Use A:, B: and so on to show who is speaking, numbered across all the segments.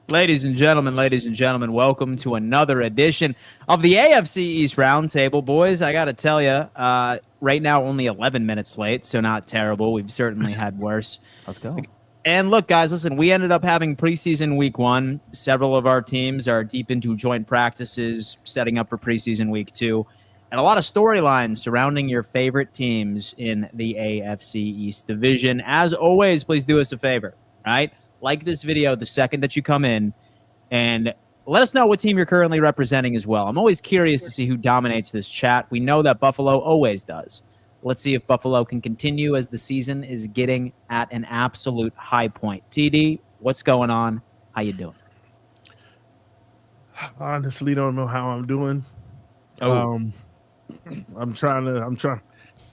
A: Ladies and gentlemen, welcome to another edition of the AFC East Roundtable. Boys, I got to tell you, right now only 11 minutes late, so not terrible. We've certainly had worse.
B: Let's go.
A: And look, guys, listen, we ended up having preseason week 1. Several of our teams are deep into joint practices, setting up for preseason week 2. And a lot of storylines surrounding your favorite teams in the AFC East Division. As always, please do us a favor, right? Like this video the second that you come in, and let us know what team you're currently representing as well. I'm always curious to see who dominates this chat. We know that Buffalo always does. Let's see if Buffalo can continue as the season is getting at an absolute high point. TD, what's going on? How you doing?
C: Honestly, don't know how I'm doing. I'm trying.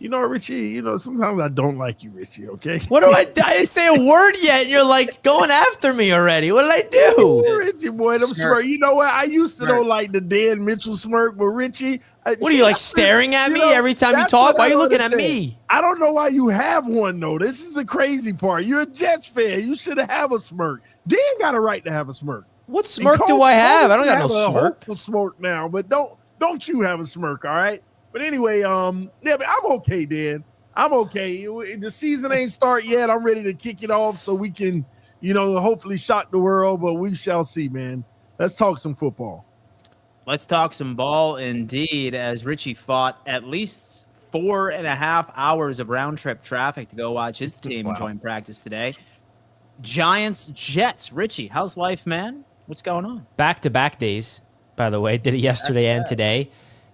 C: You know, Richie, sometimes I don't like you, Richie, okay?
B: What do I didn't say a word yet, and you're like going after me already. What did I do?
C: Richie, boy, them smirk. You know what? I used to don't like the Dan Mitchell smirk, but Richie...
B: What are you, like, staring at me every time you talk? Why are you looking at me?
C: I don't know why you have one, though. This is the crazy part. You're a Jets fan. You should have a smirk. Dan got a right to have a smirk.
B: What smirk do I have? I don't got no smirk.
C: Smirk now, but don't you have a smirk, all right? But anyway, but I'm okay, Dan. I'm okay. The season ain't start yet. I'm ready to kick it off so we can, hopefully shock the world, but we shall see, man. Let's talk some football.
A: Let's talk some ball indeed, as Richie fought at least 4.5 hours of round-trip traffic to go watch his team join practice today. Giants, Jets. Richie, how's life, man? What's going on?
B: Back-to-back days, by the way. Did it yesterday and today.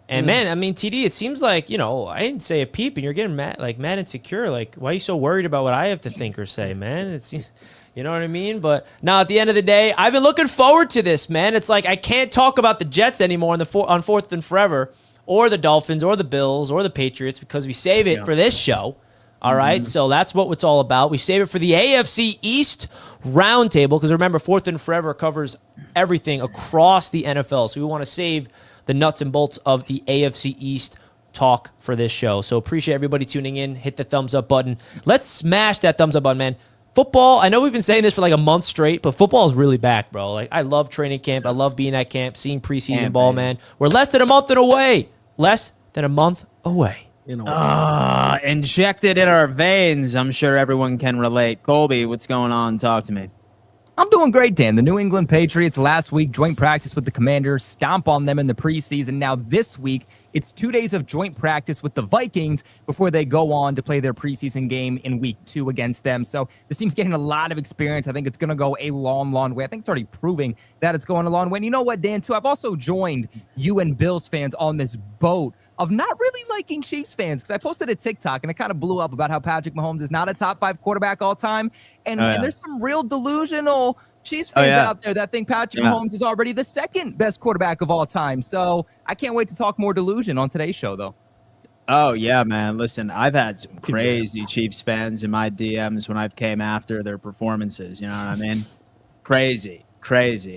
B: And, man, I mean, TD, it seems like, I didn't say a peep, and you're getting mad insecure. Like, why are you so worried about what I have to think or say, man? It's, you know what I mean? But now, at the end of the day, I've been looking forward to this, man. It's like I can't talk about the Jets anymore on 4th and Forever, or the Dolphins, or the Bills, or the Patriots, because we save it for this show. All right? So that's what it's all about. We save it for the AFC East Roundtable, because remember, 4th and Forever covers everything across the NFL. So we want to save the nuts and bolts of the AFC East talk for this show. So appreciate everybody tuning in. Hit the thumbs up button. Let's smash that thumbs up button, man. Football, I know we've been saying this for like a month straight, but football is really back, bro. Like, I love training camp. I love being at camp, seeing preseason ball, man. We're less than a month away.
A: Injected in our veins. I'm sure everyone can relate. Colby, what's going on? Talk to me.
D: I'm doing great, Dan. The New England Patriots last week joint practice with the Commanders, stomp on them in the preseason. Now this week, it's 2 days of joint practice with the Vikings before they go on to play their preseason game in week 2 against them. So this team's getting a lot of experience. I think it's going to go a long, long way. I think it's already proving that it's going a long way. And you know what, Dan, too? I've also joined you and Bills fans on this boat of not really liking Chiefs fans, because I posted a TikTok and it kind of blew up about how Patrick Mahomes is not a top 5 quarterback all time. And there's some real delusional Chiefs fans out there that think Patrick Mahomes is already the 2nd best quarterback of all time. So I can't wait to talk more delusion on today's show, though.
A: Oh, yeah, man. Listen, I've had some crazy Chiefs fans in my DMs when I've came after their performances. You know what I mean? Crazy.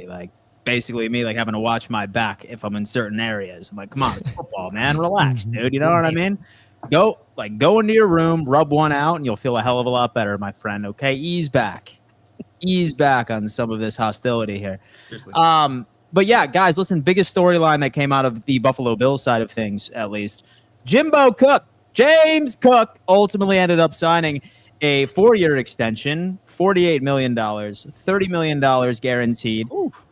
A: Like, basically me like having to watch my back if I'm in certain areas. I'm like, come on, it's football, man. Relax, dude. You know what I mean? Go into your room, rub one out, and you'll feel a hell of a lot better, my friend. Okay, ease back on some of this hostility here. But yeah, guys, listen, biggest storyline that came out of the Buffalo Bills side of things, at least, James Cook ultimately ended up signing a 4-year extension, $48 million, $30 million guaranteed.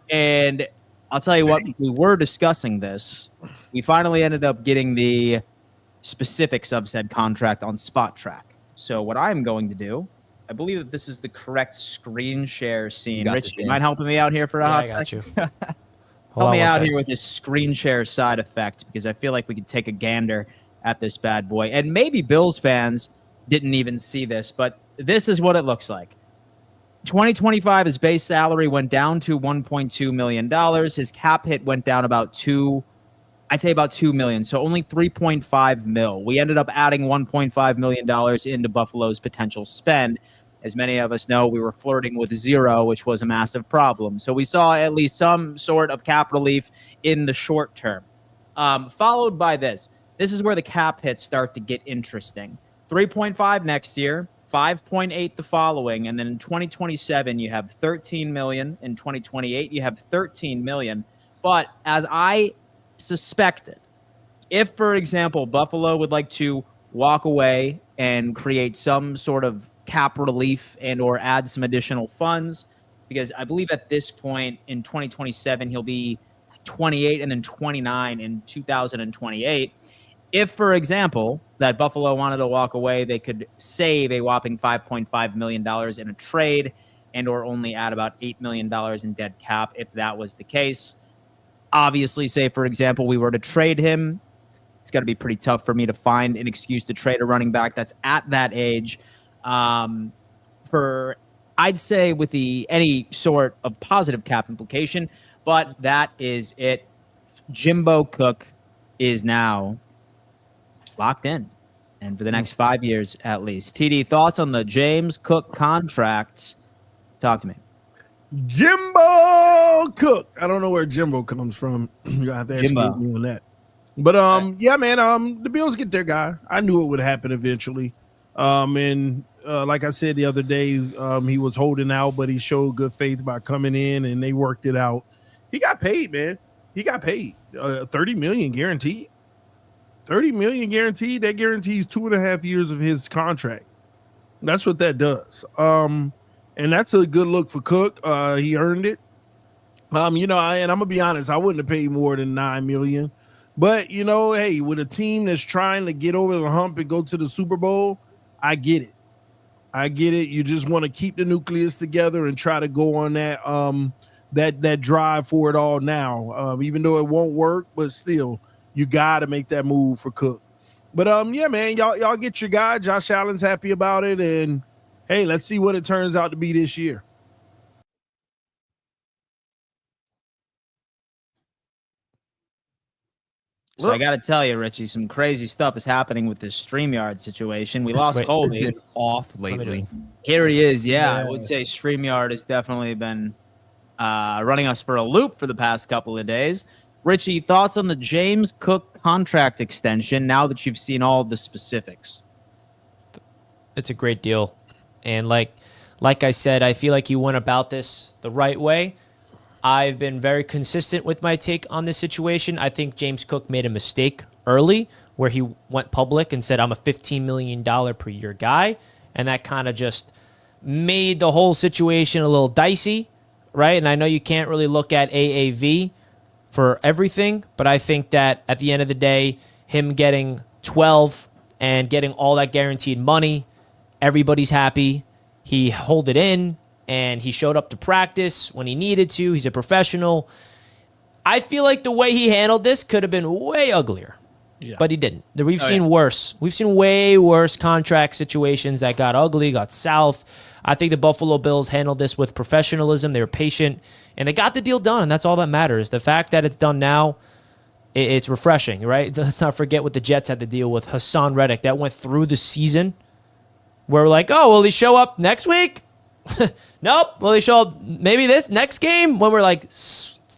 A: And I'll tell you what, we were discussing this. We finally ended up getting the specifics of said contract on Spot Track. So what I'm going to do, I believe that this is the correct screen share scene. Rich, you mind helping me out here for a hot second? Help me out here with this screen share side effect, because I feel like we could take a gander at this bad boy. And maybe Bills fans didn't even see this, but this is what it looks like. 2025, his base salary went down to $1.2 million. His cap hit went down about $2 million, so only 3.5 mil. We ended up adding $1.5 million into Buffalo's potential spend. As many of us know, we were flirting with zero, which was a massive problem. So we saw at least some sort of cap relief in the short term. Followed by this. This is where the cap hits start to get interesting. 3.5 next year, 5.8 the following, and then in 2027 you have 13 million. In 2028 you have 13 million. But as I suspected, if, for example, Buffalo would like to walk away and create some sort of cap relief and or add some additional funds, because I believe at this point in 2027 he'll be 28 and then 29 in 2028. If, for example, that Buffalo wanted to walk away, they could save a whopping $5.5 million in a trade and or only add about $8 million in dead cap if that was the case. Obviously, say, for example, we were to trade him, it's going to be pretty tough for me to find an excuse to trade a running back that's at that age. For, I'd say, with any sort of positive cap implication, but that is it. Jimbo Cook is now locked in, and for the next 5 years at least. TD, thoughts on the James Cook contract? Talk to me.
C: Jimbo Cook. I don't know where Jimbo comes from. You have to educate me on that. But yeah, man. The Bills get their guy. I knew it would happen eventually. And like I said the other day, he was holding out, but he showed good faith by coming in, and they worked it out. He got paid, man. He got paid. $30 million guaranteed. $30 million guaranteed. That guarantees 2.5 years of his contract. That's what that does. And that's a good look for Cook. He earned it. And I'm gonna be honest, I wouldn't have paid more than $9 million. But hey, with a team that's trying to get over the hump and go to the Super Bowl, I get it. You just want to keep the nucleus together and try to go on that that drive for it all now. Even though it won't work, but still, you got to make that move for Cook. But yeah, man, y'all get your guy. Josh Allen's happy about it, and hey, let's see what it turns out to be this year.
A: So I got to tell you, Richie, some crazy stuff is happening with this StreamYard situation. We lost Colby.
D: It's been off lately.
A: Here he is. Yeah, I would say StreamYard has definitely been running us for a loop for the past couple of days. Richie, thoughts on the James Cook contract extension now that you've seen all the specifics?
B: It's a great deal. And like I said, I feel like you went about this the right way. I've been very consistent with my take on this situation. I think James Cook made a mistake early where he went public and said, I'm a $15 million per year guy. And that kind of just made the whole situation a little dicey, right? And I know you can't really look at AAV for everything, but I think that at the end of the day, him getting 12 and getting all that guaranteed money, everybody's happy. He held it in, and he showed up to practice when he needed to. He's a professional. I feel like the way he handled this could have been way uglier, but he didn't. We've seen worse. We've seen way worse contract situations that got ugly, got south. I think the Buffalo Bills handled this with professionalism. They were patient, and they got the deal done, and that's all that matters. The fact that it's done now, it's refreshing, right? Let's not forget what the Jets had to deal with. Hassan Reddick, that went through the season. Where we're like, oh, will he show up next week? Nope. Will he show up maybe this next game? When we're like,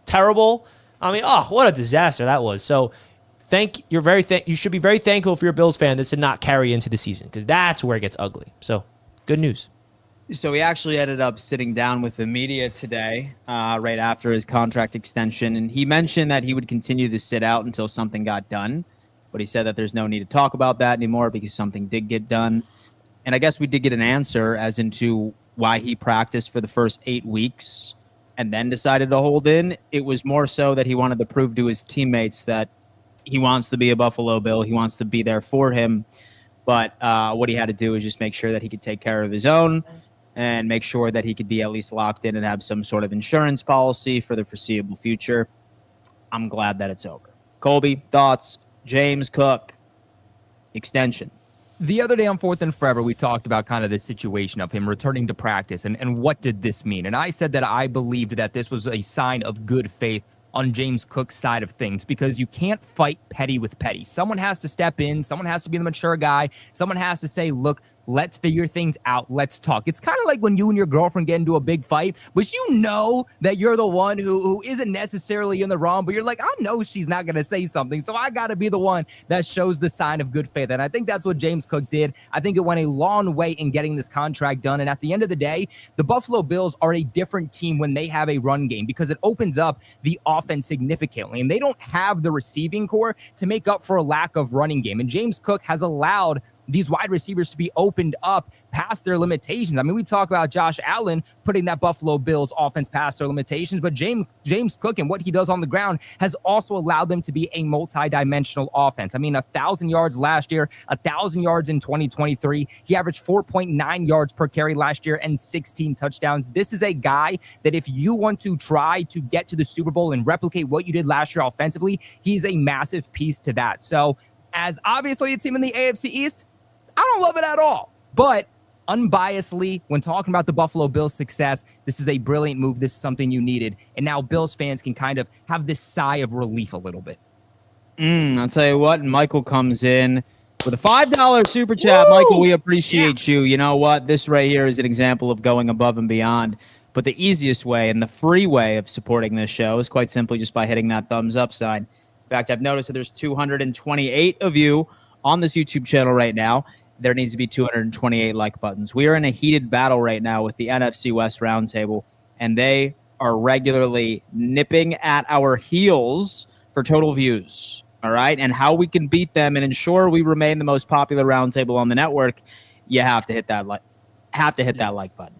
B: terrible. I mean, oh, what a disaster that was. So you should be very thankful for your Bills fan this did not carry into the season, because that's where it gets ugly. So good news.
A: So he actually ended up sitting down with the media today, right after his contract extension, and he mentioned that he would continue to sit out until something got done, but he said that there's no need to talk about that anymore because something did get done. And I guess we did get an answer as into why he practiced for the first 8 weeks and then decided to hold in. It was more so that he wanted to prove to his teammates that he wants to be a Buffalo Bill. He wants to be there for him. But what he had to do is just make sure that he could take care of his own and make sure that he could be at least locked in and have some sort of insurance policy for the foreseeable future. I'm glad that it's over. Colby, thoughts? James Cook, extension.
D: The other day on 4th and Forever, we talked about kind of this situation of him returning to practice and what did this mean? And I said that I believed that this was a sign of good faith on James Cook's side of things, because you can't fight petty with petty. Someone has to step in. Someone has to be the mature guy. Someone has to say, look, Let's figure things out. Let's talk. It's kind of like when you and your girlfriend get into a big fight, but you know that you're the one who isn't necessarily in the wrong, but you're like, I know she's not going to say something, so I got to be the one that shows the sign of good faith. And I think that's what James Cook did. I think it went a long way in getting this contract done. And at the end of the day, the Buffalo Bills are a different team when they have a run game because it opens up the offense significantly. And they don't have the receiving core to make up for a lack of running game. And James Cook has allowed these wide receivers to be opened up past their limitations. I mean, we talk about Josh Allen putting that Buffalo Bills offense past their limitations, but James Cook and what he does on the ground has also allowed them to be a multi-dimensional offense. I mean, 1,000 yards last year, 1,000 yards in 2023. He averaged 4.9 yards per carry last year and 16 touchdowns. This is a guy that if you want to try to get to the Super Bowl and replicate what you did last year offensively, he's a massive piece to that. So as obviously a team in the AFC East, I don't love it at all, but unbiasedly, when talking about the Buffalo Bills' success, this is a brilliant move. This is something you needed. And now Bills fans can kind of have this sigh of relief a little bit.
A: I'll tell you what, Michael comes in with a $5 super chat. Woo! Michael, we appreciate you. You know what? This right here is an example of going above and beyond. But the easiest way and the free way of supporting this show is quite simply just by hitting that thumbs up sign. In fact, I've noticed that there's 228 of you on this YouTube channel right now. There needs to be 228 like buttons. We are in a heated battle right now with the NFC West Roundtable, and they are regularly nipping at our heels for total views, all right? And how we can beat them and ensure we remain the most popular roundtable on the network, you have to hit that that like button.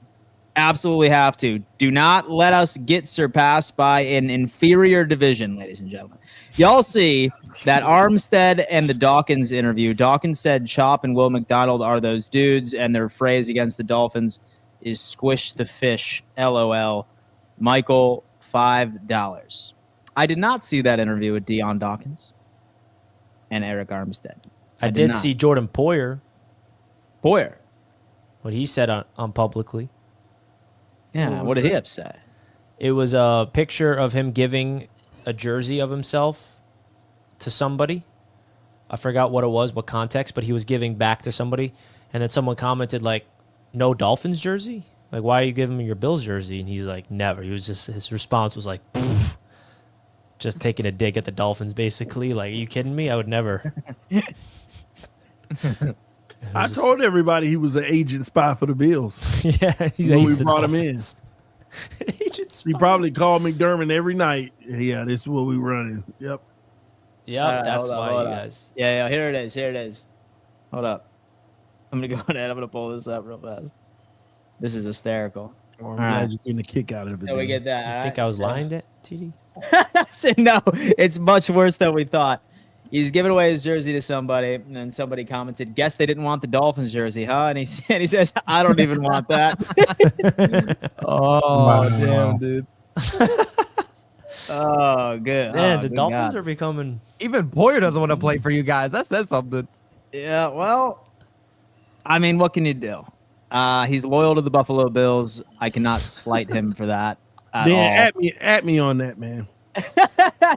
A: Absolutely have to. Do not let us get surpassed by an inferior division, ladies and gentlemen. Y'all see that Armstead and the Dawkins interview. Dawkins said Chop and Will McDonald are those dudes, and their phrase against the Dolphins is squish the fish, LOL. Michael, $5. I did not see that interview with Deion Dawkins and Eric Armstead.
B: I did see Jordan Poyer.
A: Poyer?
B: What he said on publicly.
A: Yeah, what did he have to say?
B: It was a picture of him giving a jersey of himself to somebody. I forgot what it was, what context, but he was giving back to somebody. And then someone commented, like, no Dolphins jersey? Like, why are you giving me your Bills jersey? And he's like, never. His response was like, pfft. Just taking a dig at the Dolphins, basically. Like, are you kidding me? I would never.
C: I told everybody he was an agent spy for the Bills.
B: Yeah,
C: when we brought him in.
B: Agent spy.
C: He probably called McDermott every night. Yeah, this is what we running. Yep.
B: Yep, that's why you guys.
A: Yeah, here it is. Hold up. I'm going to go ahead. I'm going to pull this up real fast. This is hysterical.
C: Well, I'm glad you're getting a kick out of it.
A: So we get that.
B: You think I was lying, TD?
A: No, it's much worse than we thought. He's giving away his jersey to somebody, and then somebody commented, guess they didn't want the Dolphins jersey, huh? And he says, I don't even want that.
D: Oh, damn, dude.
A: Oh, good.
B: Man,
A: oh,
B: the
A: good
B: Dolphins
A: God.
B: are becoming...
D: Even Poyer doesn't want to play for you guys. That says something.
A: Yeah, well, I mean, what can you do? He's loyal to the Buffalo Bills. I cannot slight him for that at all.
C: At me on that, man.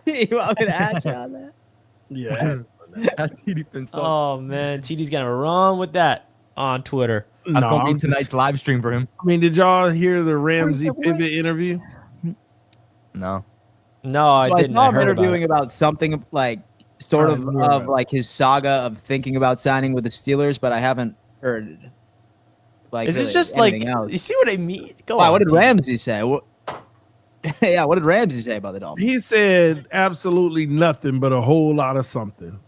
A: You want me to at you on that?
C: Yeah.
B: Oh, man. TD's going to run with that on Twitter.
D: That's going to be tonight's live stream for him.
C: I mean, did y'all hear the Ramsey pivot interview?
D: No.
B: No, I didn't.
A: I
B: I
A: saw him
B: heard
A: interviewing
B: about
A: something like sort of like his saga of thinking about signing with the Steelers, but I haven't heard. Like,
B: is
A: really
B: this just like
A: else.
B: you see what I mean? Go
A: Wow,
B: on.
A: what did Ramsey say? Yeah, what did Ramsey say about the Dolphins?
C: He said absolutely nothing but a whole lot of something.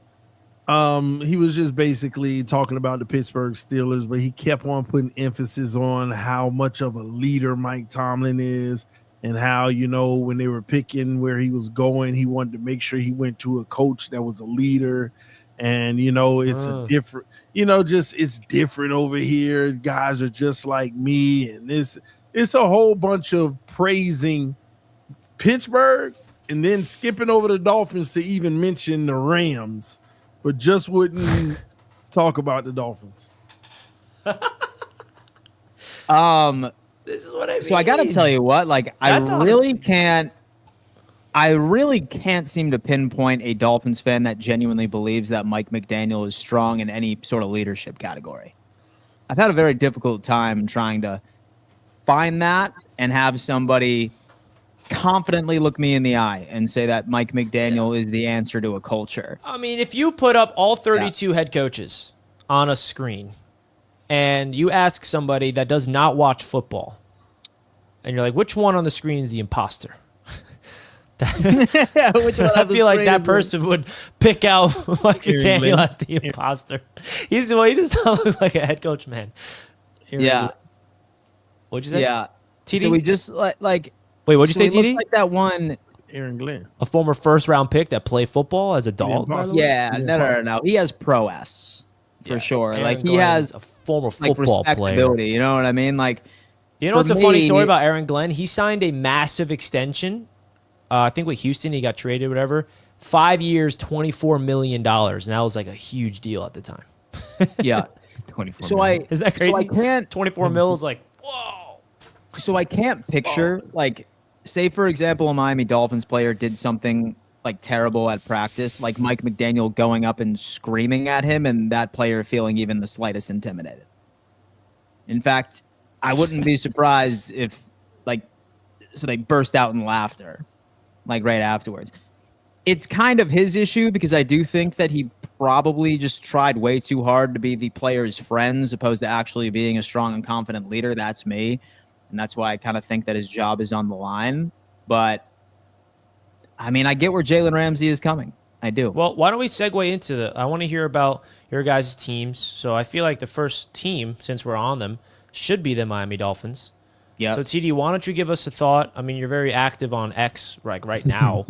C: He was just basically talking about the Pittsburgh Steelers, but he kept on putting emphasis on how much of a leader Mike Tomlin is and how, you know, when they were picking where he was going, he wanted to make sure he went to a coach that was a leader. And, you know, it's a different, you know, just it's different over here. Guys are just like me. And it's a whole bunch of praising Pittsburgh and then skipping over the Dolphins to even mention the Rams, but just wouldn't talk about the Dolphins.
B: This is what I mean.
A: So I got to tell you what, like, I really can't seem to pinpoint a Dolphins fan that genuinely believes that Mike McDaniel is strong in any sort of leadership category. I've had a very difficult time trying to find that and have somebody confidently look me in the eye and say that Mike McDaniel is the answer to a culture.
B: I mean, if you put up all 32 head coaches on a screen and you ask somebody that does not watch football, and you're like, which one on the screen is the imposter? I feel like that person would pick out Mike McDaniel as the imposter. He does not look like a head coach, man.
A: Yeah.
B: What'd you say?
A: Yeah.
B: TD?
A: So we just like.
B: Wait, what'd you say, TD?
A: Like that one.
C: Aaron Glenn,
B: a former first-round pick that played football as a dog.
A: Yeah, no. He has prowess for sure.
B: Aaron
A: like he
B: Glenn
A: has
B: a former football player.
A: You know what I mean? Like,
B: you know what's a funny story about Aaron Glenn? He signed a massive extension. I think with Houston, he got traded, whatever. 5 years, $24 million, and that was like a huge deal at the time.
A: Yeah,
D: 24.
A: So
D: million.
B: Is that crazy?
A: So I can't.
B: 24 mil is like, whoa.
A: So I can't picture like, say for example, a Miami Dolphins player did something like terrible at practice, like Mike McDaniel going up and screaming at him, and that player feeling even the slightest intimidated. In fact, I wouldn't be surprised if so they burst out in laughter, like right afterwards. It's kind of his issue because I do think that he probably just tried way too hard to be the player's friend as opposed to actually being a strong and confident leader. That's me. And that's why I kind of think that his job is on the line. But, I mean, I get where Jalen Ramsey is coming. I do.
B: Well, why don't we segue into I want to hear about your guys' teams. So I feel like the first team, since we're on them, should be the Miami Dolphins.
A: Yeah.
B: So, TD, why don't you give us a thought? I mean, you're very active on X right now,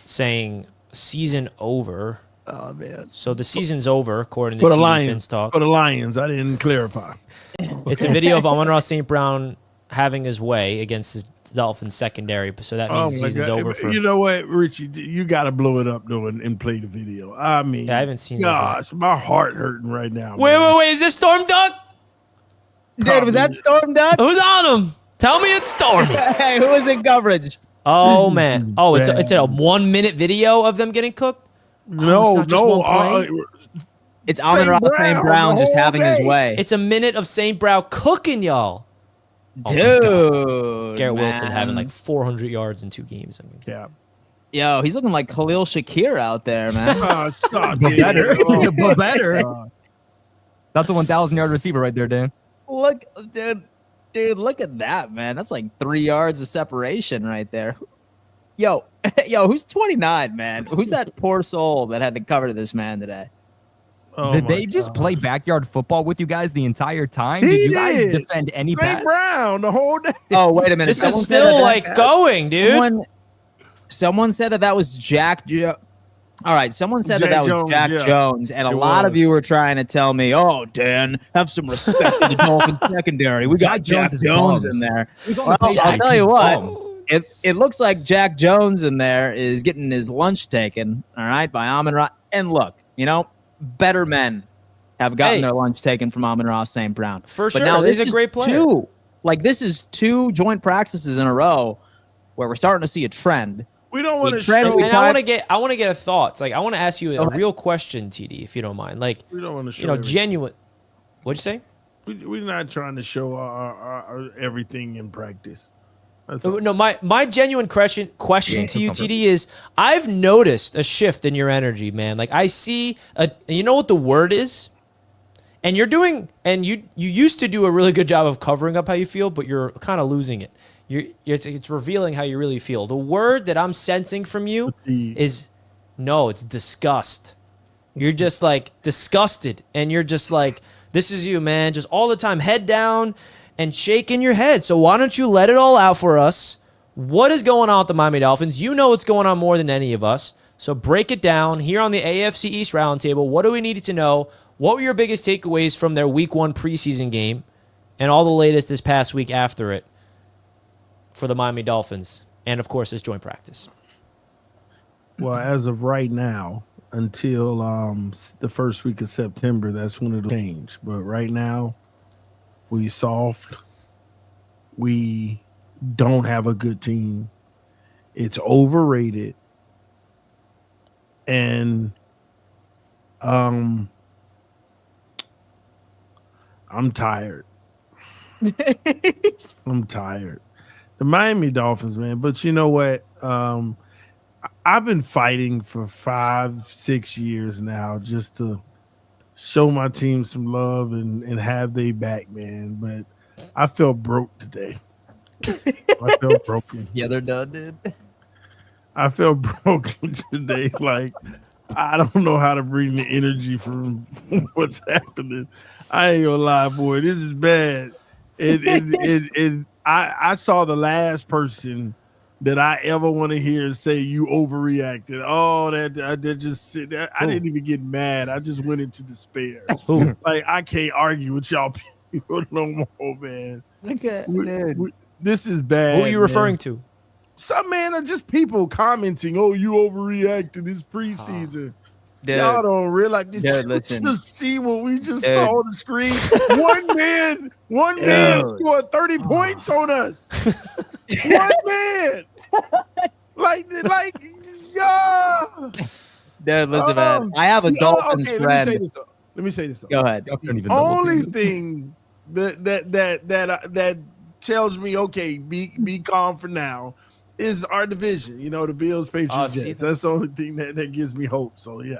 B: saying season over.
C: Oh man!
B: So the season's over, according to
C: For the
B: TD
C: Lions.
B: Fins Talk.
C: For the Lions, I didn't clarify.
B: It's a video of Amon-Ra St. Brown having his way against the Dolphins secondary. So that means the season's over for.
C: You know what, Richie? You got to blow it up though and play the video. I mean,
B: Yeah, I haven't seen.
C: gosh, my heart hurting right now.
B: Wait! Is this Storm Duck?
A: Dude, was that Storm Duck?
B: Who's on him? Tell me it's Stormy.
A: Hey, who was in coverage?
B: Oh man! Oh, it's
C: bad.
B: a 1 minute video of them getting cooked.
C: No,
B: it's not just one play?
A: It's Amon-Ra St. Brown
C: the
A: just
C: whole
A: having his
C: day.
A: way.
B: It's a minute of St. Brown cooking y'all.
A: Dude,
B: Garrett Wilson
A: man.
B: having like 400 yards in 2 games. I mean,
C: Yeah.
A: Yo, he's looking like Khalil Shakir out there, man.
C: Stop
D: But
C: it.
D: better.
C: Oh,
D: But better. That's a 1,000-yard receiver right there, Dan.
A: Look, dude, look at that, man. That's like 3 yards of separation right there. Yo, who's 29, man? Who's that poor soul that had to cover this man today?
C: oh
D: Did
C: my
D: they just
C: God.
D: play backyard football with you guys the entire time?
C: He
D: Did you guys
C: did.
D: defend any
C: St.
D: pass?
C: Brown the whole day?
A: Oh, wait a minute.
B: this is
A: Someone said
B: still
A: that
B: like going, dude.
A: Someone said that was Jack All right, someone said
C: Jack
A: that was
C: Jones,
A: Jack
C: yeah.
A: Jones, and a
C: It
A: lot of
C: was.
A: you were trying to tell me, "Oh, Dan, have some respect for the Dolphins secondary. We got
D: Jack
A: Jack
D: Jones is
A: Jones
D: bums.
A: in there."
D: He's on
A: Well,
D: the page
A: I'll
D: like
A: tell you
D: he's
A: what.
D: bum.
A: It looks like Jack Jones in there is getting his lunch taken, all right, by Amon-Ra. And look, better men have gotten
B: Hey.
A: their lunch taken from Amon-Ra St. Brown.
B: For
A: But
B: sure.
A: now
B: He's
A: this
B: a
A: is
B: great player.
A: this is 2 joint practices in a row where we're starting to see a trend.
C: We don't want to
A: trend-
C: show.
A: we
B: And
A: tried-
B: I want to get a thoughts. Like I want to ask you a
A: Okay.
B: real question, TD, if you don't mind. Like
C: We don't want to show.
B: genuine. What'd you say?
C: We're not trying to show our everything in practice. That's all.
B: No, my genuine question to you, TD, is I've noticed a shift in your energy, man. Like I see you know what the word is? And you're doing, and you used to do a really good job of covering up how you feel, but you're kind of losing it. It's revealing how you really feel. The word that I'm sensing from you is, it's disgust. You're just like disgusted, and you're just like, this is you, man, just all the time, head down and shaking your head. So why don't you let it all out for us? What is going on with the Miami Dolphins? You know what's going on more than any of us. So break it down here on the AFC East Roundtable. What do we need to know? What were your biggest takeaways from their Week 1 preseason game and all the latest this past week after it for the Miami Dolphins? And, of course, this joint practice.
C: Well, as of right now, until the first week of September, that's when it'll change. But right now, we soft. We don't have a good team. It's overrated. And I'm tired. I'm tired. The Miami Dolphins, man. But you know what? I've been fighting for 5-6 years now just to show my team some love and have they back, man. But I felt broke today. I felt broken.
D: Yeah, they're done, dude.
C: I felt broken today. Like, I don't know how to bring the energy from what's happening. I ain't gonna lie, boy. This is bad. I saw the last person that I ever want to hear say you overreacted. Oh, that just sit there. I didn't even get mad. I just went into despair. Like, I can't argue with y'all people no more, man.
A: Okay,
C: this is bad.
B: Who are you referring to?
C: Some man are just people commenting. Oh, you overreacted. It's preseason.
A: Dude,
C: Y'all don't realize. Did you
A: listen.
C: just see what we just saw on the screen? One man scored 30 points on us. One man. Like, yeah.
A: Dude, listen, man. I have a Dolphins friend.
C: Let me say this.
A: Go ahead.
C: The only thing that tells me, okay, be calm for now, is our division. You know, the Bills, Patriots, Jets. That's the only thing that gives me hope. So yeah,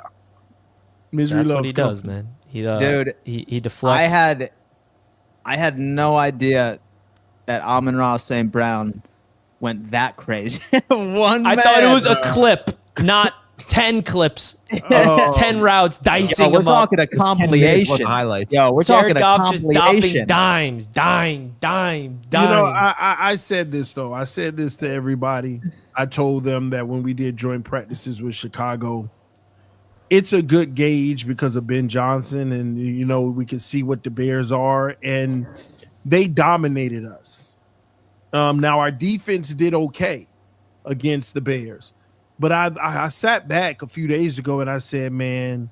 C: misery.
B: That's
C: loves
B: what he
C: company.
B: does, man.
C: Dude,
B: he deflects.
A: I had no idea that Amon-Ra St. Brown went that crazy.
B: I thought it was a clip, not 10 clips, 10 routes dicing
A: we're
B: them up.
A: talking a compilation.
D: Highlights.
A: Yo, we're
B: Jared
A: talking a
B: Goff just
A: compilation.
B: dropping dime.
C: You know, I said this though. I said this to everybody. I told them that when we did joint practices with Chicago, it's a good gauge because of Ben Johnson, and you know we can see what the Bears are, and they dominated us. Now our defense did okay against the Bears, but I sat back a few days ago and I said, man,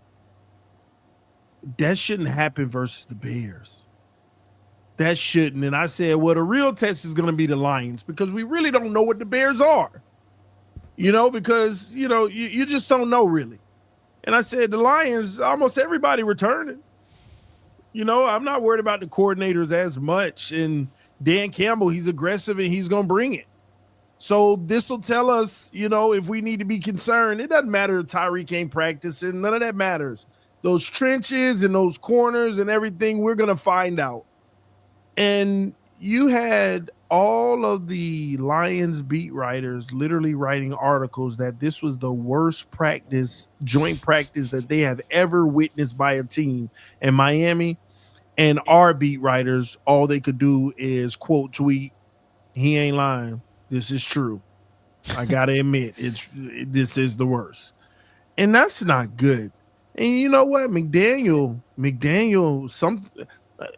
C: that shouldn't happen versus the Bears. That shouldn't. And I said, well, the real test is going to be the Lions because we really don't know what the Bears are. You know, because, you know, you just don't know really. And I said, the Lions, almost everybody returning. You know, I'm not worried about the coordinators as much. And Dan Campbell, he's aggressive and he's going to bring it. So this will tell us, you know, if we need to be concerned. It doesn't matter if Tyreek ain't practicing. None of that matters. Those trenches and those corners and everything, we're going to find out. And you had all of the Lions beat writers literally writing articles that this was the worst practice, joint practice that they have ever witnessed by a team in Miami. And our beat writers, all they could do is quote tweet, he ain't lying. This is true. I got to admit, this is the worst. And that's not good. And you know what? McDaniel,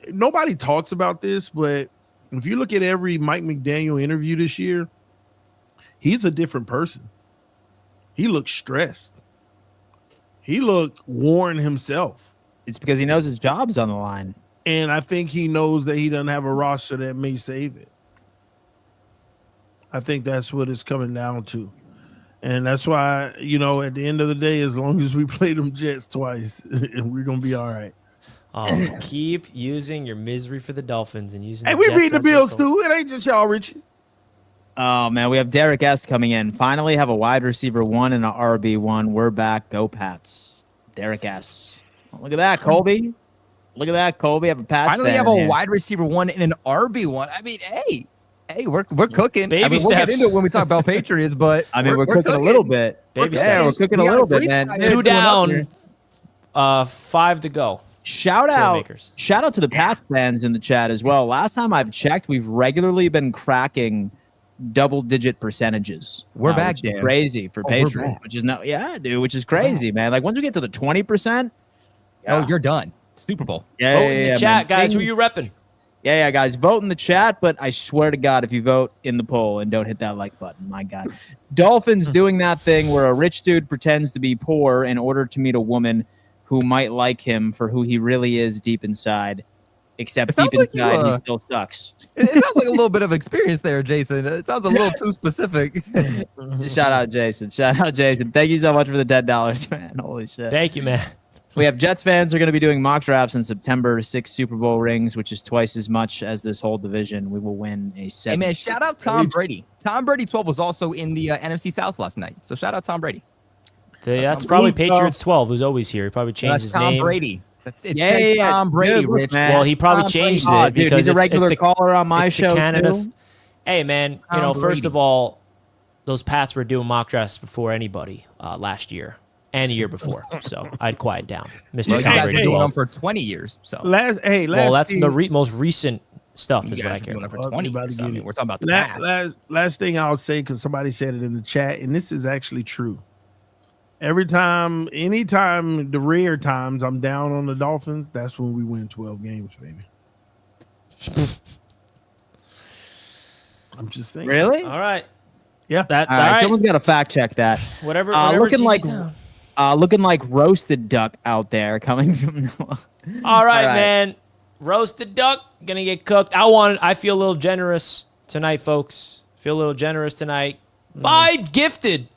C: nobody talks about this, but if you look at every Mike McDaniel interview this year, he's a different person. He looks stressed. He looked worn himself.
A: It's because he knows his job's on the line.
C: And I think he knows that he doesn't have a roster that may save it. I think that's what it's coming down to. And that's why, you know, at the end of the day, as long as we play them Jets twice, we're going to be all right.
B: Keep using your misery for the Dolphins and using.
C: Hey, we beat the Bills too. It ain't just y'all, Richie.
A: Oh man, we have Derek S coming in. Finally, have a wide receiver 1 and an RB1. We're back. Go Pats. Derek S. Oh, look at that, Colby. Look at that, Colby. Have a Pats.
D: Finally,
A: fan
D: have a
A: here.
D: wide receiver 1 and an RB1. I mean, hey, we're cooking.
B: Baby
D: We'll
B: steps.
D: get into it when we talk about Patriots, but
A: I mean, we're cooking a little bit.
B: Baby
A: We're
B: steps.
A: cooking a little bit, man.
B: 2 down, 5 to go.
A: Shout out to the Pats fans in the chat as well. Last time I've checked, we've regularly been cracking double-digit percentages.
D: We're back,
A: which is
D: Dan.
A: crazy for Patriots, which is which is crazy, man. Like once we get to the 20%,
D: oh, you're done. Super Bowl.
B: Vote in the chat,
A: man.
B: guys. Who you repping?
A: Yeah, guys, vote in the chat, but I swear to God, if you vote in the poll and don't hit that like button, my God. Dolphins doing that thing where a rich dude pretends to be poor in order to meet a woman who might like him for who he really is deep inside, except deep inside he still sucks.
D: It sounds like a little bit of experience there, Jason. It sounds a little too specific.
A: Shout out, Jason. Thank you so much for the $10, man. Holy shit.
B: Thank you, man.
A: We have Jets fans are going to be doing mock drafts in September. 6 Super Bowl rings, which is twice as much as this whole division. We will win a 7.
D: Hey, man, shout out Tom Brady. Tom Brady 12 was also in the NFC South last night. So shout out Tom Brady.
B: That's probably Patriots 12, who's always here. He probably changed his
D: Tom
B: name.
D: Brady. It says Tom Brady,
A: Dude,
D: Rich.
A: man.
B: Well, he probably
A: Tom
B: changed
A: Brady.
B: it because
A: he's a regular caller on my
B: it's
A: show,
B: the Canada.
A: too.
B: Hey, man, first of all, those Pats were doing mock drafts before anybody last year and the year before. So I'd quiet down. Mr.
D: Well, you
B: Tom
D: guys
B: Brady
D: been doing them
B: 12.
D: for 20 years. So
C: Last
B: Well, that's
C: thing,
B: the most recent stuff
D: you
B: is
D: guys
B: what I
D: have
B: care
D: been doing
B: about.
D: it for 20
C: About to
D: years.
C: get
D: I mean,
C: it.
D: we're talking about the past.
C: last thing I'll say, because somebody said it in the chat, and this is actually true. Anytime, the rare times I'm down on the Dolphins, that's when we win 12 games, baby. I'm just saying.
A: Really?
B: All right.
C: Yeah.
B: All
A: All right, someone's got to fact check that.
B: Whatever.
A: Looking
B: team's
A: like
B: down.
A: looking like roasted duck out there coming from Noah.
B: All right, man. Roasted duck gonna get cooked. I feel a little generous tonight, folks. Feel a little generous tonight. 5 gifted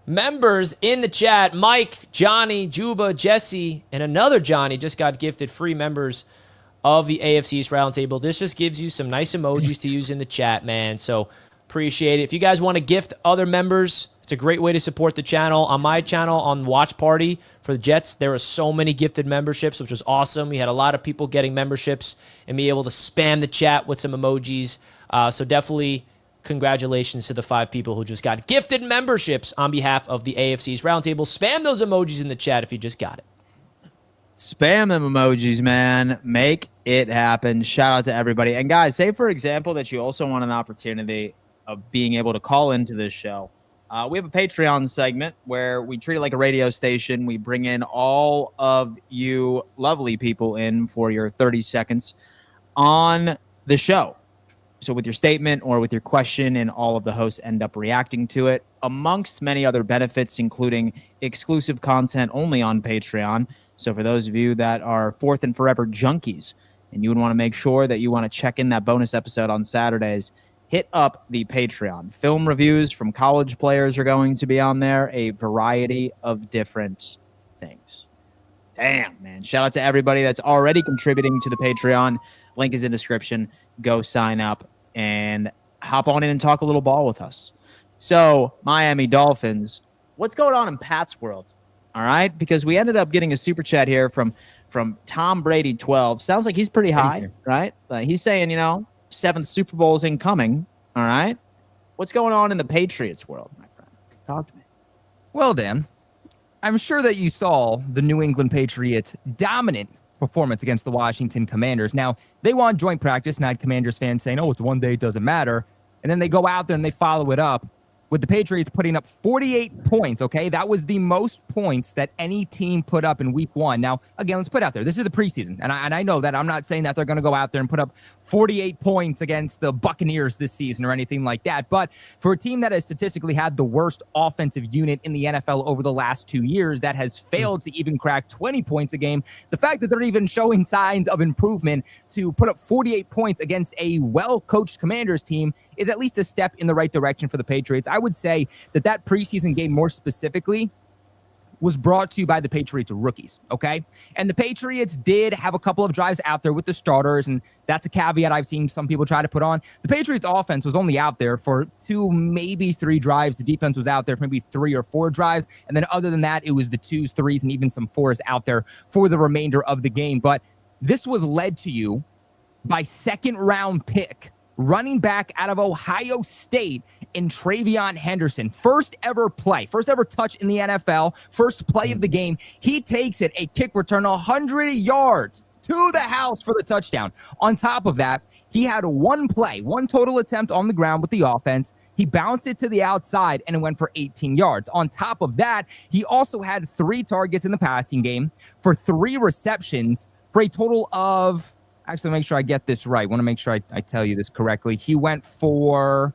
B: members in the chat. Mike, Johnny, Juba, Jesse, and another Johnny just got gifted free members of the AFC East Roundtable. This just gives you some nice emojis to use in the chat, man. So appreciate it. If you guys want to gift other members, it's a great way to support the channel. On my channel, on Watch Party for the Jets, there were so many gifted memberships, which was awesome. We had a lot of people getting memberships and be able to spam the chat with some emojis. So definitely congratulations to the 5 people who just got gifted memberships on behalf of the AFC East Roundtable. Spam those emojis in the chat if you just got it.
A: Spam them emojis, man. Make it happen. Shout out to everybody. And guys, say for example that you also want an opportunity of being able to call into this show. We have a Patreon segment where we treat it like a radio station. We bring in all of you lovely people in for your 30 seconds on the show. So with your statement or with your question, and all of the hosts end up reacting to it, amongst many other benefits, including exclusive content only on Patreon. So for those of you that are fourth and forever junkies and you would want to make sure that you want to check in that bonus episode on Saturdays, hit up the Patreon. Film reviews from college players are going to be on there, a variety of different things. Damn, man. Shout out to everybody that's already contributing to the Patreon. Link is in description. Go sign up and hop on in and talk a little ball with us. So, Miami Dolphins, what's going on in Pat's world? All right, because we ended up getting a super chat here from Tom Brady 12. Sounds like he's pretty high, right? He's saying, 7th Super Bowl is incoming. All right, what's going on in the Patriots world, my friend? Talk to me.
D: Well, Dan, I'm sure that you saw the New England Patriots' dominant performance against the Washington Commanders. Now, they won joint practice, and I had Commanders fans saying, oh, it's one day, it doesn't matter. And then they go out there and they follow it up with the Patriots putting up 48 points, okay? That was the most points that any team put up in week 1. Now, again, let's put it out there. This is the preseason, and I know that. I'm not saying that they're going to go out there and put up 48 points against the Buccaneers this season or anything like that. But for a team that has statistically had the worst offensive unit in the NFL over the last 2 years that has failed to even crack 20 points a game, the fact that they're even showing signs of improvement to put up 48 points against a well-coached Commanders team is at least a step in the right direction for the Patriots. I would say that preseason game more specifically was brought to you by the Patriots rookies, okay? And the Patriots did have a couple of drives out there with the starters, and that's a caveat I've seen some people try to put on. The Patriots offense was only out there for 2, maybe 3 drives. The defense was out there for maybe 3 or 4 drives. And then other than that, it was the 2s, 3s, and even some 4s out there for the remainder of the game. But this was led to you by second-round pick running back out of Ohio State in Travion Henderson. First ever play, first ever touch in the NFL, first play of the game. He takes it, a kick return, 100 yards to the house for the touchdown. On top of that, he had one total attempt on the ground with the offense. He bounced it to the outside and it went for 18 yards. On top of that, he also had 3 targets in the passing game for 3 receptions for a total of, actually, make sure I get this right. I want to make sure I tell you this correctly. He went for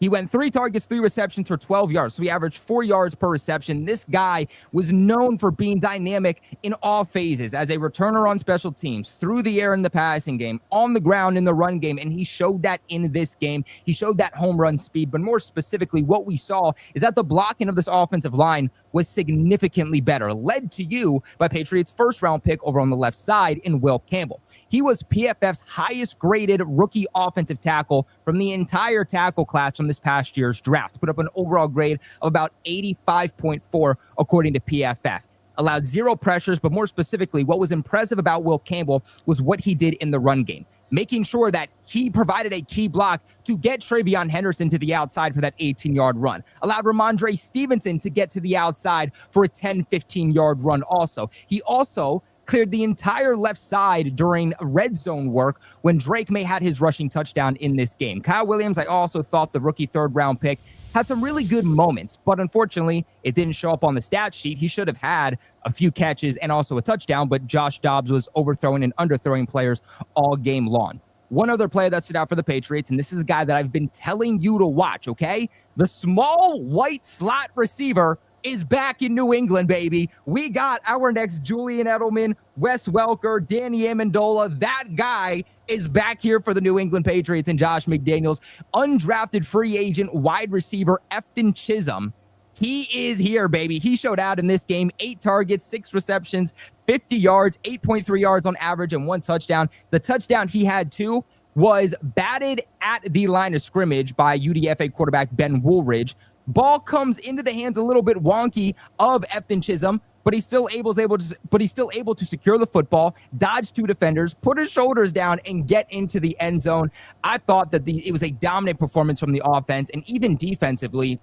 D: He went 3 targets, 3 receptions for 12 yards. So he averaged 4 yards per reception. This guy was known for being dynamic in all phases as a returner on special teams, through the air in the passing game, on the ground in the run game. And he showed that in this game. He showed that home run speed. But more specifically, what we saw is that the blocking of this offensive line was significantly better, led to you by Patriots' first-round pick over on the left side in Will Campbell. He was PFF's highest-graded rookie offensive tackle from the entire tackle class from this past year's draft. Put up an overall grade of about 85.4 according to PFF. Allowed 0 pressures, but more specifically, what was impressive about Will Campbell was what he did in the run game, making sure that he provided a key block to get Travion Henderson to the outside for that 18-yard run. Allowed Ramondre Stevenson to get to the outside for a 10, 15-yard run also. He also cleared the entire left side during red zone work when Drake May had his rushing touchdown in this game. Kyle Williams, I also thought the rookie 3rd-round pick, had some really good moments, but unfortunately, it didn't show up on the stat sheet. He should have had a few catches and also a touchdown, but Josh Dobbs was overthrowing and underthrowing players all game long. One other player that stood out for the Patriots, and this is a guy that I've been telling you to watch, okay? The small white slot receiver is back in New England, baby. We got our next Julian Edelman, Wes Welker, Danny Amendola. That guy is back here for the New England Patriots and Josh McDaniels. Undrafted free agent wide receiver Efton Chisholm. He is here, baby. He showed out in this game. 8 targets, 6 receptions, 50 yards, 8.3 yards on average, and 1 touchdown. The touchdown he had, too, was batted at the line of scrimmage by UDFA quarterback Ben Woolridge. Ball comes into the hands a little bit wonky of Efton Chisholm, but he's still able to secure the football, dodge 2 defenders, put his shoulders down, and get into the end zone. I thought that it was a dominant performance from the offense, and even defensively,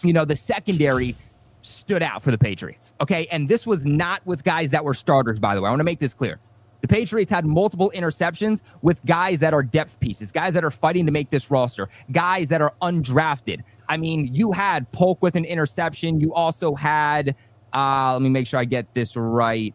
D: the secondary stood out for the Patriots. Okay, and this was not with guys that were starters, by the way. I want to make this clear. The Patriots had multiple interceptions with guys that are depth pieces, guys that are fighting to make this roster, guys that are undrafted. I mean, you had Polk with an interception. You also had, let me make sure I get this right.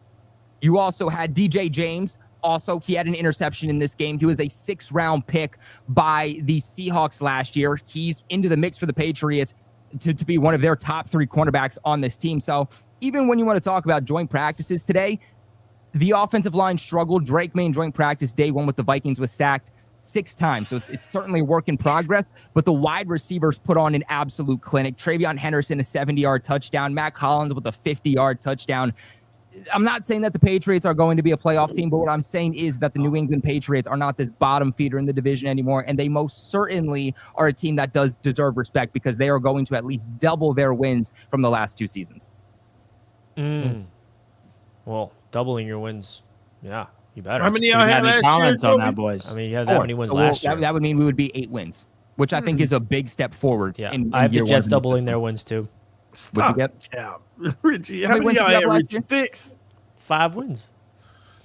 D: You also had DJ James. Also, he had an interception in this game. He was a 6th-round pick by the Seahawks last year. He's into the mix for the Patriots to be one of their top 3 cornerbacks on this team. So even when you want to talk about joint practices today, the offensive line struggled. Drake May in joint practice day 1 with the Vikings was sacked 6 times. So it's certainly a work in progress, but the wide receivers put on an absolute clinic. Travion Henderson, a 70-yard touchdown. Matt Collins with a 50-yard touchdown. I'm not saying that the Patriots are going to be a playoff team, but what I'm saying is that the New England Patriots are not this bottom feeder in the division anymore, and they most certainly are a team that does deserve respect because they are going to at least double their wins from the last 2 seasons.
B: Well, doubling your wins, yeah, you better.
C: How many y'all had last
A: comments
C: year,
A: on that, boys?
B: I mean, you had that many wins last year.
D: That would mean we would be 8 wins, which I think is a big step forward.
B: Yeah,
D: in
B: I have the
D: year
B: Jets
D: 1.
B: doubling their wins too.
D: What'd you get?
C: Yeah. Richie, how
D: many
C: many
D: wins
C: y'all
D: you
C: had,
D: got last
C: Richie?
D: year?
C: 6?
B: 5 wins.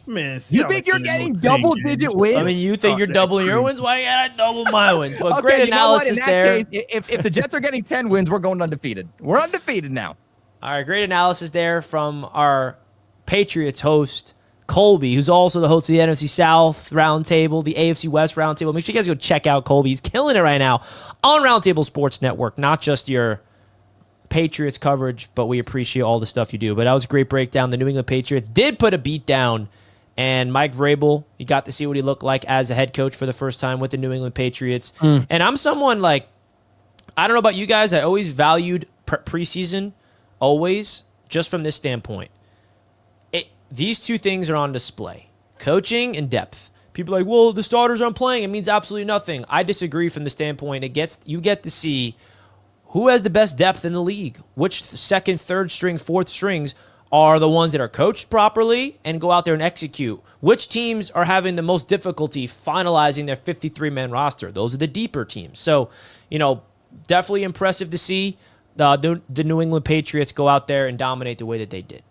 C: Man,
D: You think you're getting double-digit wins?
B: I mean, you think you're doubling your wins? Why can't I double my wins? But great
D: you know what? In
B: analysis
D: that
B: there.
D: case, if the Jets are getting 10 wins, we're going undefeated. We're undefeated now.
B: All right, great analysis there from our Patriots host, Colby, who's also the host of the NFC South Roundtable, the AFC West Roundtable. Make sure you guys go check out Colby. He's killing it right now on Roundtable Sports Network, not just your Patriots coverage, but we appreciate all the stuff you do. But that was a great breakdown. The New England Patriots did put a beat down, and Mike Vrabel, you got to see what he looked like as a head coach for the first time with the New England Patriots. And I'm someone like, I don't know about you guys, I always valued preseason, always, just from this standpoint. These 2 things are on display, coaching and depth. People are like, well, the starters aren't playing. It means absolutely nothing. I disagree from the standpoint. You get to see who has the best depth in the league, which 2nd, 3rd string, 4th strings are the ones that are coached properly and go out there and execute. Which teams are having the most difficulty finalizing their 53-man roster? Those are the deeper teams. So, definitely impressive to see the New England Patriots go out there and dominate the way that they did.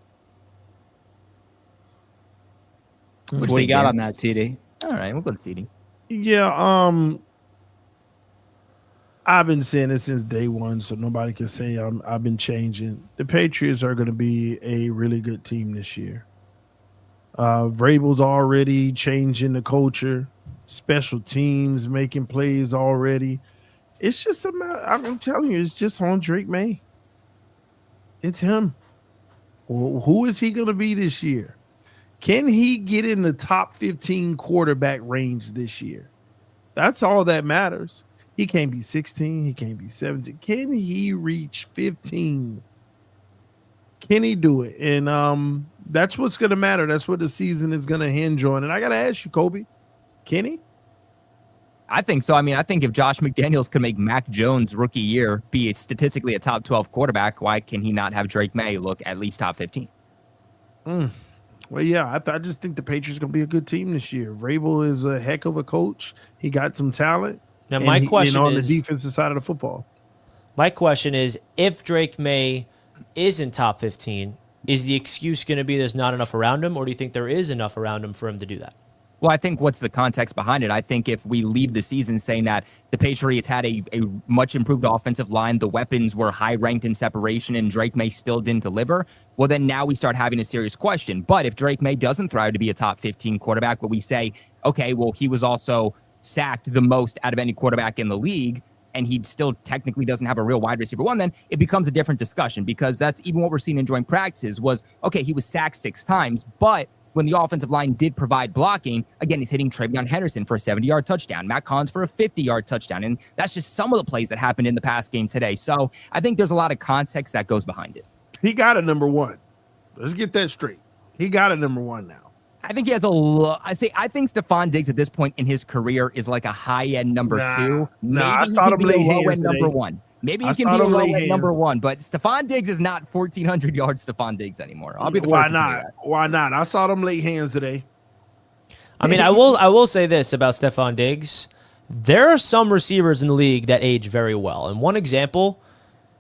A: What do you got on that, TD?
D: All right, we'll go to TD.
C: Yeah, I've been saying it since day 1, so nobody can say I've been changing. The Patriots are going to be a really good team this year. Vrabel's already changing the culture, special teams making plays already. It's just a matter. I'm telling you, it's just on Drake May. It's him. Well, who is he going to be this year? Can he get in the top 15 quarterback range this year? That's all that matters. He can't be 16. He can't be 17. Can he reach 15? Can he do it? And that's what's going to matter. That's what the season is going to hinge on. And I got to ask you, Kobe, can he?
D: I think so. I mean, I think if Josh McDaniels could make Mac Jones rookie year be statistically a top 12 quarterback, why can he not have Drake May look at least top 15?
C: Well, yeah, I just think the Patriots going to be a good team this year. Vrabel is a heck of a coach. He got some talent.
B: Now, my question
C: on
B: is,
C: the defensive side of the football.
B: My question is, if Drake May isn't top 15, is the excuse going to be there's not enough around him, or do you think there is enough around him for him to do that?
D: Well, I think what's the context behind it? I think if we leave the season saying that the Patriots had a much improved offensive line, the weapons were high ranked in separation, and Drake May still didn't deliver, well, then now we start having a serious question. But if Drake May doesn't thrive to be a top 15 quarterback, but we say, okay, well, he was also sacked the most out of any quarterback in the league, and he still technically doesn't have a real wide receiver one, then it becomes a different discussion, because that's even what we're seeing in joint practices was, okay, he was sacked 6 times, but when the offensive line did provide blocking, again, he's hitting Travion Henderson for a 70-yard touchdown, Matt Collins for a 50-yard touchdown, and that's just some of the plays that happened in the past game today. So I think there's a lot of context that goes behind it.
C: He got a number one. Let's get that straight. He got a number one now.
D: I think he has I think Stephon Diggs at this point in his career is like a high-end number 2. Maybe
C: I
D: he
C: saw
D: can
C: him
D: be a
C: lay hands
D: low-end
C: today.
D: number 1. Maybe he
C: I
D: can
C: saw
D: be a
C: him lay
D: low-end number
C: hands.
D: 1, but Stephon Diggs is not 1,400 yards Stephon Diggs anymore. I'll be the
C: Why
D: first to tell you
C: not?
D: that.
C: Why not? I saw them lay hands today.
B: I mean, I will say this about Stephon Diggs. There are some receivers in the league that age very well. And one example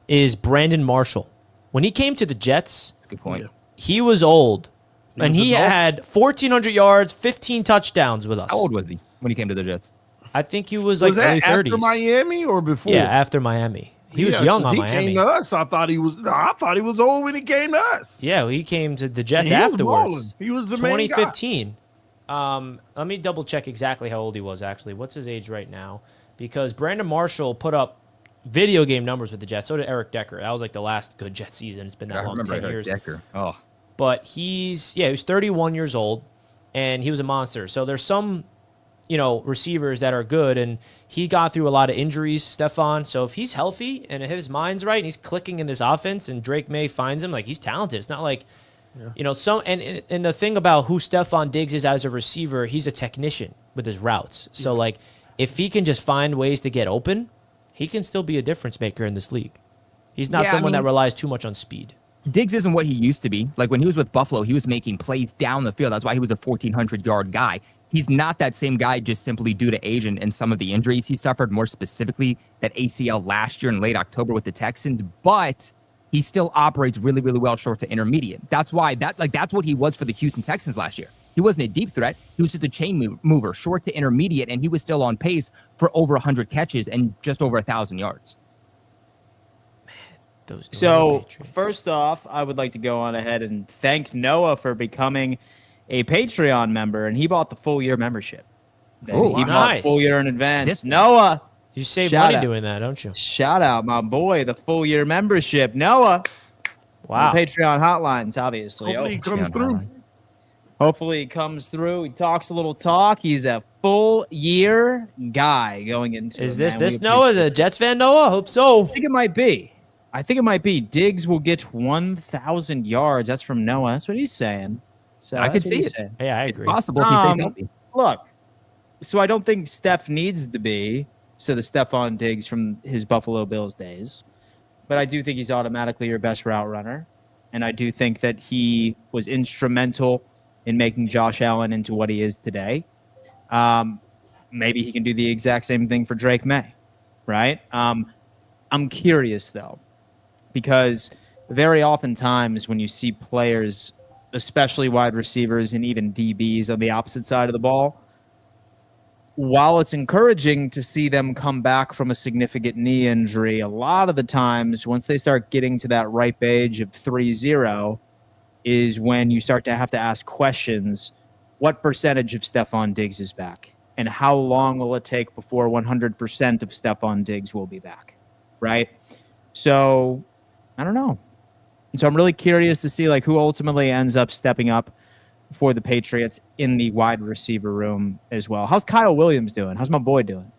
B: is Brandon Marshall. When he came to the Jets,
D: Good point.
B: he was old. And he
C: was old.
B: had 1,400 yards, 15 touchdowns with us.
D: How old was he when he came to the Jets?
B: I think he was like
C: Was that
B: early 30s.
C: after Miami or before?
B: Yeah, after Miami. He was young
C: 'cause
B: on
C: he
B: Miami.
C: Came to us. I thought he was old when he came to us.
B: Yeah, he came to the Jets
C: He was
B: afterwards.
C: balling. He was the main guy.
B: 2015. Let me double check exactly how old he was, actually. What's his age right now? Because Brandon Marshall put up video game numbers with the Jets. So did Eric Decker. That was like the last good Jets season. It's been that long, 10 years.
D: Decker. Oh,
B: But he was 31 years old, and he was a monster. So there's some, receivers that are good, and he got through a lot of injuries, Stephon. So if he's healthy and his mind's right and he's clicking in this offense and Drake May finds him, like, he's talented. It's not like, and the thing about who Stephon Diggs is as a receiver, he's a technician with his routes. So, like, if he can just find ways to get open, he can still be a difference maker in this league. He's not someone that relies too much on speed.
D: Diggs isn't what he used to be. Like when he was with Buffalo, he was making plays down the field. That's why he was a 1,400-yard guy. He's not that same guy just simply due to age and some of the injuries he suffered, more specifically that ACL last year in late October with the Texans. But he still operates really, really well short to intermediate. That's why that's what he was for the Houston Texans last year. He wasn't a deep threat. He was just a chain mover, short to intermediate, and he was still on pace for over 100 catches and just over 1,000 yards.
A: So, first off, I would like to go on ahead and thank Noah for becoming a Patreon member, and he bought the full year membership.
D: Oh,
A: he bought
B: nice.
A: the full year in advance. Noah,
B: You save
A: Shout
B: money
A: out.
B: doing that, don't you?
A: shout out, my boy, the full year membership. Noah,
B: Wow.
A: the Patreon hotlines, obviously.
C: Hopefully he comes through.
A: Hopefully he comes through. He talks a little talk. He's a full year guy going into
B: Is
A: it,
B: this
A: man. We
B: Noah? Is
A: appreciate
B: a Jets fan, Noah? Hope so.
A: I think it might be. Diggs will get 1,000 yards. That's from Noah. That's what he's saying. So
D: I could
A: that's what
D: see
A: he's
D: it.
A: saying.
B: Yeah, I
D: It's
B: agree.
D: possible if he stays healthy.
A: Look, so I don't think Steph needs to be the Stephon Diggs from his Buffalo Bills days, but I do think he's automatically your best route runner, and I do think that he was instrumental in making Josh Allen into what he is today. Maybe he can do the exact same thing for Drake May, right? I'm curious, though, because very oftentimes when you see players, especially wide receivers and even DBs on the opposite side of the ball, while it's encouraging to see them come back from a significant knee injury, a lot of the times once they start getting to that ripe age of 3-0 is when you start to have to ask questions. What percentage of Stephon Diggs is back? and how long will it take before 100% of Stephon Diggs will be back, right? So I don't know. So I'm really curious to see like who ultimately ends up stepping up for the Patriots in the wide receiver room as well. How's Kyle Williams doing? How's my boy doing?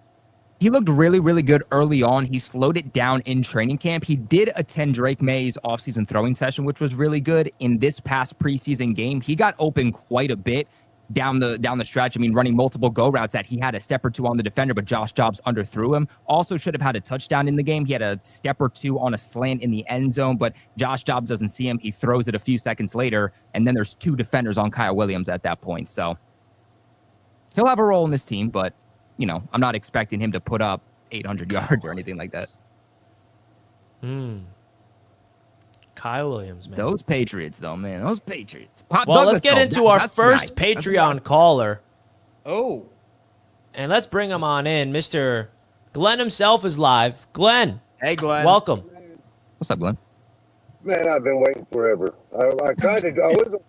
D: He looked really, really good early on. He slowed it down in training camp. He did attend Drake May's offseason throwing session, which was really good. In this past preseason game, he got open quite a bit down the stretch. I mean, running multiple go routes that he had a step or two on the defender, but Josh Dobbs underthrew him. Also should have had a touchdown in the game. He had a step or two on a slant in the end zone, but Josh Dobbs doesn't see him. He throws it a few seconds later, and then there's two defenders on Kyle Williams at that point. So he'll have a role in this team, but you know, I'm not expecting him to put up 800 yards or anything like that.
B: Kyle Williams, man.
D: Those Patriots, though, man. Those Patriots.
B: Well,
D: Douglas,
B: let's get into our first
D: nice.
B: Patreon caller.
A: Oh.
B: And let's bring him on in. Mr. Glenn himself is live. Glenn.
A: Hey, Glenn.
B: Welcome.
D: What's up, Glenn?
E: Man, I've been waiting forever. I was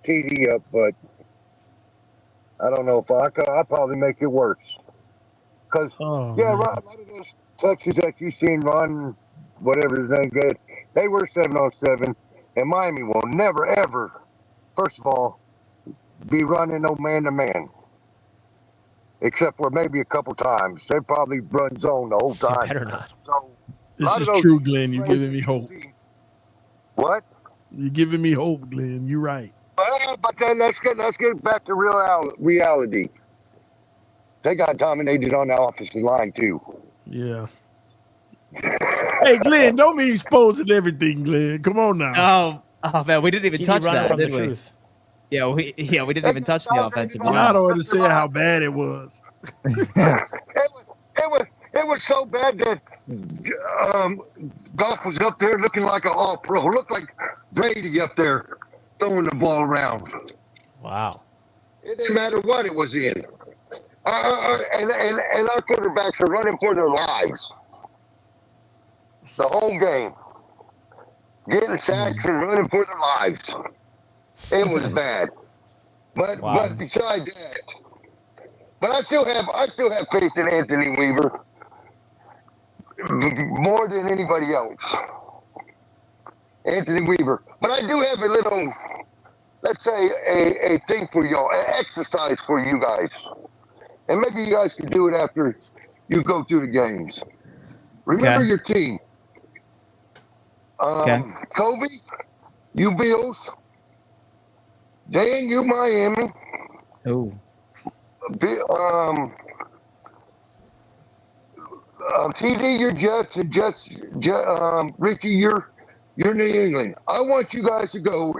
E: TD up, but I don't know if I'll probably make it worse. Because, a lot of those Texas that you seen run, whatever his name good, they were 7-on-7, and Miami will never, ever, first of all, be running no man-to-man. Except for maybe a couple times. They probably run zone the whole time.
B: Better not.
E: So,
C: This is true, Glenn. You're giving me hope.
E: What?
C: You're giving me hope, Glenn. You're right.
E: But then let's get back to reality. They got dominated on the offensive line too.
C: Yeah. Hey, Glenn, don't be exposing everything, Glenn. Come on now.
A: Oh man, we didn't even
B: TV
A: touch
B: running
A: that,
B: from the
A: did we?
B: truth.
A: Yeah, we didn't even touch the offensive
C: I
A: line.
C: don't understand how bad it was.
E: It was so bad that Goff was up there looking like an all-pro. Looked like Brady up there throwing the ball around.
B: Wow.
E: It didn't matter what it was in. And our quarterbacks are running for their lives. The whole game. Getting sacks and running for their lives. It was bad. But besides that, but I still have faith in Anthony Weaver more than anybody else. Anthony Weaver. But I do have a little, let's say, a thing for y'all, an exercise for you guys. And maybe you guys can do it after you go through the games. Remember your team. Kobe, you Bills. Dan, you Miami.
A: Oh.
E: TD, you're Jets, and Richie, you're New England. I want you guys to go,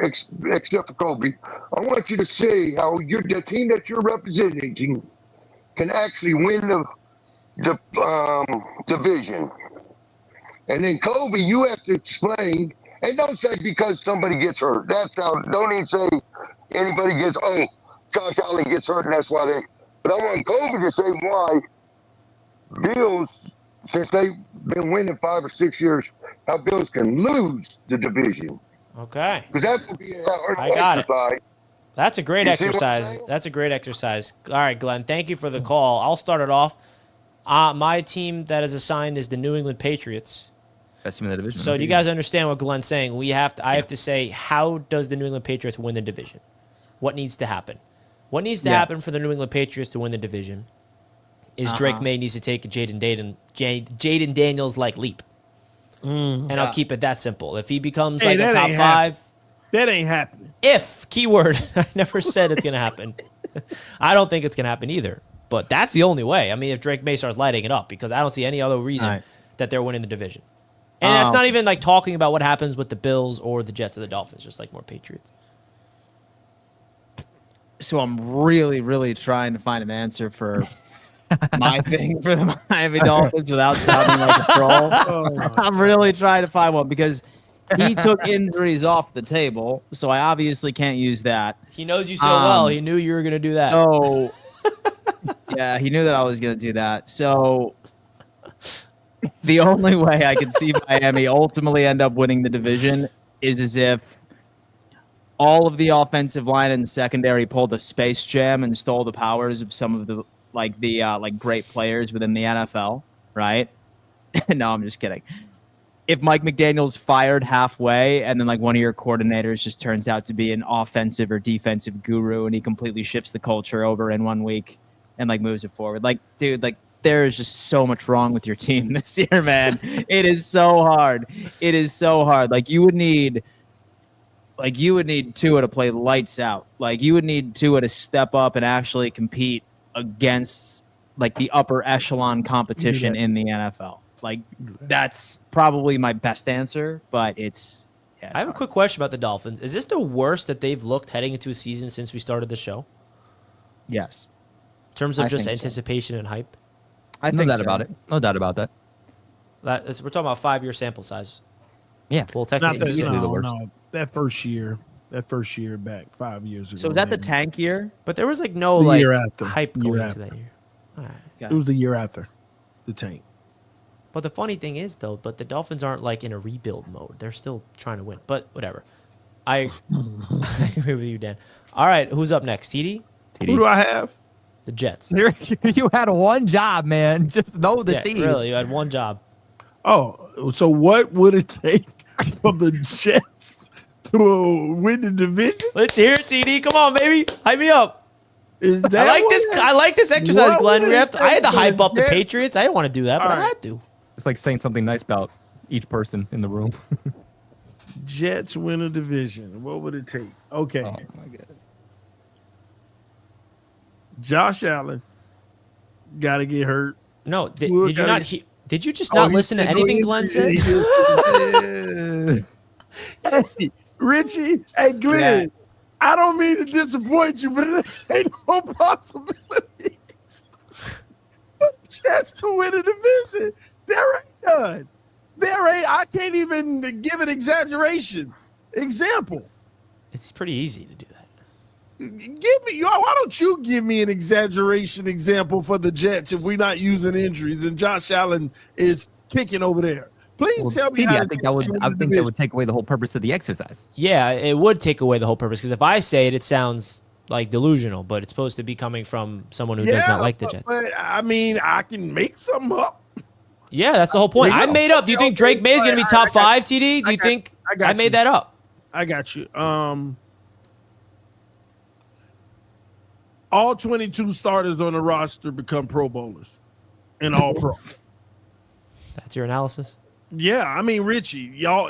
E: except for Kobe. I want you to see how the team that you're representing can actually win the division. And then Kobe, you have to explain, and don't say because somebody gets hurt. That's how. Don't even say anybody gets. Oh, Josh Allen gets hurt, and that's why they. But I want Kobe to say why Bills, since they've been winning 5 or 6 years, how Bills can lose the division.
B: Okay.
E: Because that would be
B: I got
E: exercise.
B: it. That's a great exercise. That's a great exercise. All right, Glenn, thank you for the call. I'll start it off. My team that is assigned is the New England Patriots.
D: Best team in the division.
B: So do you guys understand what Glenn's saying? I have to say, how does the New England Patriots win the division? What needs to happen? What needs to happen for the New England Patriots to win the division is Drake May needs to take a Jaden Daniels-like leap. And I'll keep it that simple. If he becomes like a top 5.
C: That ain't happening.
B: If, keyword, I never said it's going to happen. I don't think it's going to happen either. But that's the only way. I mean, if Drake May starts lighting it up, because I don't see any other reason that they're winning the division. And that's not even like talking about what happens with the Bills or the Jets or the Dolphins, just like more Patriots.
A: So I'm really, really trying to find an answer for my thing for the Miami Dolphins without sounding like a troll. I'm really trying to find one because he took injuries off the table, so I obviously can't use that.
B: He knows you so well. He knew you were going to do that.
A: So, yeah, he knew that I was going to do that. So the only way I can see Miami ultimately end up winning the division is as if all of the offensive line and secondary pulled a Space Jam and stole the powers of some of the great players within the NFL, right? No, I'm just kidding. If Mike McDaniel's fired halfway and then like one of your coordinators just turns out to be an offensive or defensive guru and he completely shifts the culture over in 1 week and like moves it forward, like, dude, like there is just so much wrong with your team this year, man. It is so hard. It is so hard. Like you would need Tua to play lights out. Like you would need Tua to step up and actually compete against like the upper echelon competition in the NFL. Like that's probably my best answer, but it's
B: I have a quick question about the Dolphins. Is this the worst that they've looked heading into a season since we started the show?
A: Yes.
B: In terms of just
A: think so.
B: anticipation and hype?
D: I think no doubt about it. No doubt about that.
B: We're talking about 5-year sample size.
D: Yeah.
B: Well,
C: Not
B: technically,
C: that, that first year back 5 years ago.
A: So is that the tank year?
B: but there was like no
C: The
B: like
C: year after.
B: hype
C: Year
B: going into
C: after.
B: that year. All right.
C: It was the year after the tank.
B: But the funny thing is, though, but the Dolphins aren't like in a rebuild mode. They're still trying to win. But whatever. I agree with you, Dan. All right, who's up next? TD?
C: Who do I have?
B: The Jets.
D: You had one job, man. Just know the team.
B: Really, you had one job.
C: Oh, so what would it take for the Jets to win the division?
B: Let's hear it, TD. Come on, baby. Hype me up.
C: Is that
B: I like this exercise,
C: what
B: Glenn.
C: would it
B: I had to
C: take
B: hype
C: for
B: up the
C: Jets?
B: Patriots. I didn't want to do that, but
C: All
B: I
C: right.
B: had to.
D: It's like saying something nice about each person in the room.
C: Jets win a division? What would it take? Okay.
D: Oh my god.
C: Josh Allen got to get hurt.
B: No, did
C: Well,
B: you not?
C: gotta-
B: Did you just not
C: he
B: listen to
C: said
B: anything
C: no
B: Glenn
C: injury.
B: said?
C: Hey, Richie, hey Glenn, I don't mean to disappoint you, but it ain't no possibilities. Chance to win a division. There ain't none. I can't even give an example.
B: It's pretty easy to do that.
C: Why don't you give me an exaggeration example for the Jets if we're not using injuries and Josh Allen is kicking over there? Please
D: Well,
C: tell me.
D: TD,
C: how
D: I
C: to
D: think
C: do
D: that would.
C: it in
D: I
C: the
D: think that
C: division.
D: would take away the whole purpose of the exercise.
B: Yeah, it would take away the whole purpose because if I say it, it sounds like delusional, but it's supposed to be coming from someone who does not like the Jets.
C: But I mean, I can make something up.
B: Yeah, that's the whole point.
C: There you
B: I
C: go.
B: made up. Do you think Drake May is going to be top 5, TD? Do you
C: I got-
B: think
C: I got
B: I made
C: you.
B: that up?
C: I got you. All 22 starters on the roster become Pro Bowlers and all pro.
B: That's your analysis?
C: Yeah, I mean, Richie, y'all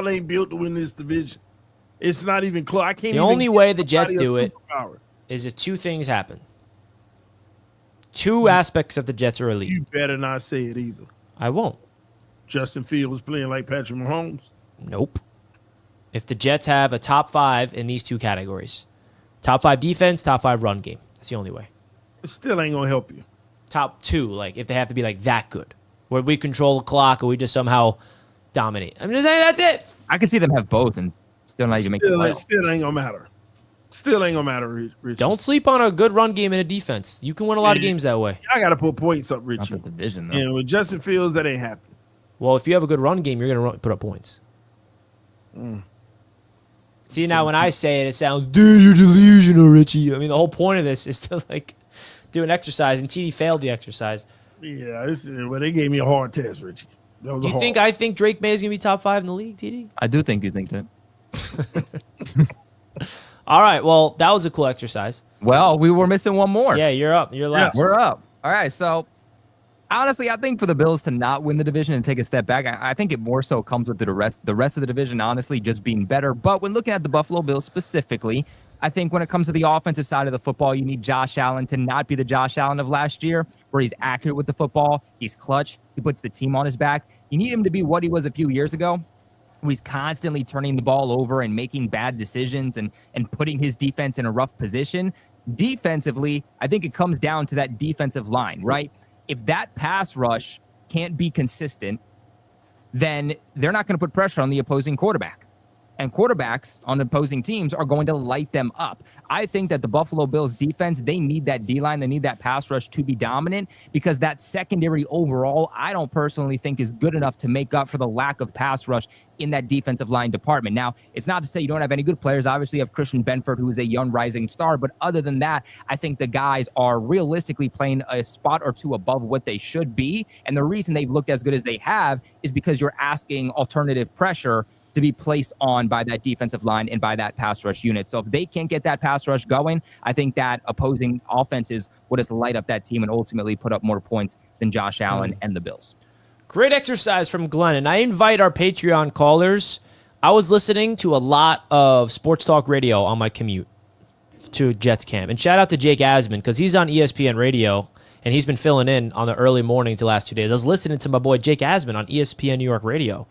C: ain't built to win this division. It's not even close. I can't.
B: The
C: even
B: only
C: give
B: way the Jets
C: somebody a
B: do it
C: superpower.
B: is if two things happen. Two aspects of the Jets are elite.
C: You better not say it either.
B: I won't.
C: Justin Fields playing like Patrick Mahomes.
B: Nope. If the Jets have a top 5 in these two categories, top 5 defense, top 5 run game. That's the only way.
C: It still ain't gonna help you.
B: Top 2, like if they have to be like that good, where we control the clock or we just somehow dominate. I'm just saying that's it.
D: I can see them have both and still not even make the playoffs.
C: Still ain't gonna matter. Still ain't gonna matter, Richie.
B: Don't sleep on a good run game and a defense. You can win a lot of games that way.
C: I gotta put points up,
D: Not
C: Richie.
D: the division though.
C: And with Justin Fields, that ain't happening.
B: Well, if you have a good run game, you're going to put up points. See, now when I say it, it sounds, dude, you're delusional, Richie. I mean, the whole point of this is to like do an exercise, and TD failed the exercise.
C: Yeah, well, they gave me a hard test, Richie. That was
B: Do
C: a
B: you
C: hard.
B: think I think Drake May is going to be top 5 in the league, TD?
D: I do think you think that.
B: All right, well, that was a cool exercise.
D: Well, we were missing one more.
B: Yeah, you're up. You're last.
D: We're up. All right. So, honestly, I think for the Bills to not win the division and take a step back, I think it more so comes with the rest of the division, honestly, just being better. But when looking at the Buffalo Bills specifically, I think when it comes to the offensive side of the football, you need Josh Allen to not be the Josh Allen of last year, where he's accurate with the football, he's clutch, he puts the team on his back. You need him to be what he was a few years ago, where he's constantly turning the ball over and making bad decisions and putting his defense in a rough position. Defensively, I think it comes down to that defensive line, right? If that pass rush can't be consistent, then they're not going to put pressure on the opposing quarterback. and quarterbacks on opposing teams are going to light them up. I think that the Buffalo Bills defense, they need that D-line, they need that pass rush to be dominant, because that secondary overall, I don't personally think is good enough to make up for the lack of pass rush in that defensive line department. Now, it's not to say you don't have any good players. Obviously, you have Christian Benford, who is a young rising star, but other than that, I think the guys are realistically playing a spot or two above what they should be, and the reason they've looked as good as they have is because you're asking alternative pressure to be placed on by that defensive line and by that pass rush unit. So if they can't get that pass rush going, I think that opposing offenses would just light up that team and ultimately put up more points than Josh Allen and the Bills.
B: Great exercise from Glenn. And I invite our Patreon callers. I was listening to a lot of sports talk radio on my commute to Jets camp. And shout out to Jake Asman, because he's on ESPN radio and he's been filling in on the early mornings the last 2 days. I was listening to my boy Jake Asman on ESPN New York radio.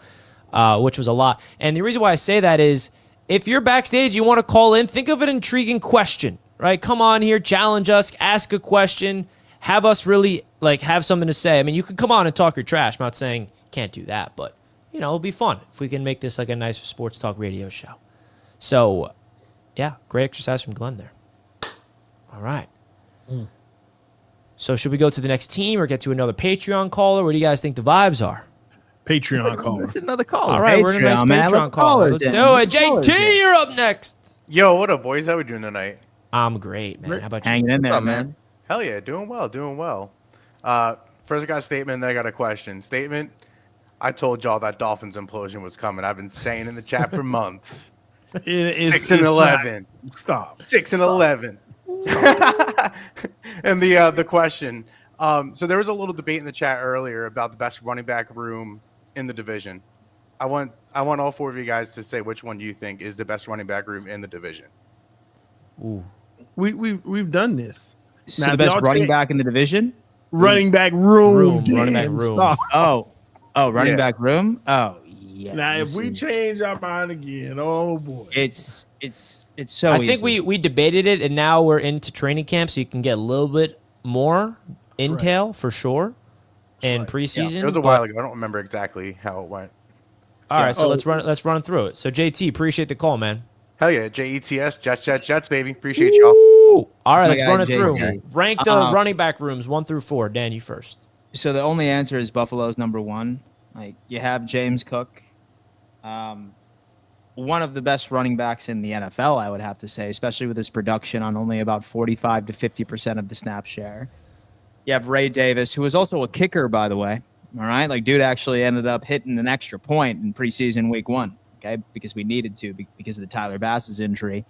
B: Which was a lot. And the reason why I say that is, if you're backstage, you want to call in, think of an intriguing question, right? Come on here, challenge us, ask a question, have us really have something to say. I mean, you can come on and talk your trash. I'm not saying can't do that, but it'll be fun if we can make this like a nice sports talk radio show. So, yeah, great exercise from Glenn there. All right. So should we go to the next team or get to another Patreon caller? What do you guys think the vibes are?
C: Patreon caller.
D: That's another caller.
B: All right, we're in a nice Patreon caller. Let's do it. JT, you're up next.
F: Yo, what up, boys? How we doing tonight?
B: I'm great, man. How about you?
A: Hanging in there, man.
F: Hell yeah, doing well, doing well. First I got a statement, then I got a question. Statement, I told y'all that Dolphins implosion was coming. I've been saying in the chat for months. 6-11.
C: Stop.
F: 6-11. And the question. So there was a little debate in the chat earlier about the best running back room in the division. I want all four of you guys to say which one you think is the best running back room in the division.
B: Ooh.
C: We've done this.
A: So the best running back in the division?
C: Running back room.
B: Running back room.
C: Stop.
A: Oh, running back room? Oh, yeah.
C: Now, if we change our mind again, oh boy.
A: It's so
B: I think
A: easy.
B: we debated it, and now we're into training camp, so you can get a little bit more intel for sure. And preseason.
F: Yeah. It was a while ago. I don't remember exactly how it went.
B: All right, so let's run through it. So JT, appreciate the call, man.
F: Hell yeah, JETS, Jets, baby. Appreciate y'all.
B: Ooh. All right, let's
A: guy,
B: run it through.
A: JT.
B: Rank the running back rooms 1 through 4. Dan, you first.
A: So the only answer is Buffalo's number one. Like, you have James Cook, one of the best running backs in the NFL, I would have to say, especially with his production on only about 45 to 50% of the snap share. You have Ray Davis, who is also a kicker, by the way. All right, like, dude actually ended up hitting an extra point in preseason week 1, okay, because we needed to because of the Tyler Bass's injury.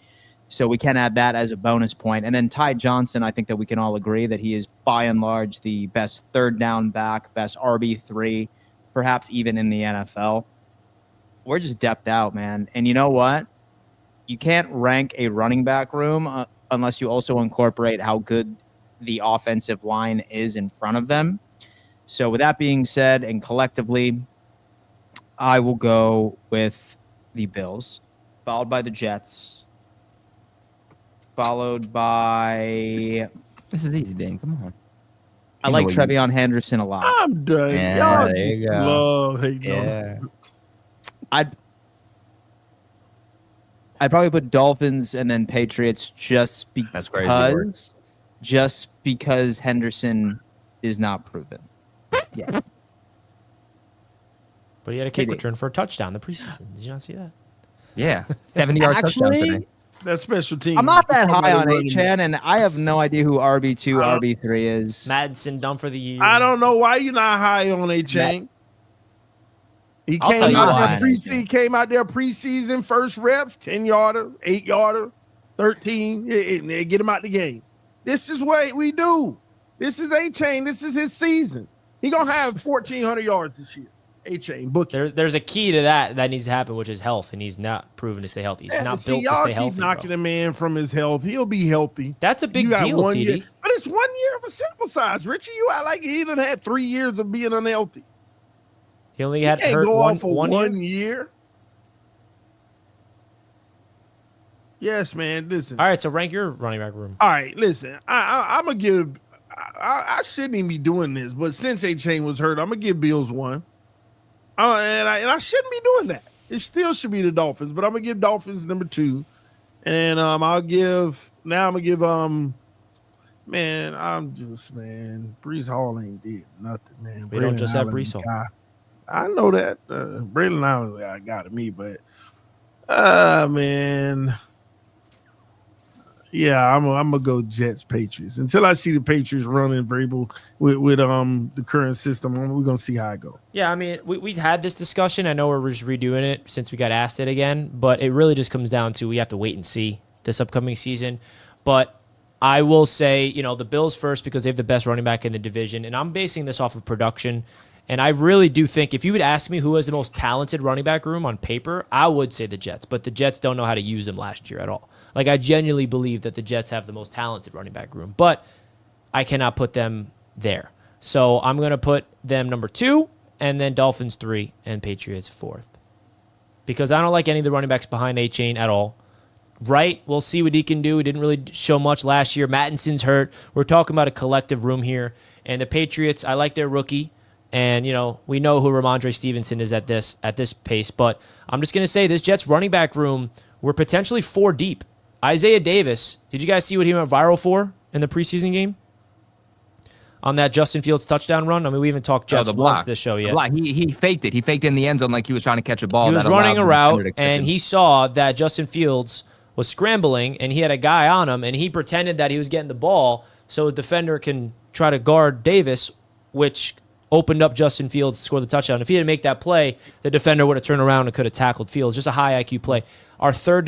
A: So we can add that as a bonus point. And then Ty Johnson, I think that we can all agree that he is by and large the best third down back, best RB3, perhaps even in the NFL. We're just depth out, man. And you know what? You can't rank a running back room unless you also incorporate how good the offensive line is in front of them. So with that being said, and collectively, I will go with the Bills, followed by the Jets, followed by...
D: This is easy, Dan. Come on.
A: I like Trevion Henderson a lot.
C: I'm done.
D: Yeah,
C: Y'all
D: there you
C: just
D: go.
C: love hating on
D: Yeah.
C: them.
A: I'd probably put Dolphins and then Patriots just
D: That's crazy work.
A: because Henderson is not proven. Yeah.
B: But he had a kick
A: He did.
B: return for a touchdown in the preseason. Did you not see that?
D: Yeah. 70-yard touchdown
A: Actually,
D: today.
C: That special team.
A: I'm not that high on
C: Running back.
A: Achan, and I have no idea who RB2, RB3 is.
B: Madsen done for the year.
C: I don't know why you're not high on a chain. He
B: I'll tell
C: came
B: you
C: out
B: why.
C: there preseason first reps, 10-yarder, 8-yarder, 13. Get him out the game. This is what we do. This is A-Chain. This is his season. He gonna have 1,400 yards this year. A-Chain, book it.
B: There's a key to that needs to happen, which is health, and he's not proven to stay healthy. He's not built to
C: y'all
B: stay
C: keep
B: healthy.
C: knocking
B: Bro.
C: a man from his health. He'll be healthy.
B: That's a big
C: You got
B: deal,
C: 1 year,
B: TD.
C: but it's 1 year of a sample size. Richie, you act like he done had 3 years of being unhealthy.
B: He only
C: You
B: had
C: can't
B: hurt
C: go
B: one,
C: off for
B: one
C: 1
B: year.
C: year. Yes, man. Listen.
B: All right, so rank your running back room.
C: All right, listen. I'm gonna give. I shouldn't even be doing this, but since A-Chain was hurt, I'm gonna give Bills 1. And I shouldn't be doing that. it still should be the Dolphins, but I'm gonna give Dolphins number 2. And I'm gonna give Brees Hall ain't did nothing, man.
B: We don't just have Brees Hall.
C: I know that Braylon Allen got me, but man. Yeah, I'm gonna go Jets Patriots until I see the Patriots running Vrabel with the current system. We're gonna see how it goes.
B: Yeah, I mean, we've had this discussion. I know we're just redoing it since we got asked it again, but it really just comes down to we have to wait and see this upcoming season. But I will say, the Bills first because they have the best running back in the division, and I'm basing this off of production. And I really do think if you would ask me who has the most talented running back room on paper, I would say the Jets. But the Jets don't know how to use them last year at all. Like, I genuinely believe that the Jets have the most talented running back room, but I cannot put them there. So I'm going to put them number 2, and then Dolphins 3, and Patriots 4th. Because I don't like any of the running backs behind A-Chain at all. Wright, we'll see what he can do. He didn't really show much last year. Mattinson's hurt. We're talking about a collective room here. And the Patriots, I like their rookie. And, we know who Ramondre Stevenson is at this pace. But I'm just going to say this Jets running back room, we're potentially 4 deep. Isaiah Davis, did you guys see what he went viral for in the preseason game? On that Justin Fields touchdown run? I mean, we haven't talked Jets once this show yet.
D: He faked it. He faked it in the end zone like he was trying to catch a ball.
B: He was running a route, and he saw that Justin Fields was scrambling, and he had a guy on him, and he pretended that he was getting the ball so a defender can try to guard Davis, which opened up Justin Fields to score the touchdown. If he didn't make that play, the defender would have turned around and could have tackled Fields. Just a high IQ play. Our third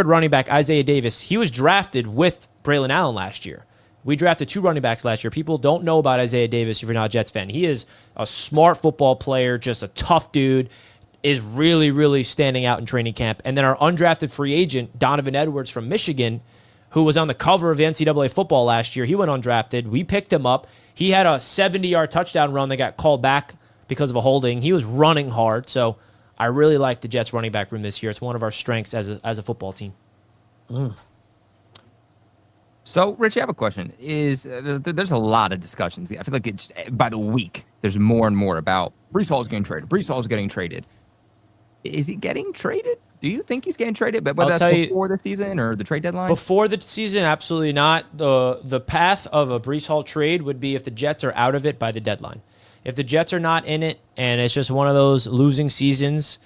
B: running back, Isaiah Davis, he was drafted with Braylon Allen last year. We drafted 2 running backs last year. People don't know about Isaiah Davis if you're not a Jets fan. He is a smart football player, just a tough dude, is really, really standing out in training camp. And then our undrafted free agent, Donovan Edwards from Michigan, who was on the cover of the NCAA football last year. He went undrafted. We picked him up. He had a 70-yard touchdown run that got called back because of a holding. He was running hard. So I really like the Jets running back room this year. It's one of our strengths as a football team.
D: So, Rich, I have a question. There's a lot of discussions. I feel like it's by the week, there's more and more about Brees Hall is getting traded. Brees Hall is getting traded. Is he getting traded? Do you think he's getting traded? But whether that's before the season or the trade deadline?
B: Before the season, absolutely not. The path of a Brees Hall trade would be if the Jets are out of it by the deadline. If the Jets are not in it and it's just one of those losing seasons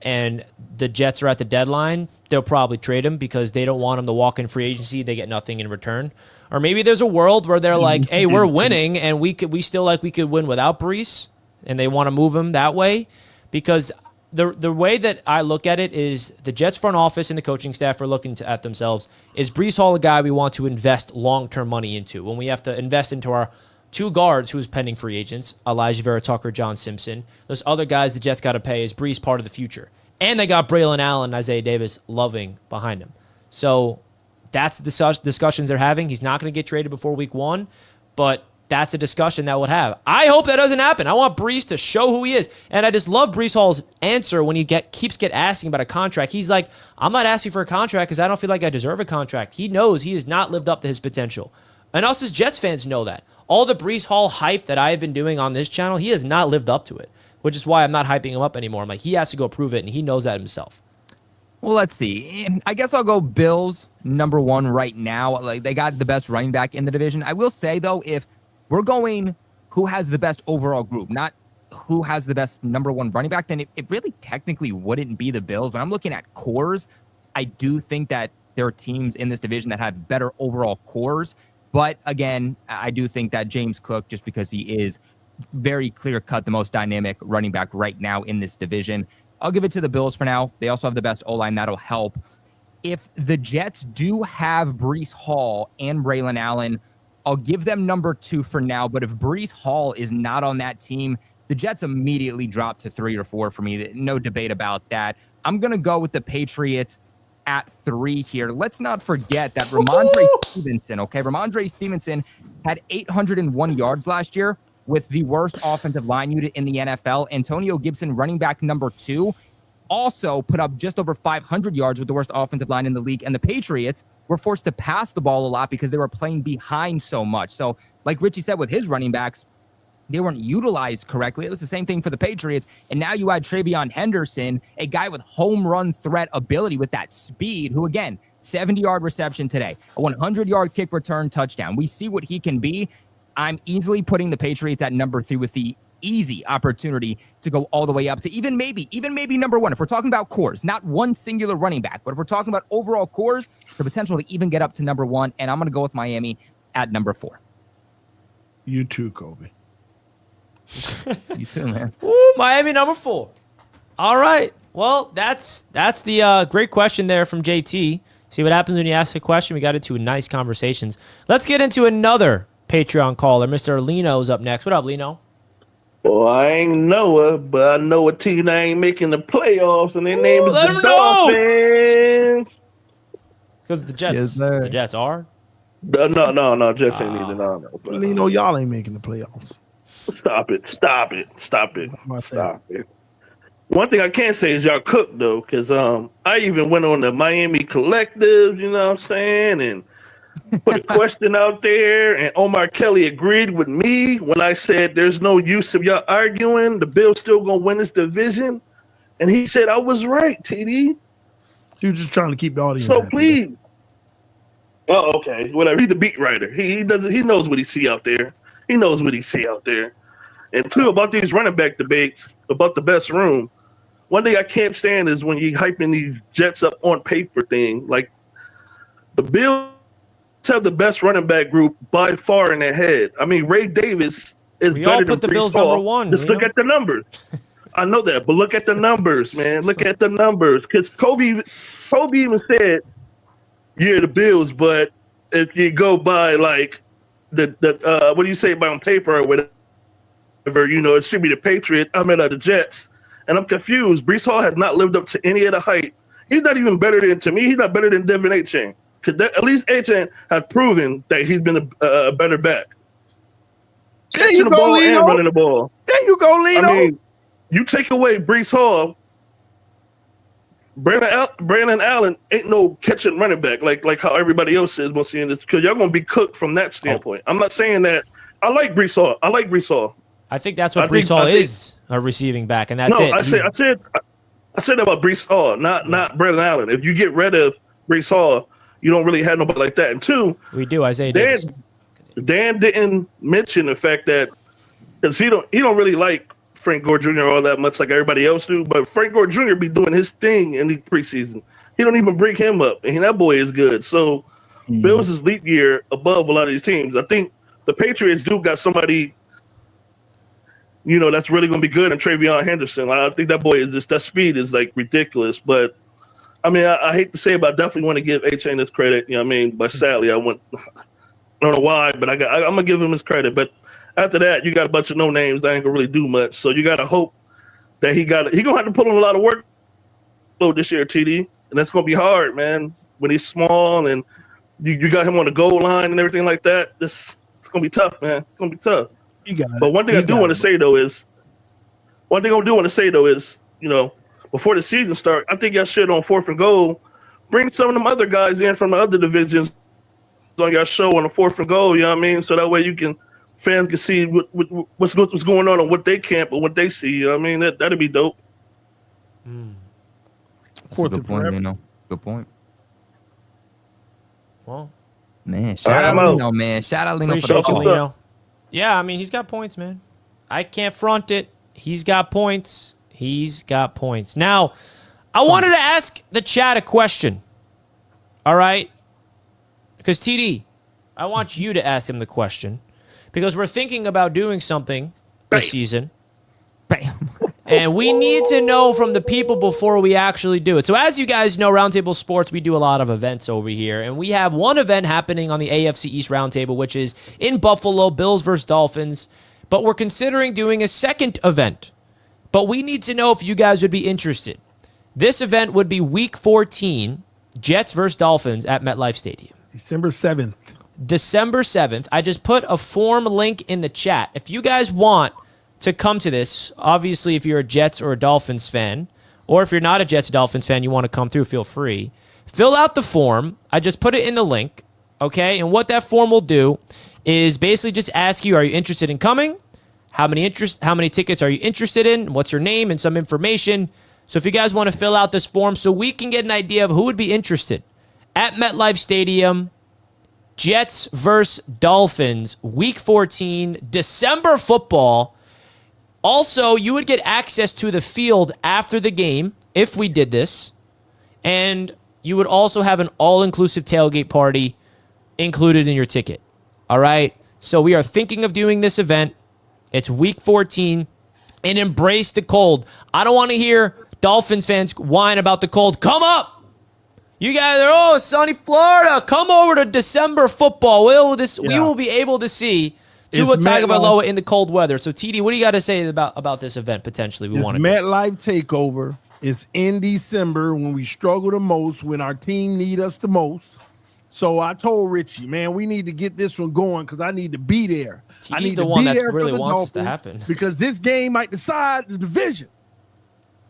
B: and the Jets are at the deadline, they'll probably trade him because they don't want him to walk in free agency. They get nothing in return. Or maybe there's a world where they're like, hey, we're winning and we could win without Brees, and they want to move him that way. Because the way that I look at it is the Jets front office and the coaching staff are looking at themselves. Is Brees Hall a guy we want to invest long-term money into when we have to invest into our 2 guards who's pending free agents, Elijah Vera Tucker, John Simpson. Those other guys the Jets got to pay. Is Brees part of the future? And they got Braylon Allen and Isaiah Davis loving behind him. So that's the discussions they're having. He's not going to get traded before week 1, but that's a discussion that would have. I hope that doesn't happen. I want Brees to show who he is. And I just love Brees Hall's answer when he keeps asking about a contract. He's like, I'm not asking for a contract because I don't feel like I deserve a contract. He knows he has not lived up to his potential. And us as Jets fans know that. All the Brees Hall hype that I have been doing on this channel, he has not lived up to it, which is why I'm not hyping him up anymore. I'm like, he has to go prove it, and he knows that himself.
D: Well, let's see. I guess I'll go Bills number 1 right now. Like, they got the best running back in the division. I will say, though, if we're going who has the best overall group, not who has the best number 1 running back, then it really technically wouldn't be the Bills. When I'm looking at cores, I do think that there are teams in this division that have better overall cores. But again, I do think that James Cook, just because he is very clear-cut, the most dynamic running back right now in this division, I'll give it to the Bills for now. They also have the best O-line. That'll help. If the Jets do have Brees Hall and Braylon Allen, I'll give them number 2 for now. But if Brees Hall is not on that team, the Jets immediately drop to 3 or 4 for me. No debate about that. I'm going to go with the Patriots at 3 here. Let's not forget that Ramondre Stevenson had 801 yards last year with the worst offensive line unit in the NFL. Antonio Gibson, running back number 2, also put up just over 500 yards with the worst offensive line in the league. And the Patriots were forced to pass the ball a lot because they were playing behind so much. So like Richie said with his running backs, they weren't utilized correctly. It was the same thing for the Patriots. And now you add Travion Henderson, a guy with home run threat ability with that speed, who, again, 70-yard reception today, a 100-yard kick return touchdown. We see what he can be. I'm easily putting the Patriots at number 3 with the easy opportunity to go all the way up to even maybe number 1. If we're talking about cores, not one singular running back, but if we're talking about overall cores, the potential to even get up to number 1. And I'm going to go with Miami at number 4.
C: You too, Kobe.
D: You too, man.
B: Ooh, Miami number 4. All right. Well, that's the great question there from JT. See what happens when you ask a question. We got into nice conversations. Let's get into another Patreon caller. Mr. Lino's up next. What up, Lino?
G: Well, I ain't know it, but I know a team that ain't making the playoffs, and their name is the Dolphins.
B: Because the Jets,
D: Yes,
B: the Jets are.
G: No, Jets ain't even on.
C: Lino, y'all ain't making the playoffs.
G: Stop it. One thing I can't say is y'all cooked though, because I even went on the Miami Collective, you know what I'm saying, and put a question out there, and Omar Kelly agreed with me when I said there's no use of y'all arguing. The Bills still gonna win this division, and he said I was right. TD.
C: He was just trying to keep the audience.
G: So
C: happy.
G: please. Oh, okay. Whatever. He's the beat writer. He doesn't. He knows what he see out there. And two, about these running back debates about the best room. One thing I can't stand is when you hyping these Jets up on paper thing. Like the Bills have the best running back group by far in their head. I mean, Ray Davis is better than Brees Hall. Just look at the numbers. I know that, but look at the numbers, man. Look at the numbers. Because Kobe even said, yeah, the Bills, but if you go by like the what do you say by on paper or whatever, you know, it should be the Patriots. I mean, the Jets. And I'm confused. Brees Hall has not lived up to any of the hype. He's not even better than, to me, he's not better than Devin A-Chain. Because at least A-Chain has proven that he's been a better back. Catching the ball and running the ball.
C: There you go, Lino.
G: I mean, you take away Brees Hall, Brandon Allen ain't no catching running back like how everybody else is mostly in this, because y'all gonna be cooked from that standpoint. I'm not saying that. I like Brees Hall.
B: I think that's what Brees Hall is, a receiving back, and that's it.
G: I said that about Brees Hall, not Brandon Allen. If you get rid of Brees Hall, you don't really have nobody like that. And two,
B: we do Isaiah Davis.
G: Dan didn't mention the fact that because he don't really like Frank Gore Jr. all that much like everybody else do, but Frank Gore Jr. be doing his thing in the preseason. He don't even bring him up, and that boy is good. So Bills is leap year above a lot of these teams. I think the Patriots do got somebody, you know, that's really going to be good in Travion Henderson. I think that boy is just, that speed is like ridiculous. But I mean, I hate to say it, but I definitely want to give A-Chain his credit. You know what I mean? But sadly, I don't know why, but I'm going to give him his credit. But after that, you got a bunch of no names that ain't going to really do much. So you got to hope that he going to have to put on a lot of work this year, TD. And that's going to be hard, man, when he's small and you got him on the goal line and everything like that. It's going to be tough, man. It's going to be tough. But one thing I do want to say, though, is, you know, before the season starts, I think y'all should, on 4th and goal, bring some of them other guys in from the other divisions on your show on the 4th and goal, you know what I mean? So that way fans can see what's going on and what they can't, but what they see, you know what I mean? That'd be dope.
D: That's a good point, you know. Good point.
B: Well,
D: man, shout out Lino, man. Shout out Lino for the call.
B: Lino. Yeah, I mean, he's got points, man. I can't front it. He's got points. Now, I wanted to ask the chat a question. All right? Because, TD, I want you to ask him the question. Because we're thinking about doing something this season. And we need to know from the people before we actually do it. So as you guys know, Roundtable Sports, we do a lot of events over here. And we have one event happening on the AFC East Roundtable, which is in Buffalo, Bills versus Dolphins. But we're considering doing a second event. But we need to know if you guys would be interested. This event would be Week 14, Jets versus Dolphins at MetLife Stadium.
C: December 7th. I just put a form link in the chat. If you guys want to come to this, obviously if you're a Jets or a Dolphins fan, or if you're not a Jets or Dolphins fan, you want to come through, feel free. Fill out the form. I just put it in the link, okay? And what that form will do is basically just ask you, are you interested in coming?
B: how many tickets are you interested in, what's your name, and some information. So if you guys want to fill out this form so we can get an idea of who would be interested at MetLife Stadium, Jets versus Dolphins, Week 14, December football. Also, you would get access to the field after the game if we did this, and you would also have an all-inclusive tailgate party included in your ticket. All right? So we are thinking of doing this event. It's Week 14, and embrace the cold. I don't want to hear Dolphins fans whine about the cold. Come up! You guys are, sunny Florida. Come over to December football. We will be able to see Tua Tagovailoa in the cold weather. So, TD, what do you got to say about this event potentially? We want to
C: MetLife Takeover. It's in December when we struggle the most, when our team need us the most. So I told Richie, man, we need to get this one going because I need to be there.
B: TD's
C: I need
B: the
C: to
B: one
C: be
B: that
C: there
B: really
C: for the
B: wants this to
C: Dolphins
B: happen.
C: because this game might decide the division.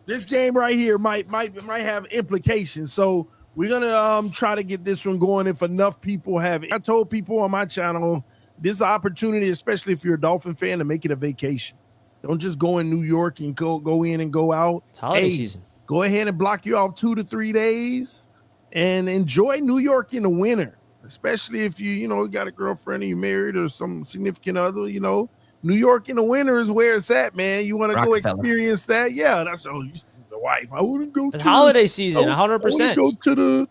C: This game right here might have implications. So we're gonna try to get this one going if enough people have it. I told people on my channel this is an opportunity, especially if you're a Dolphin fan, to make it a vacation. Don't just go in New York and go in and go out.
B: It's holiday season.
C: Go ahead and block you off 2 to 3 days and enjoy New York in the winter, especially if you got a girlfriend or you married or some significant other. New York in the winter is where it's at, man. You want to go experience that? Yeah, that's the wife. I wouldn't go.
B: It's holiday season, 100%.
C: I want to go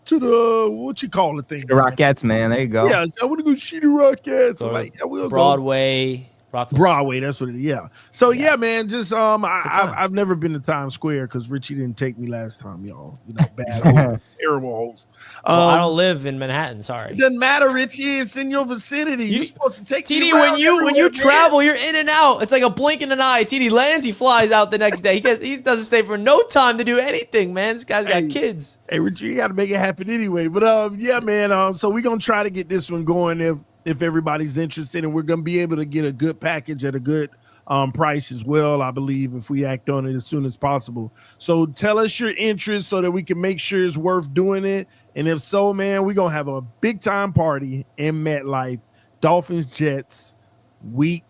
C: to the what you call the thing?
D: The Rockettes, man. There you go.
C: Yeah, I want to go see the Rockettes. We'll
B: Broadway.
C: Broadway, that's what it is. Yeah. So yeah, man, just I've never been to Times Square because Richie didn't take me last time, y'all. Bad host, terrible host.
B: I don't live in Manhattan. Sorry.
C: It doesn't matter, Richie. It's in your vicinity. You're supposed to take
B: TD when you travel, you're in and out. It's like a blink in an eye. TD lands, he flies out the next day. He doesn't stay for no time to do anything, man. This guy's got kids.
C: Hey, Richie, you got to make it happen anyway. But yeah, man. So we're gonna try to get this one going if everybody's interested, and we're going to be able to get a good package at a good price as well, I believe, if we act on it as soon as possible. So tell us your interest so that we can make sure it's worth doing it. And if so, man, we're going to have a big time party in MetLife. Dolphins, Jets, I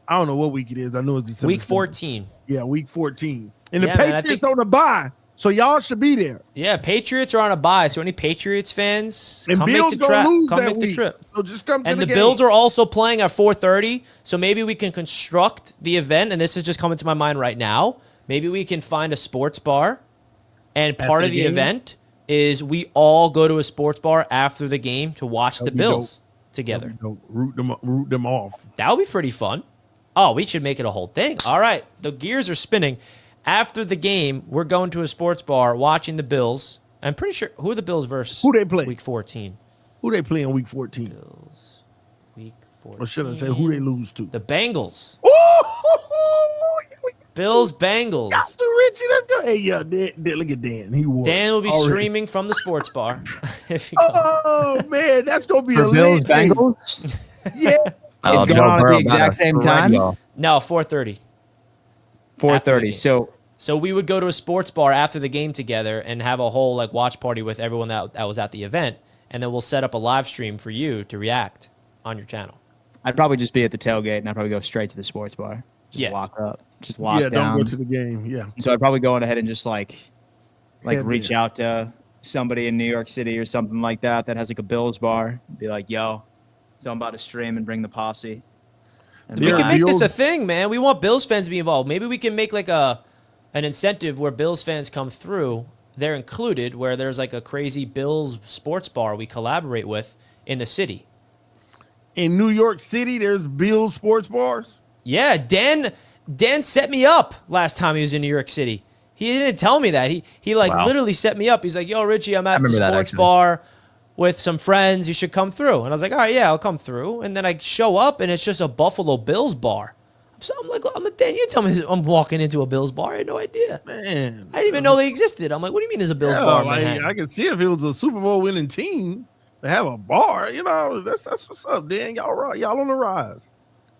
C: don't know what week it is. I know it's December.
B: Week 14.
C: Yeah, week 14. And the Patriots on a bye. So y'all should be there.
B: Yeah, Patriots are on a bye. So any Patriots fans,
C: come make the
B: trip.
C: So just come to
B: and
C: the
B: the Bills are also playing at 4:30. So maybe we can construct the event. And this is just coming to my mind right now. Maybe we can find a sports bar. And part of the event is we all go to a sports bar after the game to watch the Bills together.
C: Root them off.
B: That would be pretty fun. Oh, we should make it a whole thing. All right. The gears are spinning. After the game, we're going to a sports bar watching the Bills. I'm pretty sure. Who are the Bills versus?
C: Who they play?
B: Week 14.
C: Who they play in week 14?
B: Bills. Week 14.
C: Or should I say who they lose to?
B: The Bengals.
C: Oh!
B: Bills, Bengals.
C: Got to Richie. Let's go. Hey, yeah, look at Dan.
B: Dan will be streaming from the sports bar.
C: Oh, man. That's going to be
A: for
C: a
A: Bills,
C: lit
A: Bengals?
C: Yeah.
A: It's going on at the exact same time?
B: No, 4:30.
A: 4:30.
B: So we would go to a sports bar after the game together and have a whole watch party with everyone that was at the event, and then we'll set up a live stream for you to react on your channel.
A: I'd probably just be at the tailgate and I'd probably go straight to the sports bar. Just lock up. Just lock down.
C: Don't go to the game. Yeah.
A: So I'd probably go ahead and just reach out to somebody in New York City or something like that has a Bills bar. Be like, yo, so I'm about to stream and bring the posse. And
B: we can make this a thing, man. We want Bills fans to be involved. Maybe we can make an incentive where Bills fans come through. They're included, where there's a crazy Bills sports bar we collaborate with in the city.
C: In New York City, there's Bills sports bars?
B: Yeah, Dan set me up last time he was in New York City. He didn't tell me that. He literally set me up. He's like, yo, Richie, I'm at the sports bar with some friends. You should come through. And I was like, all right, yeah, I'll come through. And then I show up, and it's just a Buffalo Bills bar. So I'm like, Dan, you tell me I'm walking into a Bills bar. I had no idea.
C: Man.
B: I didn't even know they existed. I'm like, what do you mean there's a Bills bar in Manhattan?
C: I can see if it was a Super Bowl winning team to have a bar. That's what's up, Dan. Y'all on the rise.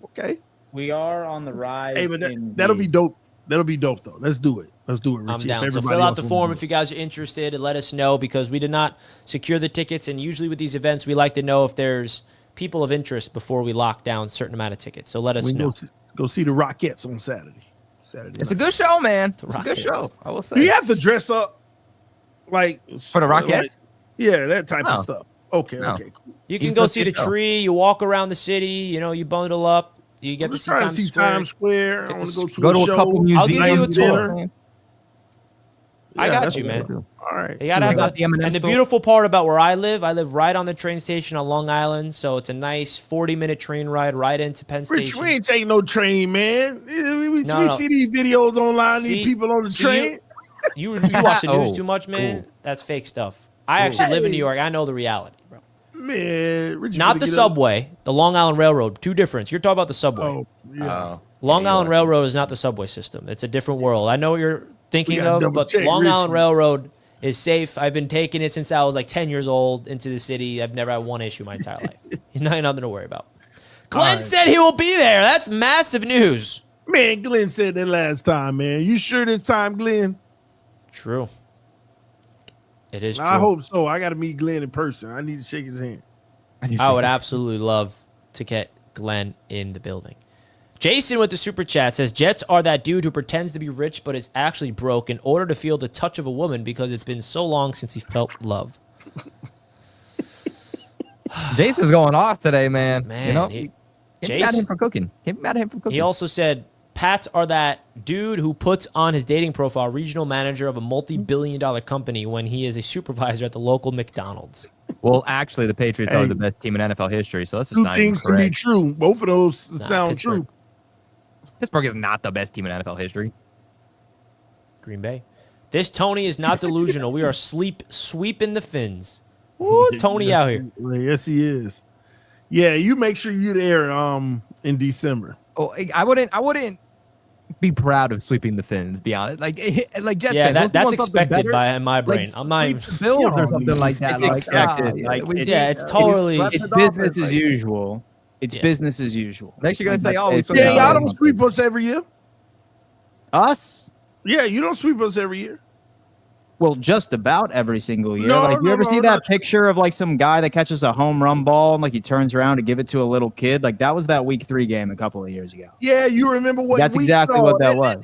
C: Okay.
A: We are on the rise.
C: Hey, but that'll be dope. That'll be dope, though. Let's do it, Richie.
B: I'm down. So fill out the form if you guys are interested and let us know, because we did not secure the tickets. And usually with these events, we like to know if there's people of interest before we lock down a certain amount of tickets. So let us know.
C: Go see the Rockettes on Saturday.
D: It's a good show, man.
B: The
D: It's a good
B: Rockets.
D: show. I will say.
C: Do you have to dress up like
D: For the Rockettes?
C: like- yeah, that type
D: No.
C: of stuff. Okay,
D: No.
C: okay, cool.
B: You can
D: He's
B: go
D: the
B: see the
D: kid, though.
B: tree. You walk around the city. You know, you bundle up. You get
C: I'm
B: to
C: just
B: see
C: trying
B: Times
C: to see
B: Square.
C: Times Square. I
B: Get
C: want
B: the
C: to go to
D: Go
C: a
D: to a
C: show.
D: couple
B: I'll
D: museums.
B: give you a tour.
C: dinner.
B: I got
C: that's
B: you,
C: what
B: man.
C: I do. All right.
B: You gotta have
D: got
B: that.
D: the M&M
B: And the
D: store.
B: beautiful part about where I live right on the train station on Long Island. So it's a nice 40-minute train ride right into Penn
C: Rich,
B: Station.
C: we ain't taking no train, man. We
B: No.
C: see these videos online,
B: See-
C: these people on the
B: see,
C: train.
B: You watch the news
D: Oh,
B: too much, man.
D: cool.
B: That's fake stuff. I actually live in New York. I know the reality, bro.
C: Man, Rich
B: Not
C: finna
B: the
C: get up.
B: subway, the Long Island Railroad. Two difference. You're talking about the subway.
C: Oh, yeah.
B: Long
D: Yeah,
B: Island
D: you are.
B: Railroad is not the subway system. It's a different world. I know what you're thinking
C: gotta
B: of,
C: double
B: but
C: check,
B: Long Island
C: Richie.
B: Railroad is safe. I've been taking it since I was like 10 years old into the city. I've never had one issue my entire life. Nothing to worry about. Glenn
C: right.
B: said he will be there. That's massive news.
C: Man, Glenn said that last time, man. You sure this time, Glenn?
B: True. It is true.
C: I hope so. I got to meet Glenn in person. I need to shake his hand.
B: I would absolutely love to get Glenn in the building. Jason with the super chat says Jets are that dude who pretends to be rich but is actually broke in order to feel the touch of a woman because it's been so long since he felt love.
D: Jason's going off today, man.
B: Man,
D: you know,
B: he-
D: can't be mad at
B: Jason-
D: him for cooking. Can't be mad at him for cooking.
B: He also said Pats are that dude who puts on his dating profile regional manager of a multi-billion-dollar company when he is a supervisor at the local McDonald's.
D: Well, actually, the Patriots are
C: Hey.
D: the best team in NFL history, so that's a
C: Two
D: sign.
C: things can be true. Both of those sound
B: Pittsburgh.
C: true.
D: Pittsburgh is not the best team in NFL history.
B: Green Bay. This Tony is not delusional. We are sweeping the Finns. Woo, Tony out here.
C: Yes, he is. Yeah, you make sure you're there in December.
D: Oh, I wouldn't be proud of sweeping the Finns. Be honest, like Jets
B: Yeah,
D: fans, don't you
B: that's
D: want something
B: expected
D: better?
B: by my brain.
D: Like,
B: I'm not even.
D: sweep the Bills or
C: Yo,
D: something like that.
A: it's
D: Like,
A: expected.
D: yeah,
A: Like,
D: we-
B: Yeah, it's totally.
A: It's
C: the Dolphins,
A: business as
C: like-
A: usual. It's
B: Yeah.
A: business as usual.
D: Next, you're gonna say, "Oh, we
A: It's-
D: swept
C: Yeah,
D: the
C: y'all
D: Bills."
C: don't sweep us every year.
A: Us?
C: Yeah, you don't sweep us every year.
A: Well, just about every single year.
C: No,
A: Like, you
C: no,
A: ever
C: no,
A: see
C: not
A: that picture of like some guy that catches a home run ball and like he turns around to give it to a little kid? Like that was that week 3 game a couple of years ago.
C: Yeah, you remember what?
A: That's
C: week-
A: exactly
C: no,
A: what that was.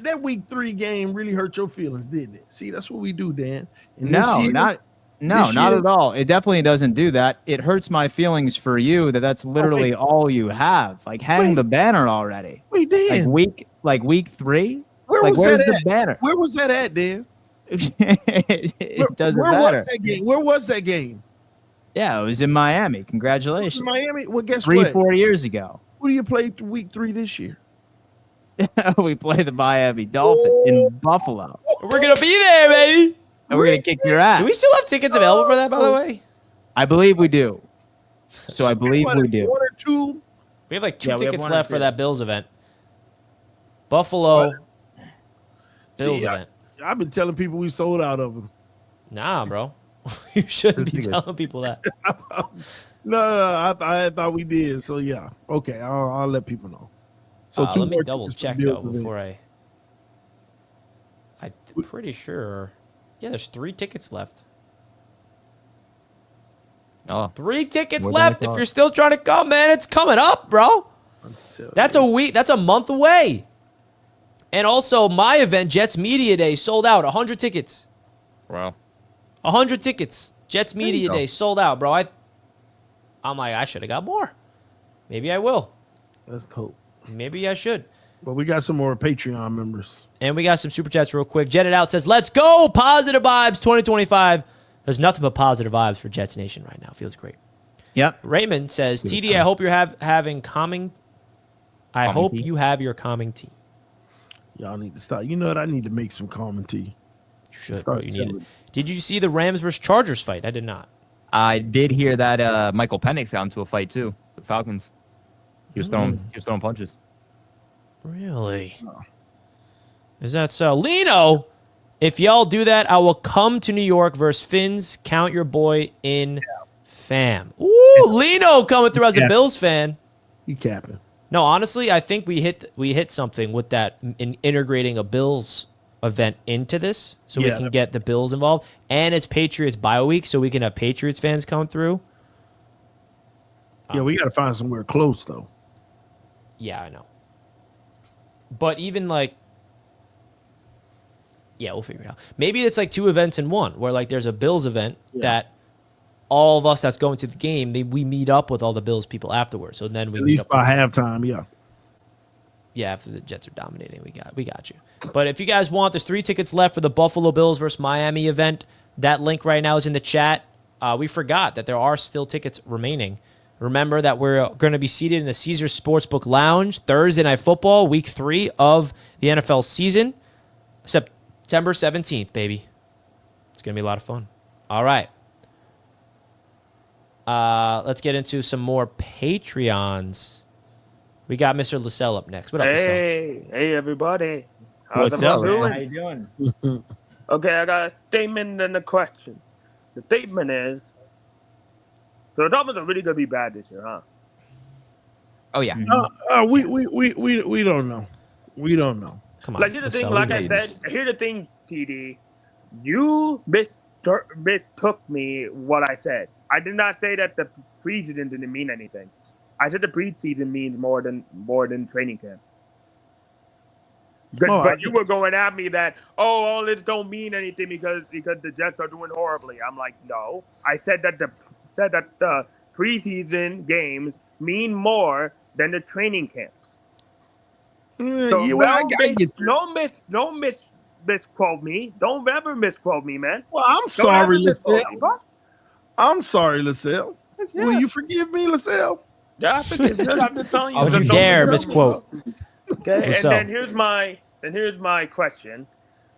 C: That week 3 game really hurt your feelings, didn't it? See, that's what we do, Dan. And
A: No,
C: this year-
A: not
C: this
A: not
C: year-
A: at all. It definitely doesn't do that. It hurts my feelings for you that's literally all you have. Like hang
C: Wait.
A: the banner already.
C: Wait, Dan.
A: Like week 3?
C: Where
A: Like
C: was
A: where's
C: that
A: the
C: at?
A: banner?
C: Where was that at, Dan?
A: It doesn't
C: where
A: matter.
C: was that game? Where was that game?
A: Yeah, it was in Miami.
C: In
A: Congratulations.
C: Miami. Well, guess
A: 4
C: what?
A: years ago.
C: Who do you play week 3 this year?
A: We play the Miami Dolphins in Buffalo.
B: We're gonna be there, baby.
A: And we're gonna kick your ass.
B: Do we still have tickets available for that, by the way?
A: I believe we do. So I believe
C: What,
A: we do.
C: 1 or 2?
B: We have like 2
A: Yeah, we have
B: tickets
A: one or
B: left for
A: two.
B: that Bills event. Buffalo Bills
C: See,
B: event.
C: I've been telling people we sold out of them.
B: Nah, bro. You shouldn't be
D: Tickets.
B: telling people that.
C: No, I thought we did. So yeah, okay, I'll let people know. So two
B: Let me
C: more
B: double
C: tickets
B: check
C: for the
B: though
C: Bills event.
B: before I'm pretty sure. Yeah, there's 3 tickets left.
D: Oh,
B: 3 tickets
D: More than I
B: left. If
D: thought.
B: you're still trying to come, man, it's coming up, bro. That's a week. That's a month away. And also, my event, Jets Media Day, sold out. 100 tickets.
D: well,
B: 100 tickets. Jets
D: you
B: Media
D: go.
B: Day sold out, bro. I'm like, I should have got more. Maybe I will.
C: That's dope.
B: Maybe I should.
C: But we got some more Patreon members.
B: And we got some super chats real quick. Jet It Out says, let's go. Positive vibes 2025. There's nothing but positive vibes for Jets Nation right now. Feels great.
A: Yep.
B: Raymond says, TD, I hope you're having calming. I
D: Calming
B: hope
D: tea?
B: you have your calming tea.
C: Y'all need to stop. You know what? I need to make some common tea.
B: You should,
C: Start
B: bro. You need
C: selling.
B: it. Did you see the Rams versus Chargers fight? I did not.
D: I did hear that Michael Penix got into a fight too with Falcons. He was throwing punches.
B: Really? Is that so? Lino, if y'all do that, I will come to New York versus Finns. Count your boy in, fam. Ooh, Lino coming through as a
C: Yeah.
B: Bills fan.
C: You capping?
B: No, honestly, I think we hit something with that in integrating a Bills event into this, so we
C: Yeah.
B: can get the Bills involved, and it's Patriots bye week, so we can have Patriots fans come through.
C: Yeah, we got to find somewhere close though.
B: Yeah, I know. But even like, yeah, we'll figure it out. Maybe it's like 2 events in one, where like there's a Bills event that all of us that's going to the game, we meet up with all the Bills people afterwards. So then we
C: At
B: meet
C: least
B: up
C: by halftime, yeah.
B: Yeah, after the Jets are dominating, we got you. But if you guys want, there's 3 tickets left for the Buffalo Bills versus Miami event. That link right now is in the chat. We forgot that there are still tickets remaining. Remember that we're going to be seated in the Caesars Sportsbook Lounge Thursday Night Football, Week 3 of the NFL season, September 17th, baby. It's going to be a lot of fun. All right. Let's get into some more Patreons. We got Mr. Lascelles up next. What up, Lascelles?
H: Hey, everybody. How's
A: What's up,
H: everyone
A: man?
H: doing?
A: How you doing?
H: Okay, I got a statement and a question. The statement is, so the Dolphins are really gonna be bad this year, huh?
D: Oh yeah.
C: We don't know. We don't know.
B: Come on.
H: Like here's the thing,
B: Lascelles,
H: like I said, here's the thing, TD. You mistook me what I said. I did not say that the preseason didn't mean anything. I said the preseason means more than training camp. But you were going at me that all this don't mean anything because the Jets are doing horribly. I'm like, no. I said that the preseason games mean more than the training camps. So misquote me. Don't ever misquote me, man.
C: Well, I'm sorry, Lascelles. I'm sorry, Lascelles.
H: Yeah.
C: Will you forgive me, Lascelles?
H: Yeah, I forgive you. I'm just telling you.
B: How would you
H: Don't
B: dare
H: misquote me.
B: misquote?
H: Okay,
B: What's
H: and
B: up?
H: then here's my question.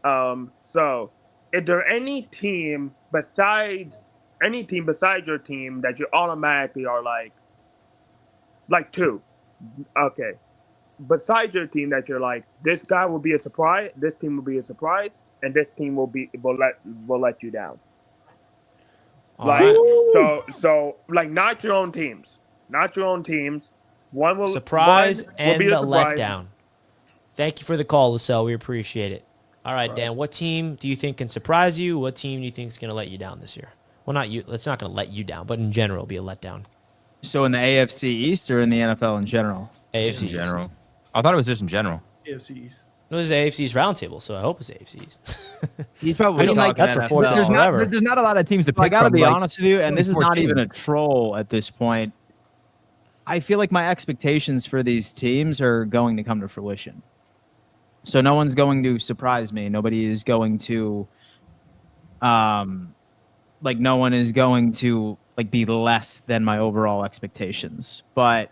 H: So is there any team besides your team that you automatically are like 2? Okay. Besides your team that you're like, this guy will be a surprise, this team will be a surprise, and this team will let you down. So like not your own teams. Not your own teams. One will
B: Surprise and
H: be a
B: the
H: surprise.
B: letdown. Thank you for the call, Lascelles. We appreciate it. All right, Dan, what team do you think can surprise you? What team do you think is going to let you down this year? Well, not you. It's not going to let you down, but in general, be a letdown.
A: So in the AFC East or in the NFL in general?
B: AFC
D: Just in
B: East.
D: general. I thought it was just in general.
C: AFC East.
B: No, this is AFC East Roundtable, so I hope it's AFC East.
A: He's probably talking
B: that's for
A: NFL.
B: 4
D: There's
B: forever.
D: not a lot of teams to pick
A: I gotta
D: from,
A: be
D: like,
A: honest with you, and this is not
D: 2014.
A: even a troll at this point. I feel like my expectations for these teams are going to come to fruition. So no one's going to surprise me. Nobody is going to, no one is going to be less than my overall expectations. But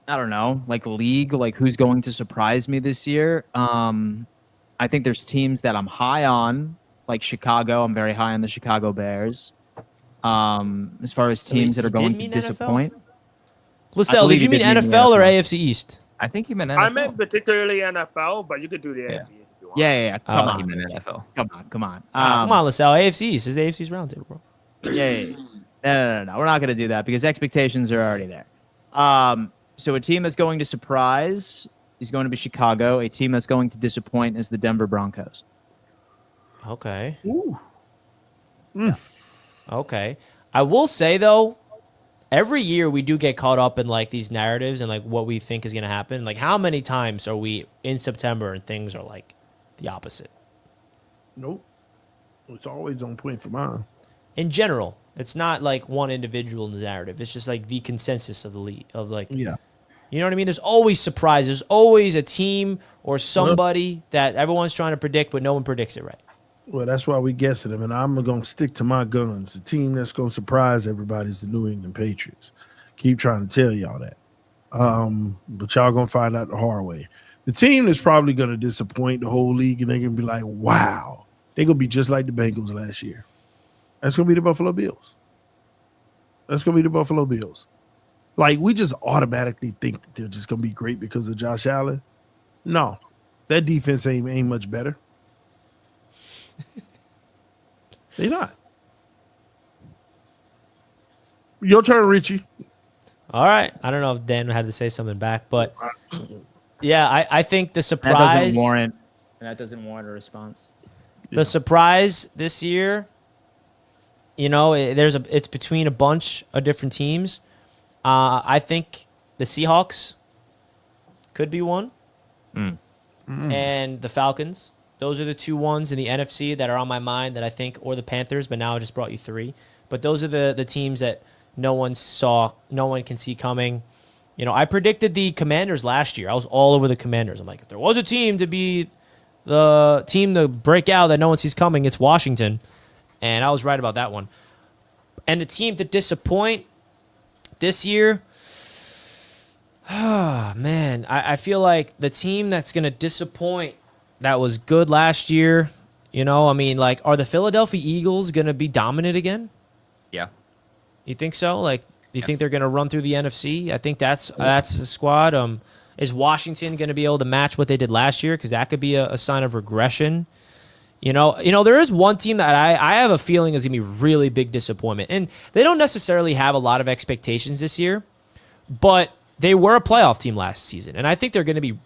A: I don't know, league, who's going to surprise me this year? I think there's teams that I'm high on, like Chicago. I'm very high on the Chicago Bears. As far as teams that are
B: you did
A: going to
B: mean
A: disappoint.
B: Lascelles,
A: believe
B: did you
A: he
B: mean
A: did mean
B: NFL or
A: NFL.
B: AFC East?
D: I think he meant NFL.
H: I meant particularly NFL, but you could do the AFC if you want.
A: Yeah. Come
B: Oh.
A: on,
D: He meant NFL.
A: come on.
B: Come on, Lascelles. AFC East. This is the AFC's Roundtable, bro.
A: Yeah. No. We're not going to do that because expectations are already there. So a team that's going to surprise is going to be Chicago. A team that's going to disappoint is the Denver Broncos.
B: Okay.
C: Ooh.
B: Okay. I will say, though, every year we do get caught up in these narratives and what we think is going to happen. How many times are we in September and things are the opposite?
C: Nope. It's always on point for mine.
B: In general, it's not one individual narrative. It's just the consensus of the league
C: Yeah.
B: you know what I mean? There's always surprises, always a team or somebody that everyone's trying to predict, but no one predicts it right.
C: Well, that's why we guessing them, and I'm gonna stick to my guns. The team that's gonna surprise everybody is the New England Patriots. Keep trying to tell y'all that, but y'all gonna find out the hard way. The team that's probably gonna disappoint the whole league, and they're gonna be like, "Wow," they're gonna be just like the Bengals last year. That's gonna be the Buffalo Bills. We just automatically think that they're just gonna be great because of Josh Allen. No, that defense ain't much better. They're not. Your turn, Richie.
B: All right. I don't know if Dan had to say something back, but yeah, I think the
A: That
B: surprise
A: doesn't warrant a response.
B: the surprise this year, it's between a bunch of different teams. I think the Seahawks could be one. and the Falcons. Those are the two ones in the NFC that are on my mind that I think, or the Panthers, but now I just brought you three. But those are the teams that no one can see coming. You know, I predicted the Commanders last year. I was all over the Commanders. I'm like, if there was a team to be the team to break out that no one sees coming, it's Washington. And I was right about that one. And the team to disappoint this year, man, I feel like the team that's going to disappoint that was good last year, you know, I mean, like, are the Philadelphia Eagles going to be dominant again?
D: Yeah.
B: You think so? Like, do you think they're going to run through the NFC? I think that's the squad. Is Washington going to be able to match what they did last year? Because that could be a sign of regression. You know, there is one team that I have a feeling is going to be really big disappointment. And they don't necessarily have a lot of expectations this year, but they were a playoff team last season. And I think they're going to be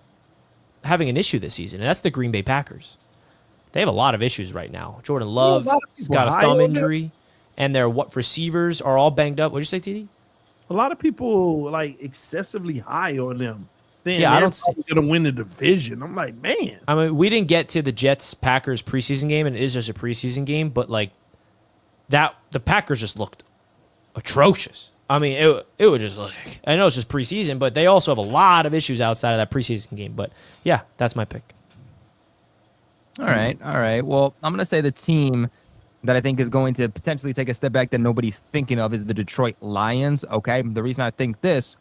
B: having an issue this season, and that's the Green Bay Packers. They have a lot of issues right now. Jordan Love has got a thumb injury, and their receivers are all banged up. What'd you say, TD?
C: A lot of people like excessively high on them.
B: Yeah, I don't see
C: going to win the division. I'm like, man.
B: I mean, we didn't get to the Jets-Packers preseason game, and it is just a preseason game, but like that, the Packers just looked atrocious. I mean, it would just look. I know it's just preseason, but they also have a lot of issues outside of that preseason game. But yeah, that's my pick.
D: All right. Well, I'm going to say the team that I think is going to potentially take a step back that nobody's thinking of is the Detroit Lions. Okay, the reason I think this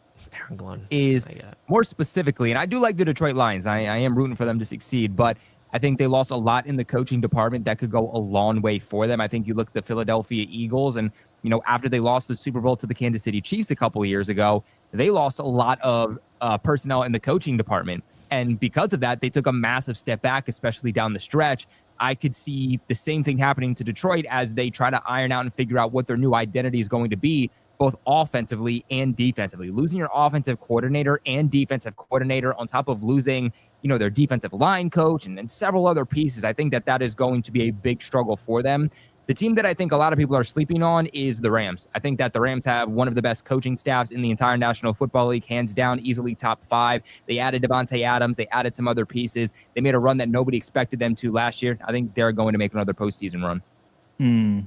D: is more specifically, and I do like the Detroit Lions. I am rooting for them to succeed, but I think they lost a lot in the coaching department that could go a long way for them. I think you look at the Philadelphia Eagles, and you know, after they lost the Super Bowl to the Kansas City Chiefs a couple of years ago, they lost a lot of personnel in the coaching department. And because of that, they took a massive step back, especially down the stretch. I could see the same thing happening to Detroit as they try to iron out and figure out what their new identity is going to be, both offensively and defensively. Losing your offensive coordinator and defensive coordinator on top of losing, you know, their defensive line coach and several other pieces, I think that is going to be a big struggle for them. The team that I think a lot of people are sleeping on is the Rams. I think that the Rams have one of the best coaching staffs in the entire National Football League, hands down, easily top 5. They added Devontae Adams. They added some other pieces. They made a run that nobody expected them to last year. I think they're going to make another postseason run.
A: And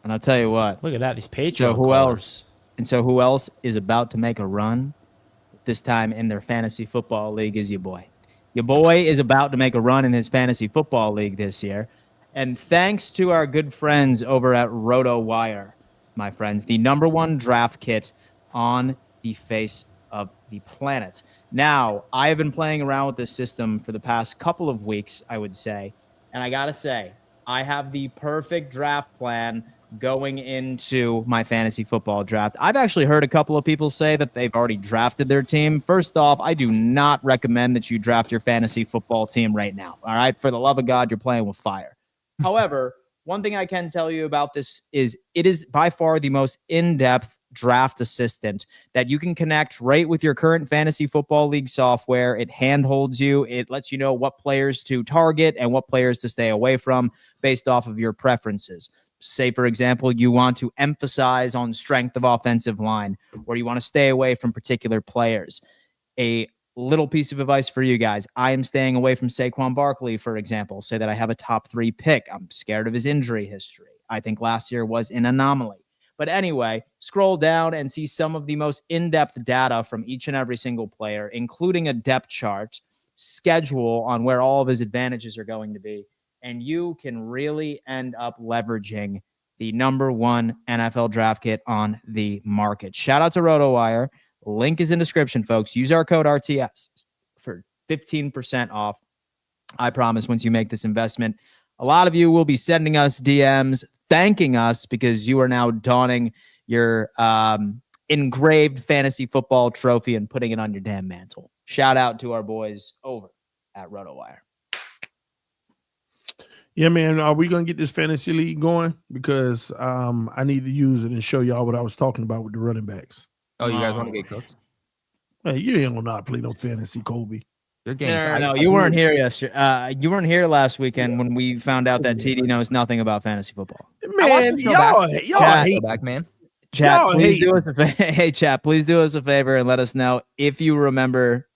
A: I'll tell you what.
B: Look at that. These Patriots.
A: So who else is about to make a run this time in their fantasy football league is your boy. Your boy is about to make a run in his fantasy football league this year. And thanks to our good friends over at RotoWire, my friends, the #1 draft kit on the face of the planet. Now, I have been playing around with this system for the past couple of weeks, I would say. And I got to say, I have the perfect draft plan going into my fantasy football draft. I've actually heard a couple of people say that they've already drafted their team. First off, I do not recommend that you draft your fantasy football team right now. All right? For the love of God, you're playing with fire. However, one thing I can tell you about this is it is by far the most in-depth draft assistant that you can connect right with your current fantasy football league software. It handholds you. It lets you know what players to target and what players to stay away from based off of your preferences. Say, for example, you want to emphasize on strength of offensive line, or you want to stay away from particular players. A little piece of advice for you guys. I am staying away from Saquon Barkley, for example. Say that I have a top 3 pick. I'm scared of his injury history. I think last year was an anomaly. But anyway, scroll down and see some of the most in-depth data from each and every single player, including a depth chart, schedule on where all of his advantages are going to be. And you can really end up leveraging the #1 NFL draft kit on the market. Shout out to RotoWire. Link is in description, folks. Use our code RTS for 15% off. I promise once you make this investment, a lot of you will be sending us DMs thanking us because you are now donning your engraved fantasy football trophy and putting it on your damn mantle. Shout out to our boys over at RotoWire.
C: Yeah, man. Are we going to get this fantasy league going? Because I need to use it and show y'all what I was talking about with the running backs.
D: Oh, you guys want to get cooked?
C: Hey, you ain't gonna not play no fantasy, Kobe.
A: No, you weren't here yesterday. You weren't here last weekend when we found out that TD knows nothing about fantasy football.
C: Man, y'all hate
D: back, man.
A: Chat, please do us a favor. Hey, chat, please do us a favor and let us know if you remember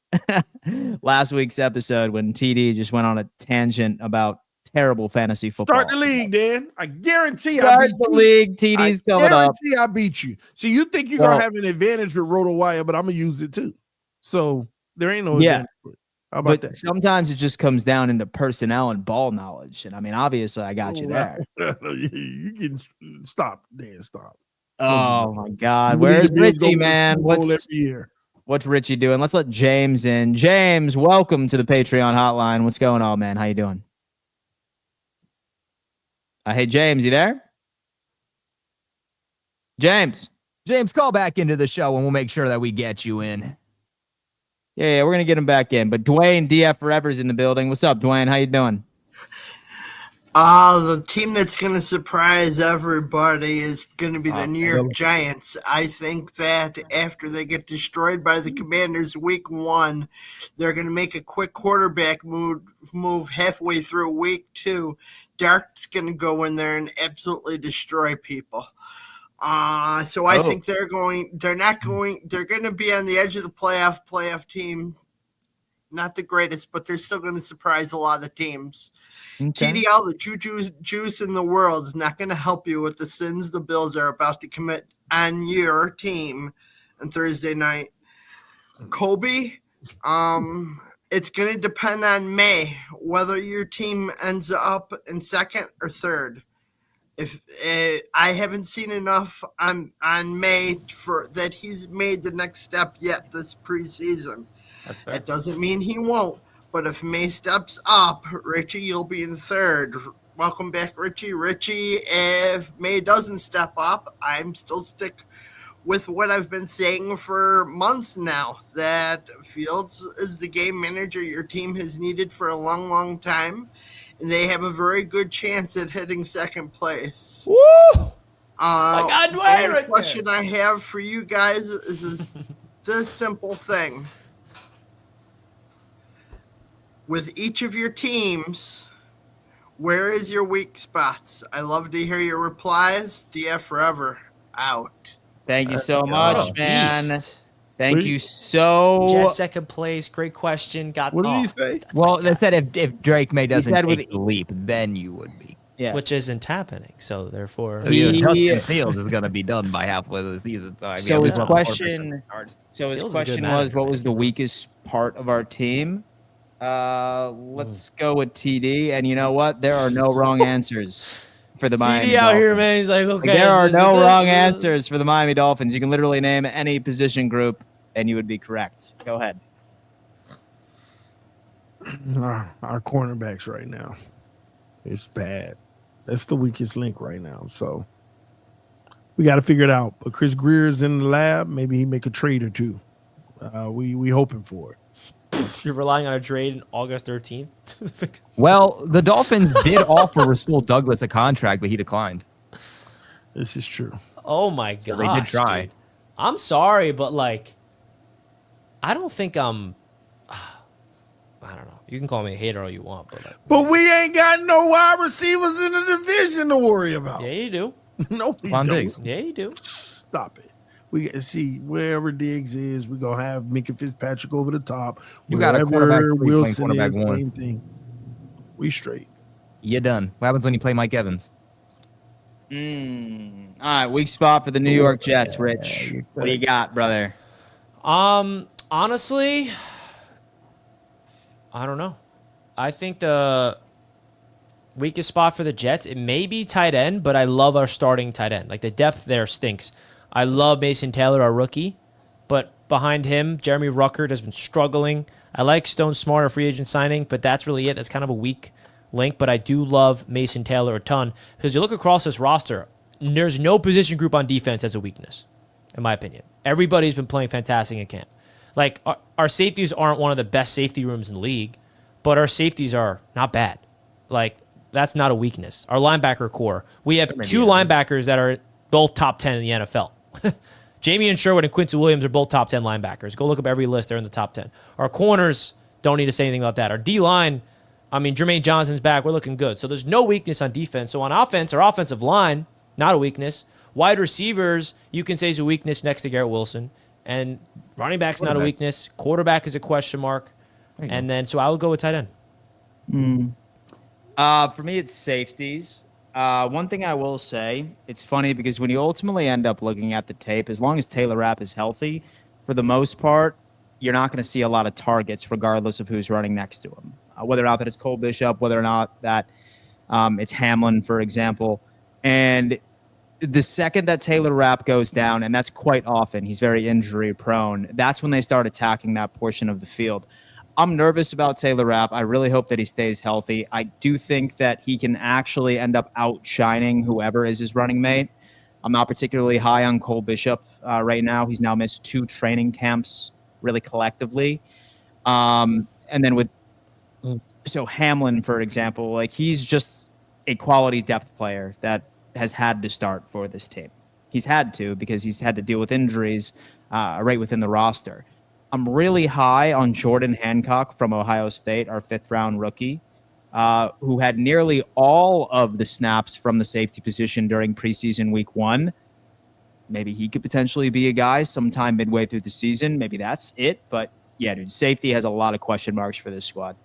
A: last week's episode when TD just went on a tangent about terrible fantasy football.
C: Start the league, Dan. I guarantee I
A: Start
C: beat
A: the
C: you.
A: league. TD's coming up.
C: Guarantee I beat you. See, you think you're
A: Well-
C: gonna have an advantage with RotoWire, but I'm gonna use it too. So there ain't no
A: Yeah.
C: advantage. How about
A: But
C: that?
A: sometimes it just comes down into personnel and ball knowledge. And I mean, obviously, I got you there.
C: You can stop, Dan. Stop.
A: Oh my God,
C: You believe
A: where's
C: the Bills
A: Richie,
C: go
A: man?
C: Super Bowl
A: What's
C: every year?
A: Richie doing? Let's let James in. James, welcome to the Patreon hotline. What's going on, man? How you doing? Hey, James, you there? James.
D: James, call back into the show and we'll make sure that we get you in.
A: Yeah, we're gonna get him back in. But Dwayne DF Forever's in the building. What's up, Dwayne? How you doing?
I: The team that's going to surprise everybody is going to be the New York Giants. I think that after they get destroyed by the Commanders week 1, they're going to make a quick quarterback move halfway through week 2. Dark's going to go in there and absolutely destroy people. So I think they're going to be on the edge of the playoff team. Not the greatest, but they're still going to surprise a lot of teams.
A: Okay.
I: TDL, the juice in the world is not going to help you with the sins the Bills are about to commit on your team on Thursday night. Kobe, it's going to depend on May, whether your team ends up in second or third. If I haven't seen enough on May for that he's made the next step yet this preseason. That doesn't mean he won't. But if May steps up, Richie, you'll be in third. Welcome back, Richie. Richie, if May doesn't step up, I'm still stick with what I've been saying for months now, that Fields is the game manager your team has needed for a long, long time, and they have a very good chance at hitting second place.
B: Woo! I got Dwayne right
I: The question I have for you guys is this simple thing. With each of your teams, where is your weak spots? I love to hear your replies. DF forever. Out.
A: Thank you so much, man.
B: Beast.
A: Thank you so.
B: Jet second place. Great question.
C: What did he say?
D: Well, they said if Drake May doesn't
A: said
D: take the leap, then you would be.
A: Yeah.
B: Which isn't happening. So therefore,
D: Justin Fields is going to be done by halfway through the season. So, I mean,
A: So
D: we
A: his
D: want
A: question. So his
B: Fields is a good
A: question
B: manager,
A: was, what was the weakest part of our team? Let's go with TD. And you know what? There are no wrong answers for the Miami
B: TD out here,
A: Dolphins.
B: man. He's like, okay.
A: There are
B: this is
A: no
B: this,
A: wrong
B: this.
A: answers for the Miami Dolphins. You can literally name any position group, and you would be correct. Go ahead.
C: Our cornerbacks right now, it's bad. That's the weakest link right now. So we got to figure it out. But Chris Greer's in the lab. Maybe he make a trade or two. We hoping for it.
B: You're relying on a trade in August 13th?
D: Well, the Dolphins did offer Rasul Douglas a contract, but he declined.
C: This is true.
B: Oh, my God.
D: So they did try.
B: Dude. I'm sorry, but, like, I don't think I'm... I don't know. You can call me a hater all you want, but... Like,
C: But we ain't got no wide receivers in the division to worry about.
B: yeah, you do.
C: No, we
D: Von
C: don't.
D: Diggs.
B: Yeah, you do.
C: Stop it. We got to see wherever Diggs is, we're going to have Minka Fitzpatrick over the top.
D: You got a
C: Wherever
D: quarterback three playing
C: Wilson
D: quarterback
C: is,
D: one.
C: same thing. We straight.
D: You're done. What happens when you play Mike Evans?
A: All right, weak spot for the New York Jets, Rich. What do you got, brother?
B: Honestly, I don't know. I think the weakest spot for the Jets, it may be tight end, but I love our starting tight end. Like, the depth there stinks. I love Mason Taylor, our rookie, but behind him, Jeremy Ruckert has been struggling. I like Stone Smart, a free agent signing, but that's really it. That's kind of a weak link, but I do love Mason Taylor a ton because you look across this roster, there's no position group on defense as a weakness, in my opinion. Everybody's been playing fantastic in camp. Like, our safeties aren't one of the best safety rooms in the league, but our safeties are not bad. Like, that's not a weakness. Our linebacker core, we have two linebackers that are both top 10 in the NFL. Jamie and Sherwood and Quincy Williams are both top 10 linebackers. Go look up every list. They're in the top 10. Our corners, don't need to say anything about that. Our D-line, I mean, Jermaine Johnson's back. We're looking good. So there's no weakness on defense. So on offense, our offensive line, not a weakness. Wide receivers, you can say is a weakness next to Garrett Wilson. And running back's not a weakness. Quarterback is a question mark. And then, so I would go with tight end.
A: For me, it's safeties. One thing I will say, it's funny because when you ultimately end up looking at the tape, as long as Taylor Rapp is healthy, for the most part, you're not going to see a lot of targets regardless of who's running next to him. Whether or not that it's Cole Bishop, whether or not that it's Hamlin, for example. And the second that Taylor Rapp goes down, and that's quite often, he's very injury prone, that's when they start attacking that portion of the field. I'm nervous about Taylor Rapp. I really hope that he stays healthy. I do think that he can actually end up outshining whoever is his running mate. I'm not particularly high on Cole Bishop right now. He's now missed 2 training camps, really collectively. And then so Hamlin, for example, like he's just a quality depth player that has had to start for this team. He's had to because he's had to deal with injuries right within the roster. I'm really high on Jordan Hancock from Ohio State, our 5th-round rookie, who had nearly all of the snaps from the safety position during preseason week 1. Maybe he could potentially be a guy sometime midway through the season. Maybe that's it. But, yeah, dude, safety has a lot of question marks for this squad.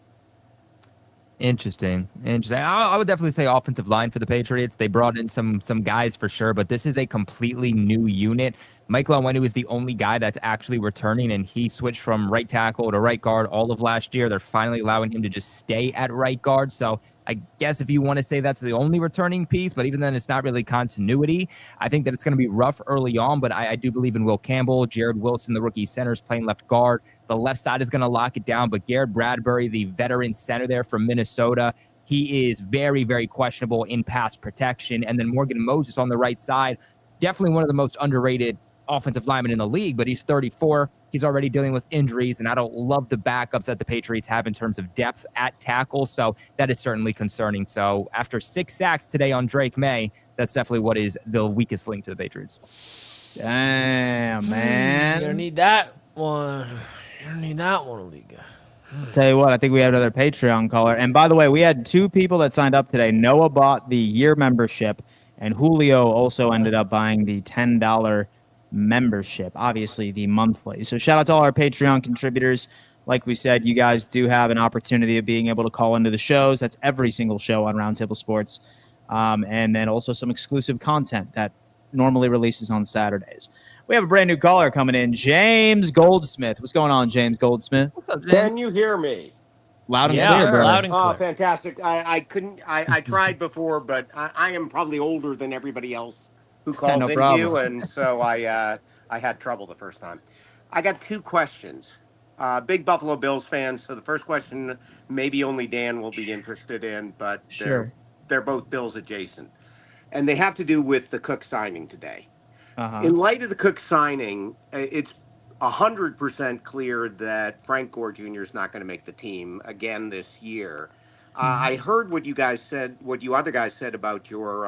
D: Interesting. I would definitely say offensive line for the Patriots. They brought in some guys for sure, but this is a completely new unit. Michael Onwenu is the only guy that's actually returning, and he switched from right tackle to right guard all of last year. They're finally allowing him to just stay at right guard. So I guess if you want to say that's the only returning piece, but even then it's not really continuity. I think that it's going to be rough early on, but I do believe in Will Campbell, Jared Wilson, the rookie centers playing left guard. The left side is going to lock it down, but Garrett Bradbury, the veteran center there from Minnesota, he is very, very questionable in pass protection. And then Morgan Moses on the right side, definitely one of the most underrated offensive lineman in the league, but he's 34. He's already dealing with injuries, and I don't love the backups that the Patriots have in terms of depth at tackle, so that is certainly concerning. So after 6 sacks today on Drake May, that's definitely what is the weakest link to the Patriots.
A: Damn, man.
B: You're going to need that one. You're going to need that one, Liga.
A: I'll tell you what, I think we have another Patreon caller. And by the way, we had 2 people that signed up today. Noah bought the year membership, and Julio also ended up buying the $10 membership, obviously the monthly. So shout out to all our Patreon contributors. Like we said, you guys do have an opportunity of being able to call into the shows. That's every single show on Roundtable Sports. And then also some exclusive content that normally releases on Saturdays. We have a brand new caller coming in, James Goldsmith. What's going on, James Goldsmith?
J: What's up, Can you hear me?
A: Loud and clear, bro.
B: Loud and clear.
J: Oh, fantastic. I couldn't, I tried before, but I am probably older than everybody else who called
A: no
J: into
A: problem.
J: you, and so I had trouble the first time. I got 2 questions. Big Buffalo Bills fan, so the first question maybe only Dan will be interested in, but they're both Bills adjacent. And they have to do with the Cook signing today. In light of the Cook signing, it's 100% clear that Frank Gore Jr. is not going to make the team again this year. I heard what you guys said, what you other guys said about your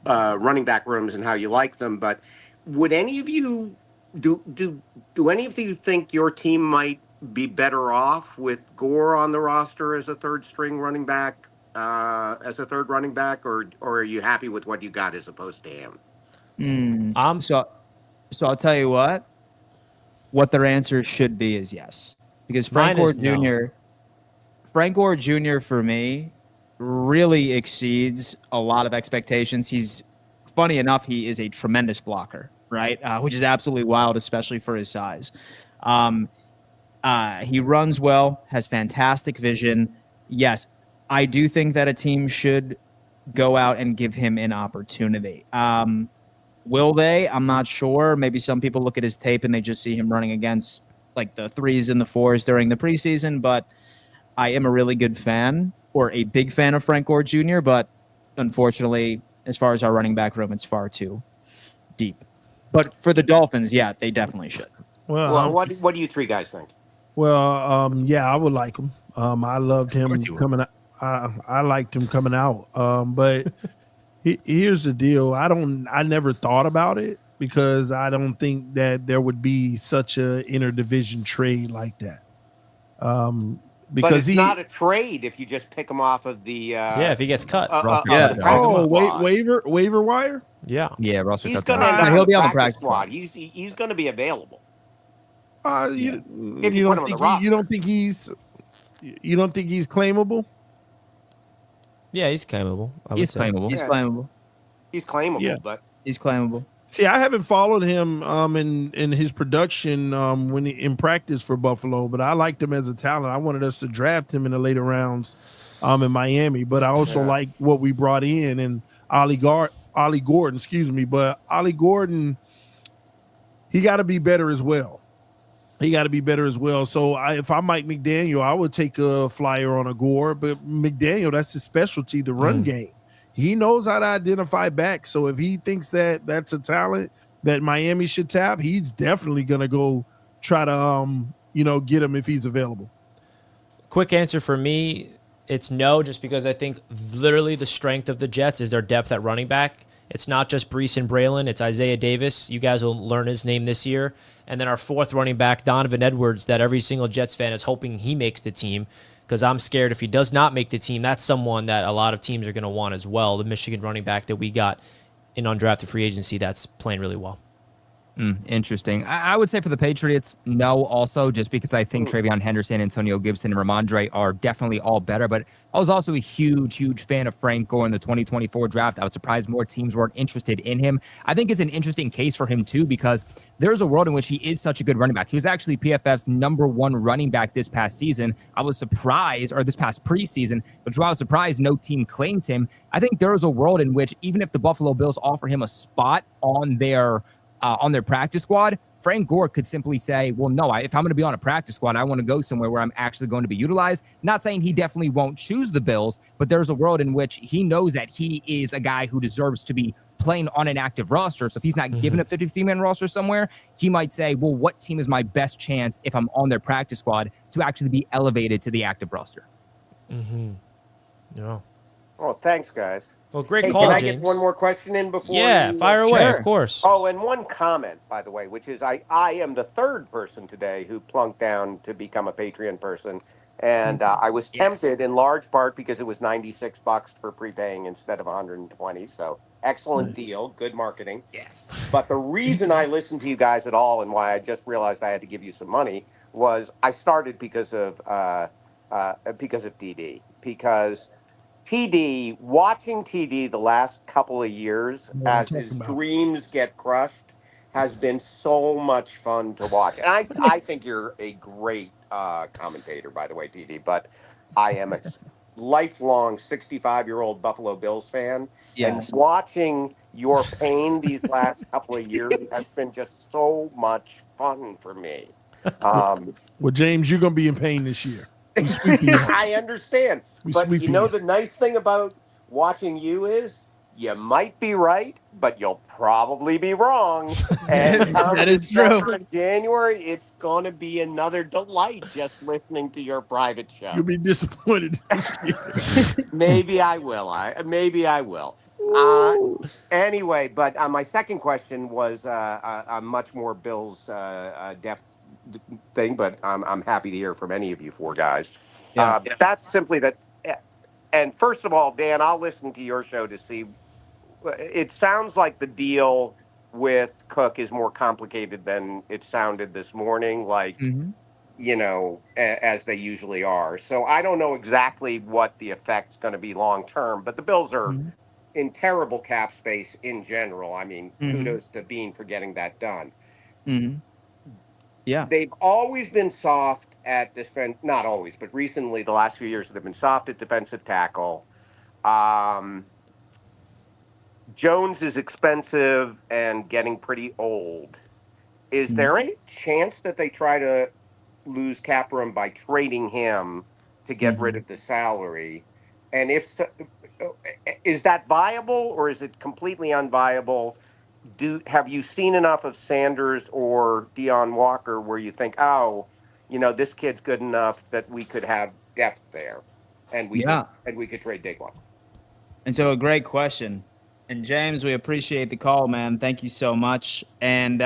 J: running back rooms and how you like them. But would any of you do any of you think your team might be better off with Gore on the roster as a third string running back, as a third running back, or are you happy with what you got as opposed to him?
A: So I'll tell you what their answer should be is yes, because Frank Gore Jr. for me really exceeds a lot of expectations. He's funny enough, he is a tremendous blocker, right? Which is absolutely wild, especially for his size. He runs well, has fantastic vision. Yes, I do think that a team should go out and give him an opportunity. Will they? I'm not sure. Maybe some people look at his tape and they just see him running against like the 3s and the 4s during the preseason, but I am a really good fan, or a big fan of Frank Gore Jr., but unfortunately, as far as our running back room, it's far too deep. But for the Dolphins, yeah, they definitely should.
J: Well, what do you 3 guys think?
C: Well, yeah, I would like him. I loved him coming out. I liked him coming out. But here's the deal. I never thought about it because I don't think that there would be such a interdivision trade like that. Because
J: but it's not a trade if you just pick him off of the
B: if he gets cut.
C: waiver wire.
B: Yeah.
D: Yeah, roster
J: He's
D: cuts.
J: going to end up
A: He'll
J: on
A: be
J: the
A: on the
J: practice
A: practice
J: squad. He's going to be available.
C: You
J: If you put him on the roster.
C: you don't think he's claimable?
B: Yeah, he's claimable.
D: He's claimable.
A: He's
J: Yeah.
A: claimable.
J: He's claimable,
C: Yeah.
J: but
A: He's claimable.
C: See, I haven't followed him in his production when in practice for Buffalo, but I liked him as a talent. I wanted us to draft him in the later rounds in Miami, but I also like what we brought in and Ollie Gordon, excuse me, but Ollie Gordon, he got to be better as well. So if I'm Mike McDaniel, I would take a flyer on a Gore, but McDaniel, that's his specialty, the run game. He knows how to identify backs. So if he thinks that that's a talent that Miami should tap, he's definitely going to go try to, get him if he's available.
B: Quick answer for me, it's no, just because I think literally the strength of the Jets is their depth at running back. It's not just Brees and Braylon. It's Isaiah Davis. You guys will learn his name this year. And then our fourth running back, Donovan Edwards, that every single Jets fan is hoping he makes the team, because I'm scared if he does not make the team, that's someone that a lot of teams are going to want as well. The Michigan running back that we got in undrafted free agency that's playing really well.
D: Interesting. I would say for the Patriots, no, also, just because I think Travion Henderson, Antonio Gibson, and Ramondre are definitely all better. But I was also a huge fan of Frank Gore in the 2024 draft. I was surprised more teams weren't interested in him. I think it's an interesting case for him, too, because there's a world in which he is such a good running back. He was actually PFF's #1 running back this past season. I was surprised, or this past preseason, which I was surprised no team claimed him. I think there is a world in which even if the Buffalo Bills offer him a spot on their practice squad, Frank Gore could simply say, well, no, if I'm going to be on a practice squad, I want to go somewhere where I'm actually going to be utilized. Not saying he definitely won't choose the Bills, but there's a world in which he knows that he is a guy who deserves to be playing on an active roster. So if he's not given a 53-man roster somewhere, he might say, well, what team is my best chance if I'm on their practice squad to actually be elevated to the active roster?
B: Yeah.
J: Oh, thanks, guys.
B: Well, great
J: Hey,
B: call,
J: can I
B: James.
J: get one more question in before?
B: Yeah, fire away, of course.
J: Oh, and one comment, by the way, which is I am the third person today who plunked down to become a Patreon person. And I was tempted in large part because it was $96 for prepaying instead of 120. So excellent deal. Good marketing.
D: Yes.
J: But the reason I listened to you guys at all and why I just realized I had to give you some money was I started because of TD. Because watching TD the last couple of years as his dreams get crushed has been so much fun to watch. And I think you're a great commentator, by the way, TD, but I am a lifelong 65-year-old Buffalo Bills fan. And watching your pain these last couple of years has been just so much fun for me.
C: Well, James, you're going to be in pain this year.
J: I understand. But you know the nice thing about watching you is you might be right, but you'll probably be wrong. And
A: that is true.
J: January, it's going to be another delight just listening to your private show.
C: You'll be disappointed this year.
J: Maybe I will. Maybe I will. Anyway, but my second question was a much more Bills depth thing, but I'm happy to hear from any of you four guys. That's simply that. And first of all, Dan, I'll listen to your show to see. It sounds like the deal with Cook is more complicated than it sounded this morning, like, as they usually are. So I don't know exactly what the effect's going to be long term, but the Bills are in terrible cap space in general. I mean, kudos to Bean for getting that done.
A: Yeah.
J: They've always been soft at defense, not always, but recently, the last few years, they've been soft at defensive tackle. Jones is expensive and getting pretty old. Is there any chance that they try to lose cap room by trading him to get rid of the salary? And if so, is that viable or is it completely unviable? Have you seen enough of Sanders or Deion Walker where you think, this kid's good enough that we could have depth there, and we could trade Daquan?
A: And so a great question. And James, we appreciate the call, man. Thank you so much. And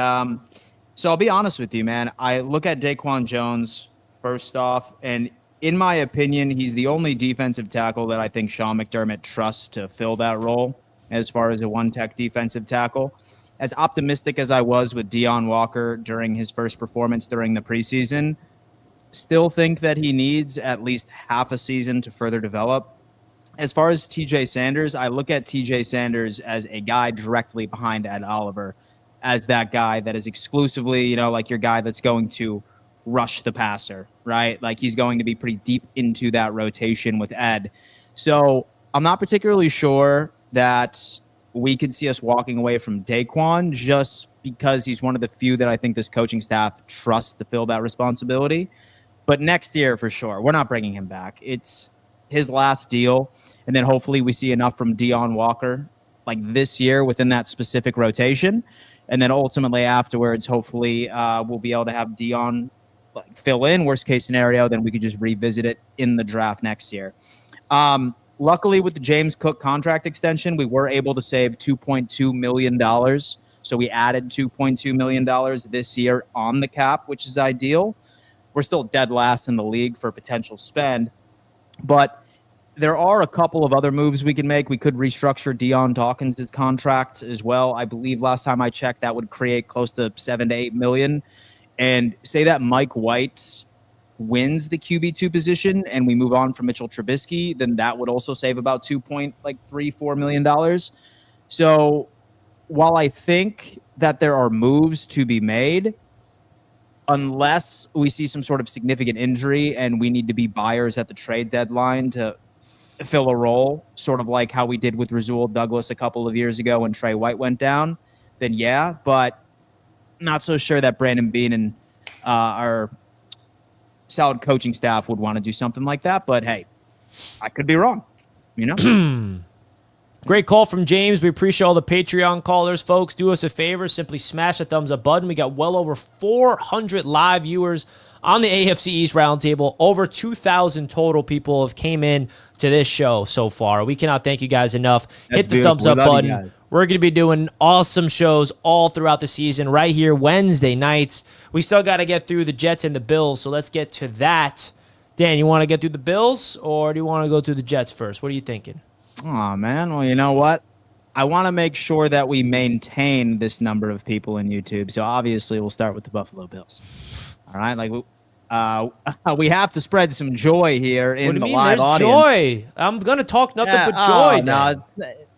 A: so I'll be honest with you, man. I look at Daquan Jones first off, and in my opinion, he's the only defensive tackle that I think Sean McDermott trusts to fill that role. as far as a one-tech defensive tackle. As optimistic as I was with Deion Walker during his first performance during the preseason, still think that he needs at least half a season to further develop. As far as TJ Sanders, I look at TJ Sanders as a guy directly behind Ed Oliver, as that guy that is exclusively, like your guy that's going to rush the passer, right? Like he's going to be pretty deep into that rotation with Ed. So I'm not particularly sure that we could see us walking away from Daquan just because he's one of the few that I think this coaching staff trusts to fill that responsibility. But next year, for sure, we're not bringing him back. It's his last deal, and then hopefully we see enough from Deion Walker like this year within that specific rotation, and then ultimately afterwards, hopefully we'll be able to have Deion fill in. Worst case scenario, then we could just revisit it in the draft next year. Luckily, with the James Cook contract extension, we were able to save $2.2 million. So we added $2.2 million this year on the cap, which is ideal. We're still dead last in the league for potential spend, but there are a couple of other moves we can make. We could restructure Deion Dawkins' contract as well. I believe last time I checked, that would create close to $7 to $8 million. And say that Mike White wins the QB2 position and we move on from Mitchell Trubisky, then that would also save about $2.34 million. So while I think that there are moves to be made, unless we see some sort of significant injury and we need to be buyers at the trade deadline to fill a role, sort of like how we did with Rasul Douglas a couple of years ago when Trey White went down, then yeah, but not so sure that Brandon Beane and our solid coaching staff would want to do something like that. But hey, I could be wrong,
B: Great call from James. We appreciate all the Patreon callers, folks. Do us a favor. Simply smash the thumbs up button. We got well over 400 live viewers on the AFC East Roundtable. Over 2,000 total people have came in to this show so far. We cannot thank you guys enough. Hit the thumbs up button. We're going to be doing awesome shows all throughout the season right here Wednesday nights. We still got to get through the Jets and the Bills, so let's get to that. Dan, you want to get through the Bills or do you want to go through the Jets first? What are you thinking?
A: Oh, man. Well, you know what? I want to make sure that we maintain this number of people in YouTube. So obviously we'll start with the Buffalo Bills. All right. We have to spread some joy here in the live audience.
B: Joy. I'm going to talk nothing but joy.
A: No,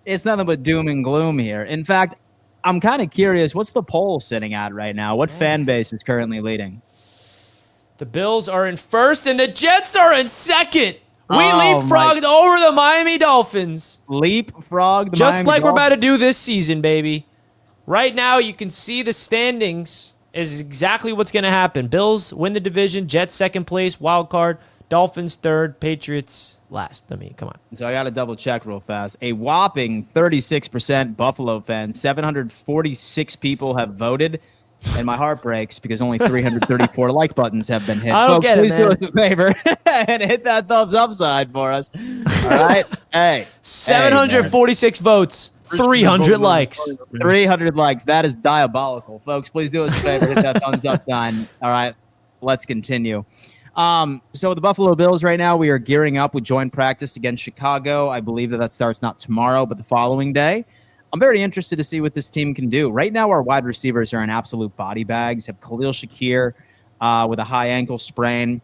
A: it's nothing but doom and gloom here. In fact, I'm kind of curious. What's the poll sitting at right now? What fan base is currently leading?
B: The Bills are in first and the Jets are in second. We leapfrogged over the Miami Dolphins.
A: Just
B: like we're about to do this season, baby. Right now, you can see the standings is exactly what's going to happen. Bills win the division. Jets second place, wild card. Dolphins third. Patriots last. I mean, come on.
A: So I got to double check real fast. A whopping 36% Buffalo fans. 746 people have voted. And my heart breaks because only 334 like buttons have been hit.
B: I don't get it,
A: please
B: man.
A: do us a favor and hit that thumbs up side for us. All right? Hey.
B: 746 votes, 300 likes.
A: 300 likes. That is diabolical. Folks, please do us a favor. Hit that thumbs up sign. All right? Let's continue. So the Buffalo Bills right now, we are gearing up with joint practice against Chicago. I believe that starts not tomorrow, but the following day. I'm very interested to see what this team can do. Right now, our wide receivers are in absolute body bags. Have Khalil Shakir with a high ankle sprain.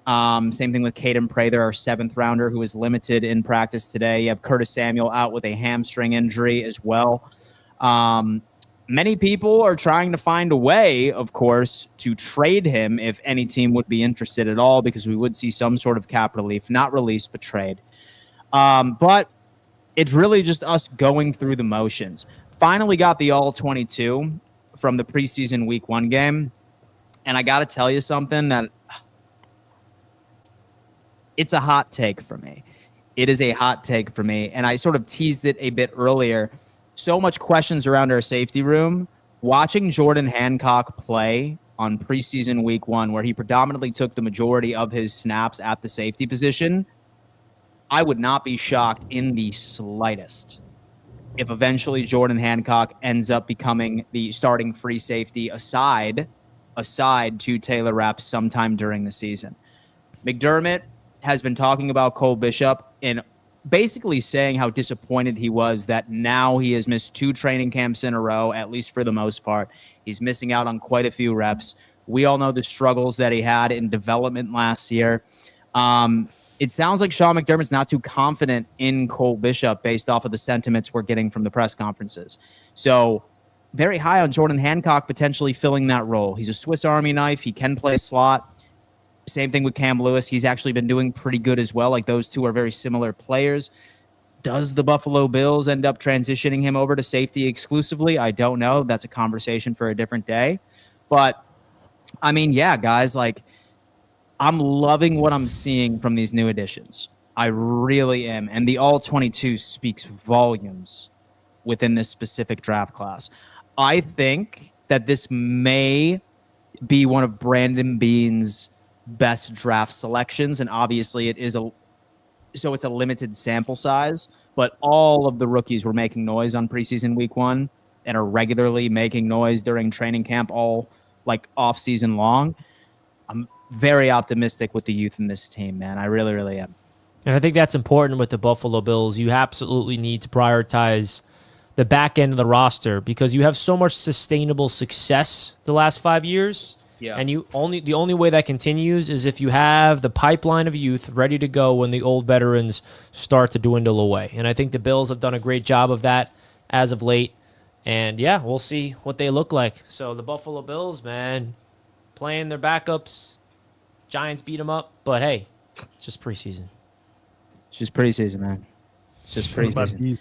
A: Same thing with Caden Prather, our 7th rounder, who is limited in practice today. You have Curtis Samuel out with a hamstring injury as well. Many people are trying to find a way, of course, to trade him if any team would be interested at all, because we would see some sort of cap relief, not release, but trade. But it's really just us going through the motions. Finally got the all-22 from the preseason week 1 game. And I got to tell you something that it's a hot take for me. It is a hot take for me. And I sort of teased it a bit earlier. So much questions around our safety room. Watching Jordan Hancock play on preseason week 1, where he predominantly took the majority of his snaps at the safety position, I would not be shocked in the slightest if eventually Jordan Hancock ends up becoming the starting free safety aside to Taylor Rapp sometime during the season. McDermott has been talking about Cole Bishop in basically saying how disappointed he was that now he has missed 2 training camps in a row, at least for the most part. He's missing out on quite a few reps. We all know the struggles that he had in development last year. It sounds like Sean McDermott's not too confident in Cole Bishop based off of the sentiments we're getting from the press conferences. So very high on Jordan Hancock potentially filling that role. He's a Swiss Army knife. He can play slot. Same thing with Cam Lewis. He's actually been doing pretty good as well. Like, those two are very similar players. Does the Buffalo Bills end up transitioning him over to safety exclusively? I don't know. That's a conversation for a different day. But, I mean, yeah, guys, like, I'm loving what I'm seeing from these new additions. I really am. And the All-22 speaks volumes within this specific draft class. I think that this may be one of Brandon Beane's best draft selections, and obviously it's a limited sample size, but all of the rookies were making noise on preseason week 1 and are regularly making noise during training camp all like off season long. I'm very optimistic with the youth in this team, man. I really, really am.
B: And I think that's important with the Buffalo Bills. You absolutely need to prioritize the back end of the roster because you have so much sustainable success the last 5 years. Yeah. And the only way that continues is if you have the pipeline of youth ready to go when the old veterans start to dwindle away. And I think the Bills have done a great job of that as of late. And yeah, we'll see what they look like. So the Buffalo Bills, man, playing their backups. Giants beat them up, but hey, it's just preseason.
A: It's just preseason, man. It's just preseason.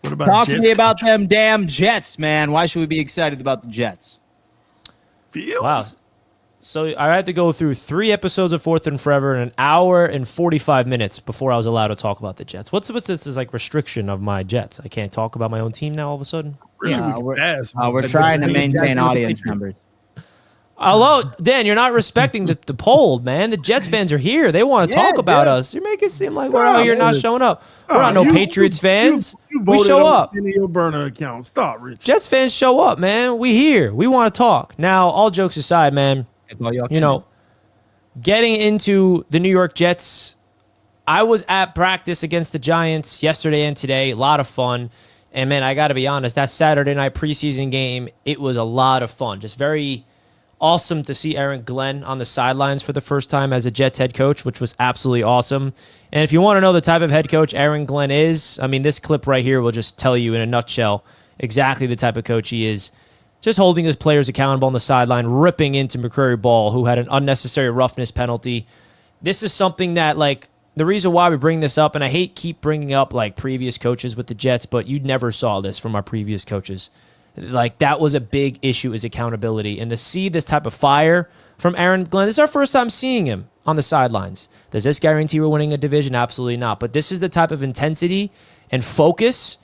C: What about
A: Talk
C: Jets
A: to me about them damn Jets, man. Why should we be excited about the Jets?
C: Fields?
B: Wow. So I had to go through 3 episodes of Fourth and Forever in an hour and 45 minutes before I was allowed to talk about the Jets. What's this like restriction of my Jets? I can't talk about my own team now all of a sudden?
C: Really,
A: we're trying to maintain audience numbers.
B: Hello, Dan, you're not respecting the poll, man. The Jets fans are here. They want to talk about us. You're making it seem like we're out here not showing up. We're not no Patriots fans. We show up.
C: In your burner account. Stop, Rich.
B: Jets fans show up, man. We here. We want to talk. Now, all jokes aside, man, you know, getting into the New York Jets, I was at practice against the Giants yesterday and today. A lot of fun. And, man, I got to be honest, that Saturday night preseason game, it was a lot of fun. Just very awesome to see Aaron Glenn on the sidelines for the first time as a Jets head coach, which was absolutely awesome. And if you want to know the type of head coach Aaron Glenn is, I mean, this clip right here will just tell you in a nutshell exactly the type of coach he is. Just holding his players accountable on the sideline, ripping into McCrary Ball, who had an unnecessary roughness penalty. This is something that, like, the reason why we bring this up, and I hate keep bringing up, like, previous coaches with the Jets, but you never saw this from our previous coaches. Like, that was a big issue, is accountability. And to see this type of fire from Aaron Glenn, this is our first time seeing him on the sidelines. Does this guarantee we're winning a division? Absolutely not. But this is the type of intensity and focus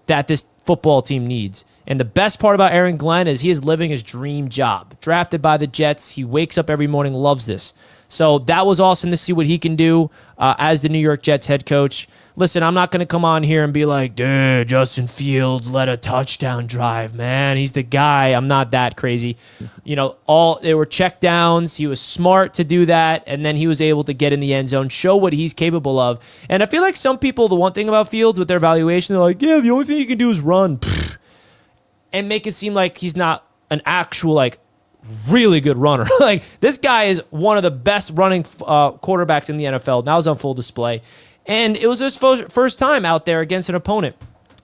B: that this football team needs. And the best part about Aaron Glenn is he is living his dream job. Drafted by the Jets. He wakes up every morning, loves this. So that was awesome to see what he can do as the New York Jets head coach. Listen, I'm not going to come on here and be like, dude, Justin Fields led a touchdown drive, man. He's the guy. I'm not that crazy. You know, they were check downs. He was smart to do that, and then he was able to get in the end zone, show what he's capable of. And I feel like some people, the one thing about Fields with their evaluation, they're like, yeah, the only thing he can do is run. And make it seem like he's not an actual, like, really good runner. Like, this guy is one of the best running quarterbacks in the NFL. Now he's on full display. And it was his first time out there against an opponent.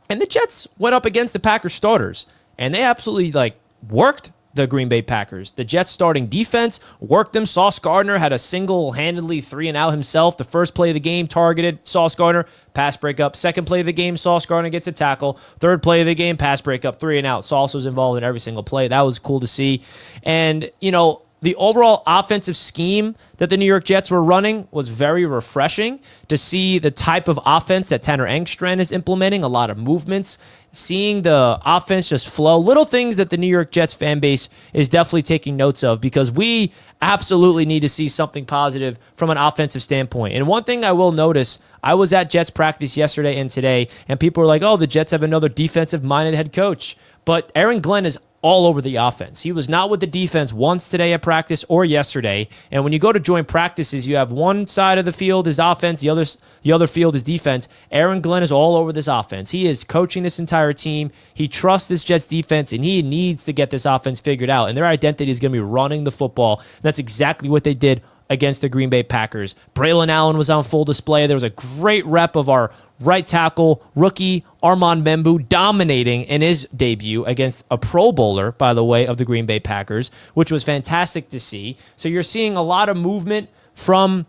B: And the Jets went up against the Packers starters. And they absolutely, like, worked the Green Bay Packers. The Jets starting defense worked them. Sauce Gardner had a single-handedly 3-and-out himself. The first play of the game targeted Sauce Gardner, pass breakup. Second play of the game, Sauce Gardner gets a tackle. Third play of the game, pass breakup, 3-and-out. Sauce was involved in every single play. That was cool to see. And, you know, the overall offensive scheme that the New York Jets were running was very refreshing to see the type of offense that Tanner Engstrand is implementing, a lot of movements, seeing the offense just flow, little things that the New York Jets fan base is definitely taking notes of because we absolutely need to see something positive from an offensive standpoint. And one thing I will notice, I was at Jets practice yesterday and today, and people were like, oh, the Jets have another defensive-minded head coach. But Aaron Glenn is all over the offense. He was not with the defense once today at practice or yesterday. And when you go to joint practices, you have one side of the field is offense, the other field is defense. Aaron Glenn is all over this offense. He is coaching this entire team. He trusts this Jets defense, and he needs to get this offense figured out. And their identity is going to be running the football. And that's exactly what they did against the Green Bay Packers. Braylon Allen was on full display. There was a great rep of our right tackle, rookie Armand Membu, dominating in his debut against a Pro Bowler, by the way, of the Green Bay Packers, which was fantastic to see. So you're seeing a lot of movement from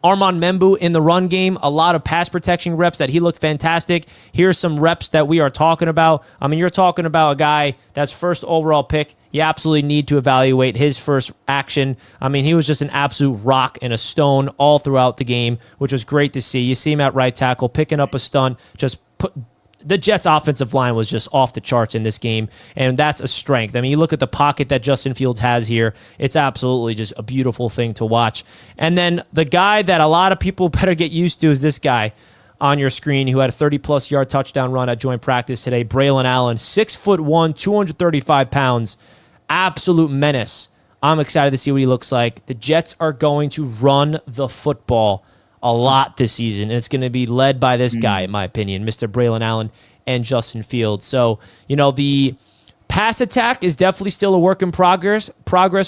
B: Armand Membu in the run game, a lot of pass protection reps that he looked fantastic. Here's some reps that we are talking about. I mean, you're talking about a guy that's first overall pick. You absolutely need to evaluate his first action. I mean, he was just an absolute rock and a stone all throughout the game, which was great to see. You see him at right tackle, picking up a stunt, the Jets' offensive line was just off the charts in this game, and that's a strength. I mean, you look at the pocket that Justin Fields has here. It's absolutely just a beautiful thing to watch. And then the guy that a lot of people better get used to is this guy on your screen who had a 30-plus yard touchdown run at joint practice today, Braylon Allen, 6'1", 235 pounds, absolute menace. I'm excited to see what he looks like. The Jets are going to run the football a lot this season, and it's going to be led by this guy, in my opinion, Mr. Braylon Allen and Justin Fields. So, the pass attack is definitely still a work in progress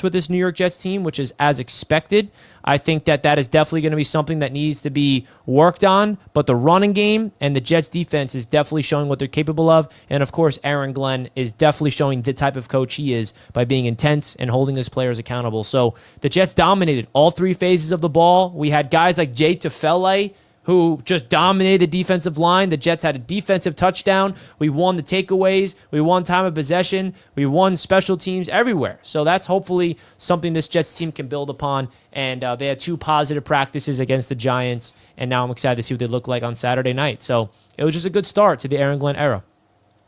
B: with this New York Jets team, which is as expected. I think that is definitely going to be something that needs to be worked on, but the running game and the Jets defense is definitely showing what they're capable of. And of course, Aaron Glenn is definitely showing the type of coach he is by being intense and holding his players accountable. So the Jets dominated all three phases of the ball. We had guys like Jay Tufele, who just dominated the defensive line. The Jets had a defensive touchdown. We won the takeaways. We won time of possession. We won special teams everywhere. So that's hopefully something this Jets team can build upon. And they had 2 positive practices against the Giants, and now I'm excited to see what they look like on Saturday night. So it was just a good start to the Aaron Glenn era.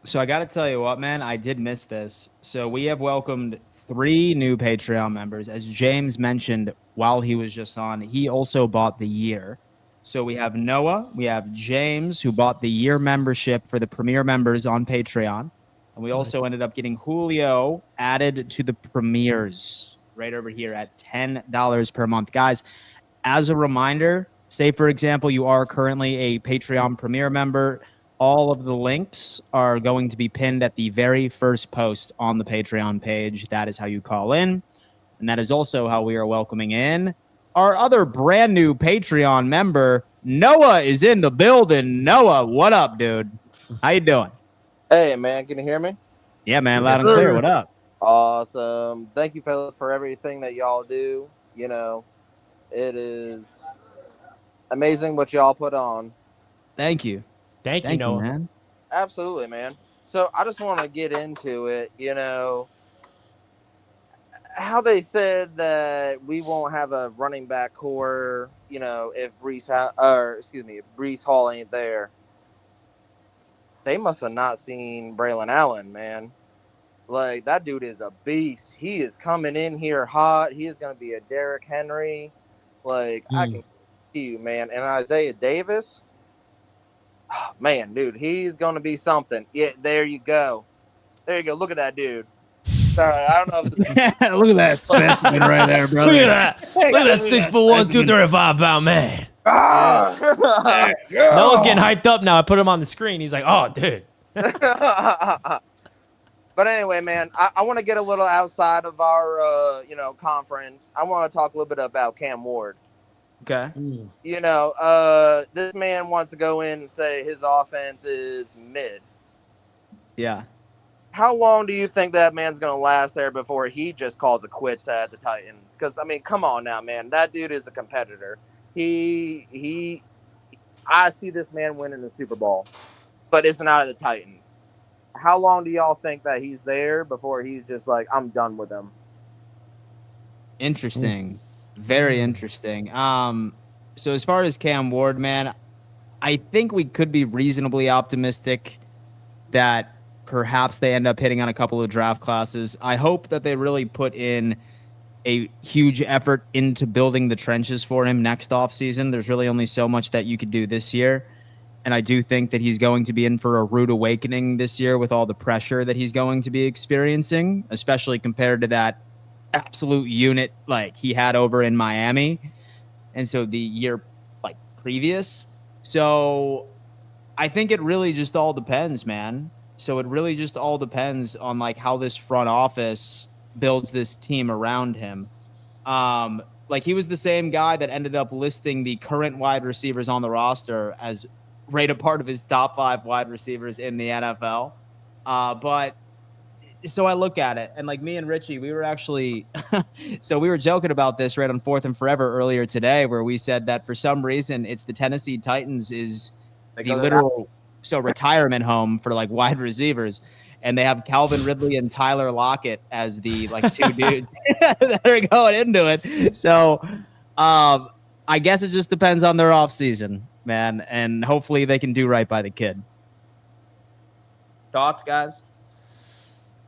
A: So I got to tell you what, man, I did miss this. So we have welcomed 3 new Patreon members. As James mentioned while he was just on, he also bought the year. So we have Noah, we have James, who bought the year membership for the Premier members on Patreon. And we also ended up getting Julio added to the Premiers right over here at $10 per month. Guys, as a reminder, say, for example, you are currently a Patreon Premier member, all of the links are going to be pinned at the very first post on the Patreon page. That is how you call in. And that is also how we are welcoming in our other brand new Patreon member. Noah is in the building. Noah, what up, dude? How you doing?
K: Hey, man, can you hear me?
A: Yeah, man, loud and clear. What up?
K: Awesome. Thank you, fellas, for everything that y'all do. It is amazing what y'all put on.
A: Thank you.
B: Thank you, Noah.
A: Man.
K: Absolutely, man. So I just want to get into it, how they said that we won't have a running back core, if Breece Hall ain't there. They must have not seen Braylon Allen, man. Like, that dude is a beast. He is coming in here hot. He is going to be a Derrick Henry. Like, I can see you, man. And Isaiah Davis, oh, man, dude, he's going to be something. Yeah, there you go. There you go. Look at that dude. Sorry, I don't know if it's...
A: Look at that specimen right there, brother.
B: Look at that. Look at that 6'1", 235 pound man. Noah's getting hyped up now. I put him on the screen. He's like, oh, dude.
K: But anyway, man, I want to get a little outside of our, conference. I want to talk a little bit about Cam Ward.
A: Okay.
K: This man wants to go in and say his offense is mid.
A: Yeah.
K: How long do you think that man's going to last there before he just calls it quits at the Titans? Because, I mean, come on now, man. That dude is a competitor. I see this man winning the Super Bowl, but it's not at the Titans. How long do y'all think that he's there before he's just like, I'm done with him?
A: Interesting. Very interesting. So as far as Cam Ward, man, I think we could be reasonably optimistic that perhaps they end up hitting on a couple of draft classes. I hope that they really put in a huge effort into building the trenches for him next offseason. There's really only so much that you could do this year. And I do think that he's going to be in for a rude awakening this year with all the pressure that he's going to be experiencing, especially compared to that absolute unit like he had over in Miami. And so the year like previous. So I think it really just all depends, man. So it really just all depends on like how this front office builds this team around him. Like he was the same guy that ended up listing the current wide receivers on the roster as right a part of his top 5 wide receivers in the NFL. But so I look at it, and like me and Richie, we were actually so we were joking about this right on 4th and Forever earlier today, where we said that for some reason it's the Tennessee Titans is the literal retirement home for like wide receivers, and they have Calvin Ridley and Tyler Lockett as the like 2 dudes that are going into it. So I guess it just depends on their offseason, man, and hopefully they can do right by the kid. Thoughts, guys?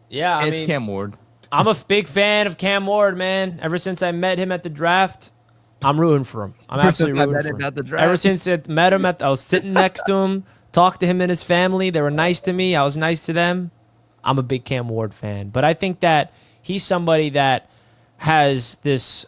B: Yeah, I
D: It's
B: mean,
D: Cam Ward.
B: I'm a big fan of Cam Ward, man. Ever since I met him at the draft, I'm rooting for him. I'm absolutely rooting for him.
D: At the draft.
B: Ever since I met him, I was sitting next to him, talked to him and his family. They were nice to me. I was nice to them. I'm a big Cam Ward fan. But I think that he's somebody that has this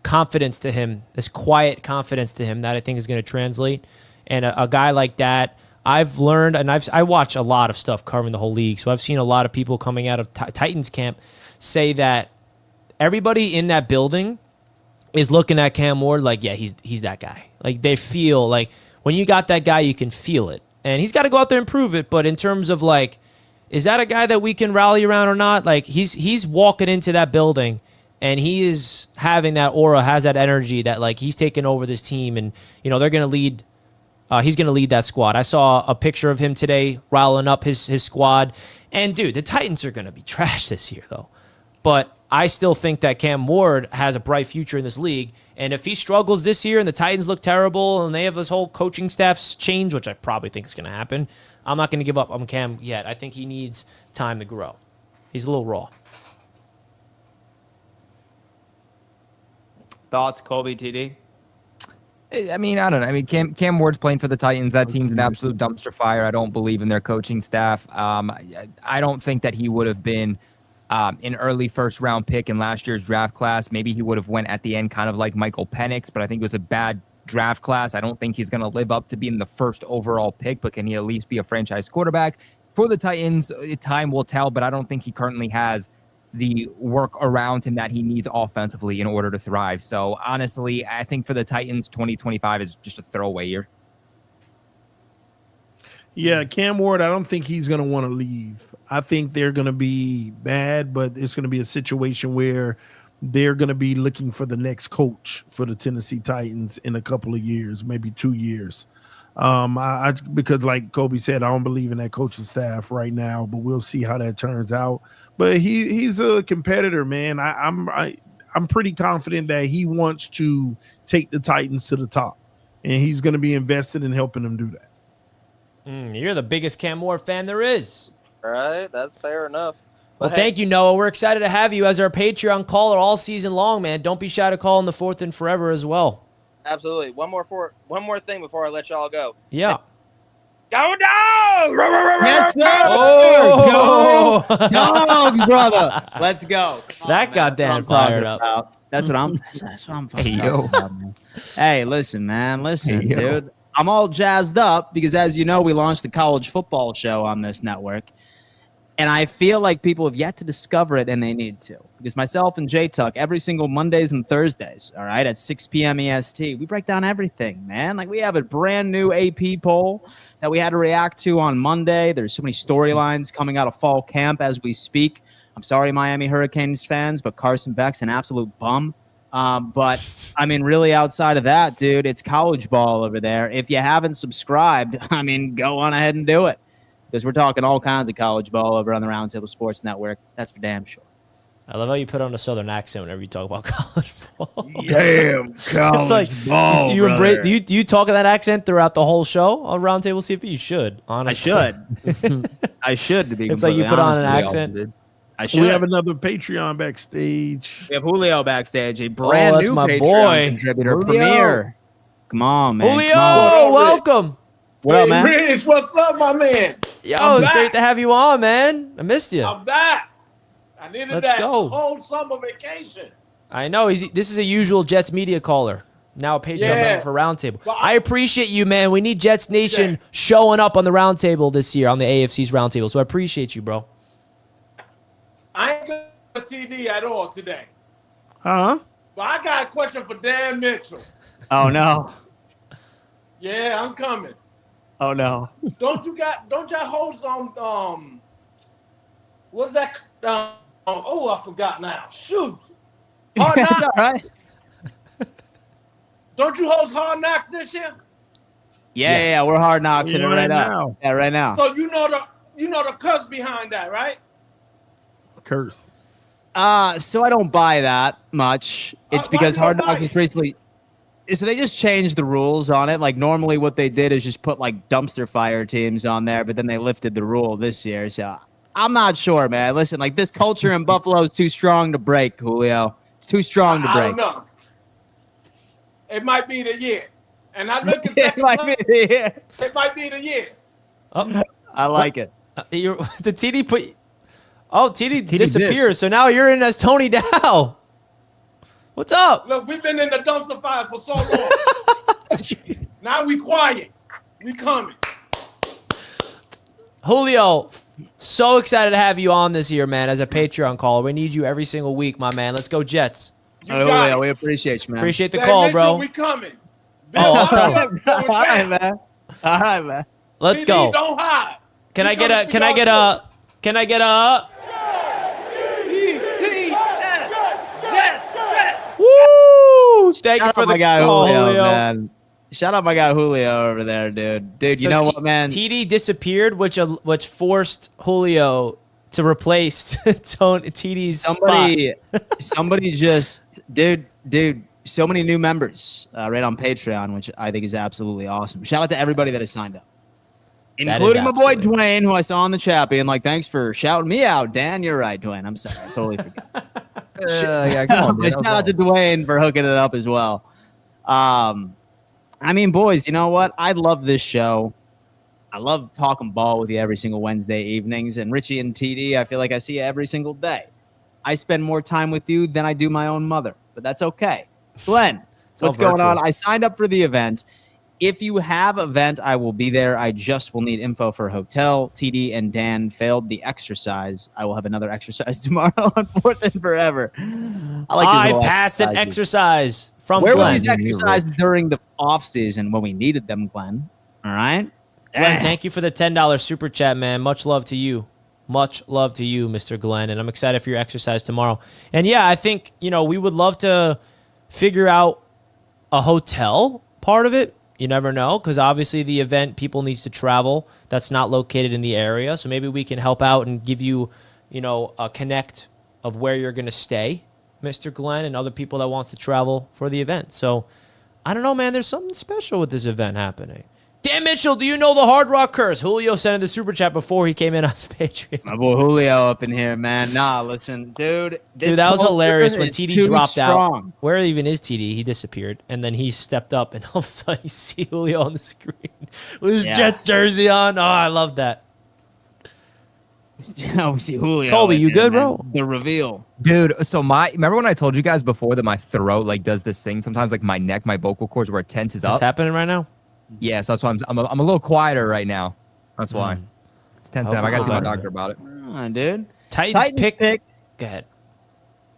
B: confidence to him, this quiet confidence to him that I think is going to translate. And a guy like that, I've learned, and I watch a lot of stuff covering the whole league, so I've seen a lot of people coming out of Titans camp say that everybody in that building is looking at Cam Ward like, yeah, he's that guy. Like they feel like when you got that guy, you can feel it. And he's got to go out there and prove it. But in terms of like, is that a guy that we can rally around or not? Like he's walking into that building and he is having that aura, has that energy that like he's taking over this team, and you know they're going to lead. He's going to lead that squad. I saw a picture of him today riling up his squad. And, dude, the Titans are going to be trash this year, though. But I still think that Cam Ward has a bright future in this league. And if he struggles this year and the Titans look terrible and they have this whole coaching staff's change, which I probably think is going to happen, I'm not going to give up on Cam yet. I think he needs time to grow. He's a little raw.
A: Thoughts, Colby, TD?
D: I mean, I don't know. I mean, Cam Ward's playing for the Titans. That team's an absolute dumpster fire. I don't believe in their coaching staff. I don't think that he would have been an early first-round pick in last year's draft class. Maybe he would have went at the end kind of like Michael Penix, but I think it was a bad draft class. I don't think he's going to live up to being the first overall pick, but can he at least be a franchise quarterback? For the Titans, time will tell, but I don't think he currently has the work around him that he needs offensively in order to thrive. So honestly, I think for the Titans, 2025 is just a throwaway year.
C: Yeah, Cam Ward, I don't think he's going to want to leave. I think they're going to be bad, but it's going to be a situation where they're going to be looking for the next coach for the Tennessee Titans in a couple of years, maybe 2 years. Because like Kobe said, I don't believe in that coaching staff right now, but we'll see how that turns out. But he's a competitor, man. I'm pretty confident that he wants to take the Titans to the top, and he's going to be invested in helping them do that.
B: You're the biggest Cam Ward fan there is.
K: All right, that's fair enough.
B: Well, thank you, Noah. We're excited to have you as our Patreon caller all season long, man. Don't be shy to call in the 4th and Forever as well.
K: Absolutely. One more thing before I let y'all go.
B: Yeah.
K: Go down!
A: Yes, sir!
B: Oh!
A: Go dogs, brother! Let's go.
B: That got Dan fired up.
A: That's what I'm fucking
D: Hey, yo.
A: about, man. Hey, listen, man. Listen,
D: Hey, yo.
A: dude. I'm all jazzed up because, as you know, we launched the college football show on this network. And I feel like people have yet to discover it, and they need to. Because myself and Jay Tuck, every single Mondays and Thursdays, all right, at 6 p.m. EST, we break down everything, man. Like, we have a brand new AP poll that we had to react to on Monday. There's so many storylines coming out of fall camp as we speak. I'm sorry, Miami Hurricanes fans, but Carson Beck's an absolute bum. But, I mean, really outside of that, dude, it's college ball over there. If you haven't subscribed, I mean, go on ahead and do it. Because we're talking all kinds of college ball over on the Roundtable Sports Network. That's for damn sure.
B: I love how you put on a Southern accent whenever you talk about college ball.
C: Damn, college
B: It's like,
C: ball,
B: you embrace. Do you talk in that accent throughout the whole show on Roundtable CFP? You should, honestly.
A: I should. I should, to be
B: It's like you put on an accent.
A: I should.
C: We have another Patreon backstage.
A: We have Julio backstage, a brand
B: that's
A: new
B: my
A: Patreon
B: boy.
A: contributor,
D: Julio.
A: Premier. Come on, man.
B: Julio,
A: Come on.
B: welcome.
A: What up, man?
L: Rich, what's up, my man?
B: Yo, it's great to have you on, man. I missed you.
L: I'm back. I needed
B: Let's
L: that
B: go.
L: whole summer vacation.
B: I know. This is a usual Jets media caller. Now a Patreon member for Roundtable.
L: Well,
B: I appreciate you, man. We need Jets Nation showing up on the Roundtable this year, on the AFC East Roundtable. So I appreciate you, bro.
L: I ain't going to TD at all today.
C: Huh?
L: But I got a question for Dan Mitchell.
A: Oh no.
L: Yeah, I'm coming.
A: Oh no.
L: Don't y'all host on what's that? Oh, I forgot now. Shoot. Hard
A: It's
L: Knocks.
A: all right.
L: Don't you host Hard Knocks this year?
A: Yeah, we're hard knocks in it right now. Yeah, right now.
L: So you know the curse behind that, right?
C: Curse.
A: So I don't buy that much. It's
L: Why
A: because
L: you
A: Hard
L: don't buy
A: Knocks is
L: it?
A: basically. So they just changed the rules on it. Like normally, what they did is just put like dumpster fire teams on there, but then they lifted the rule this year. So I'm not sure, man. Listen, like this culture in Buffalo is too strong to break, Julio. It's too strong to
L: I
A: break.
L: don't know. It might be the year. And I look at
A: It might be the year.
L: It might be the year.
B: Oh,
A: I like it.
B: The TD put. Oh, TD disappears. So now you're in as Tony Dow. What's up?
L: Look, we've been in the dumpster fire for so long. Now we quiet. We coming.
B: Julio, so excited to have you on this year, man, as a Patreon caller. We need you every single week, my man. Let's go, Jets.
A: Julio, we appreciate you, man.
B: Appreciate the
L: Dan
B: call,
L: Mitchell,
B: bro.
L: We coming.
B: Oh, I'll tell
A: All right, man. All right, man.
B: Let's
L: PD,
B: go.
L: Don't hide.
B: Can I get a? Woo! Thank you
A: Shout
B: for
A: out
B: the
A: my guy
B: call,
A: Julio, man. Shout out my guy Julio over there, dude. Dude, you
B: So
A: know what, man?
B: TD disappeared, which forced Julio to replace TD's spot.
A: Somebody just, dude. So many new members right on Patreon, which I think is absolutely awesome. Shout out to everybody that has signed up, including my boy Dwayne, who I saw in the chat, being like, "Thanks for shouting me out, Dan." You're right, Dwayne. I'm sorry, I totally forgot.
D: Yeah, come on, man.
A: Shout out to Dwayne for hooking it up as well. I mean, boys, you know what? I love this show. I love talking ball with you every single Wednesday evenings. And Richie and TD, I feel like I see you every single day. I spend more time with you than I do my own mother, but that's okay. Glenn, what's going on? I signed up for the event. If you have an event, I will be there. I just will need info for a hotel. TD and Dan failed the exercise. I will have another exercise tomorrow on 4th and Forever.
B: I passed an exercise from
A: Where
B: Glenn.
A: were these exercises during the off season when we needed them, Glenn? All right.
B: Glenn, thank you for the $10 super chat, man. Much love to you. Much love to you, Mr. Glenn. And I'm excited for your exercise tomorrow. And yeah, I think, we would love to figure out a hotel part of it. You never know, because obviously the event, people needs to travel. That's not located in the area. So maybe we can help out and give you, a connect of where you're going to stay, Mr. Glenn, and other people that wants to travel for the event. So I don't know, man. There's something special with this event happening. Dan Mitchell, do you know the Hard Rock Curse? Julio sent in the super chat before he came in on the Patreon.
A: My boy Julio up in here, man. Nah, listen, dude.
B: Dude, that was hilarious when
A: is
B: TD
A: too
B: dropped
A: strong.
B: out. Where even is TD? He disappeared. And then he stepped up, and all of a sudden you see Julio on the screen with his Jets jersey on. Oh, I love that.
A: We see Julio.
B: Colby,
A: in
B: you
A: here,
B: good,
A: man.
B: bro?
A: The reveal.
D: Dude, so remember when I told you guys before that my throat does this thing sometimes, like my neck, my vocal cords where it tenses up?
B: What's happening right now?
D: Yeah, so that's why I'm a little quieter right now. That's why. It's tense up. I got to tell my doctor about it.
A: Dude.
B: Titans pick. Go ahead.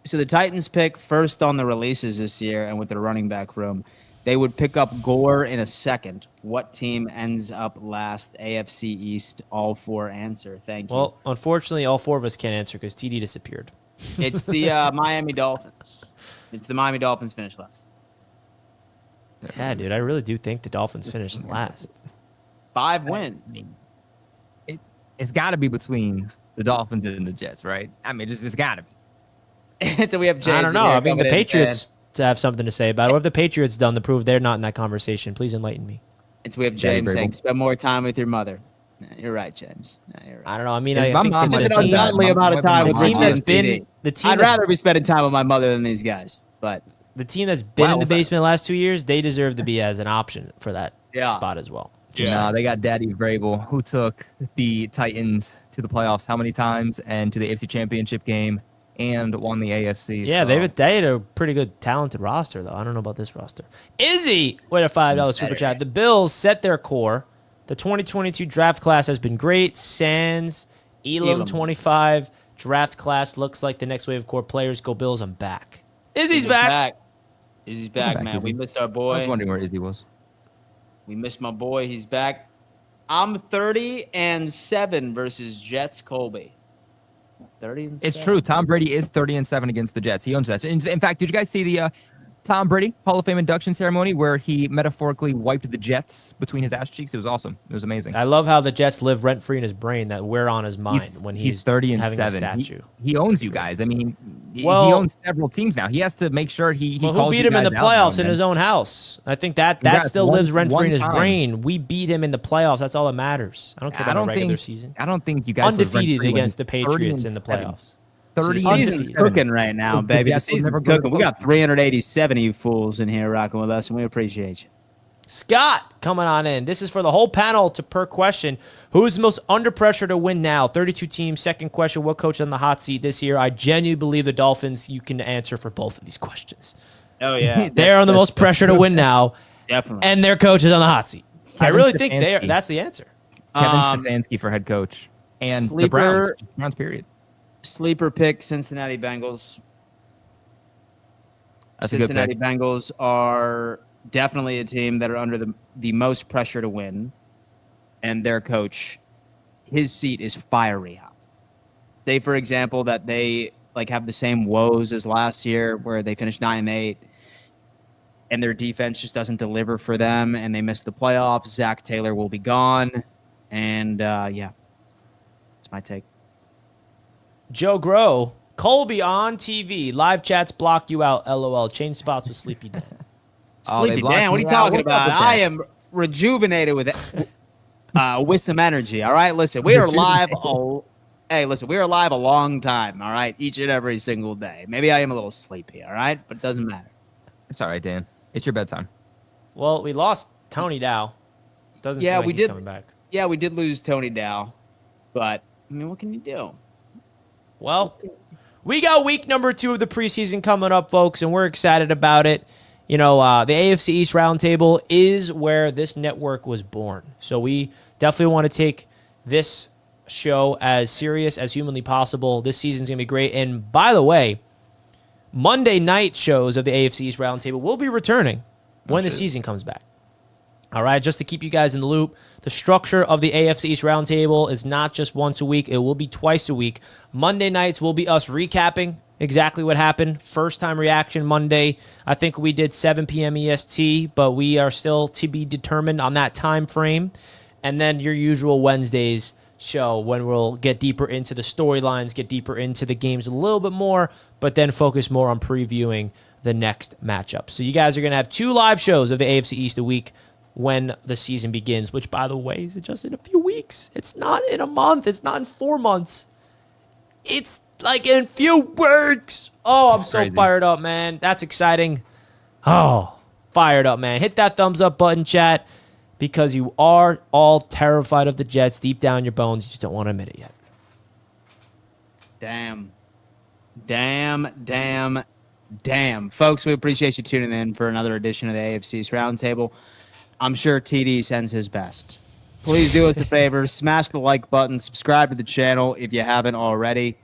A: So the Titans pick first on the releases this year, and with their running back room, they would pick up Gore in a second. What team ends up last? AFC East. All four answer. Thank you.
B: Well, unfortunately, all four of us can't answer because TD disappeared.
A: It's the Miami Dolphins. It's the Miami Dolphins finished last.
B: Yeah, dude, I really do think the Dolphins finished last.
A: 5 wins.
D: It's got to be between the Dolphins and the Jets, right? I mean, it's got to be.
A: So we have James.
B: I don't know.
A: here
B: I mean, the
A: coming in,
B: Patriots to have something to say about it. What have the Patriots done to prove they're not in that conversation? Please enlighten me.
A: We have James saying, spend more time with your mother. No, you're right, James. No, you're right.
B: I don't know. I mean,
D: Is
B: I
D: my
B: think
D: mom
A: Just
B: the
A: an
B: team,
A: ungodly amount of time with
B: the team
A: Richie
B: that's
A: and
B: been
A: TD.
B: the team
A: I'd rather be spending time with my mother than these guys. But
B: the team that's been in the
D: was that?
B: basement the last 2 years, they deserve to be as an option for that spot as well.
D: Nah, they got Daddy Vrabel, who took the Titans to the playoffs how many times and to the AFC Championship game and won the AFC.
B: Yeah,
D: so.
B: they had a pretty good, talented roster, though. I don't know about this roster. Izzy with a $5 super chat. The Bills set their core. The 2022 draft class has been great. Sans, Elam 25 draft class looks like the next wave of core players. Go Bills, I'm back. Izzy's back.
A: Izzy's back, man.
D: Izzy.
A: We missed our boy.
D: I was wondering where Izzy was.
A: We missed my boy. He's back. I'm 30-7 versus Jets Colby. 30-7.
D: It's true. Tom Brady is 30-7 against the Jets. He owns that. In fact, did you guys see the Tom Brady Hall of Fame induction ceremony where he metaphorically wiped the Jets between his ass cheeks? It was awesome. It was amazing.
B: I love how the Jets live rent-free in his brain, that we're on his mind when he's
D: 30-7.
B: having a statue.
D: He owns you guys. I mean, he owns several teams now. He has to make sure he calls
B: who beat
D: you
B: him in the
D: guys out
B: playoffs
D: now,
B: in
D: man.
B: his own house? I think that still lives rent-free in his brain. We beat him in the playoffs. That's all that matters. I don't care about the regular season.
D: I don't think you guys live
B: undefeated
D: rent-free
B: against the Patriots in the
D: 30-7.
B: playoffs.
D: 30
A: season's cooking right now, baby. The
D: Jets will
A: season's
D: never go to
A: cooking.
D: the
A: We got 387 of you fools in here rocking with us, and we appreciate you.
B: Scott coming on in. This is for the whole panel to per question. Who is the most under pressure to win now? 32 teams. Second question, what coach on the hot seat this year? I genuinely believe the Dolphins. You can answer for both of these questions.
A: Oh, yeah.
B: They're on the most pressure to win now.
A: Definitely.
B: And their coach is on the hot seat. I
D: Kevin
B: really think
D: Stefanski.
B: that's the answer.
D: Kevin Stefanski for head coach. And the Browns, period.
A: Sleeper pick, Cincinnati Bengals.
D: That's a good
A: Cincinnati
D: pick.
A: Bengals are definitely a team that are under the most pressure to win. And their coach, his seat is fiery hot. Say, for example, that they have the same woes as last year where they finished 9-8 and their defense just doesn't deliver for them and they miss the playoffs. Zach Taylor will be gone. And, yeah, that's my take.
B: Joe Grow, Colby on TV. Live chats block you out. LOL. Change spots with Sleepy Dan.
A: Sleepy Dan, what are you talking about? I am rejuvenated with some energy. All right, listen, we are live. We are live a long time. All right, each and every single day. Maybe I am a little sleepy. All right, but it doesn't matter.
D: It's all right, Dan. It's your bedtime.
B: Well, we lost Tony Dow. Doesn't seem like he's coming back.
A: Yeah, we did lose Tony Dow, but I mean, what can you do?
B: Well, we got week number 2 of the preseason coming up, folks, and we're excited about it. You know, the AFC East Roundtable is where this network was born. So we definitely want to take this show as serious as humanly possible. This season's going to be great. And by the way, Monday night shows of the AFC East Roundtable will be returning when the season comes back. All right, just to keep you guys in the loop, the structure of the AFC East Roundtable is not just once a week. It will be twice a week. Monday nights will be us recapping exactly what happened. First time reaction Monday. I think we did 7 p.m. EST, but we are still to be determined on that time frame. And then your usual Wednesdays show when we'll get deeper into the storylines, get deeper into the games a little bit more, but then focus more on previewing the next matchup. So you guys are going to have 2 live shows of the AFC East a week when the season begins, which, by the way, is just in a few weeks. It's not in a month. It's not in 4 months. It's like in a few weeks. Oh, I'm so fired up, man. That's exciting. Oh, fired up, man. Hit that thumbs up button, chat, because you are all terrified of the Jets deep down in your bones. You just don't want to admit it yet.
A: Damn. Folks, we appreciate you tuning in for another edition of the AFC East Roundtable. I'm sure TD sends his best. Please do us a favor. Smash the like button. Subscribe to the channel if you haven't already.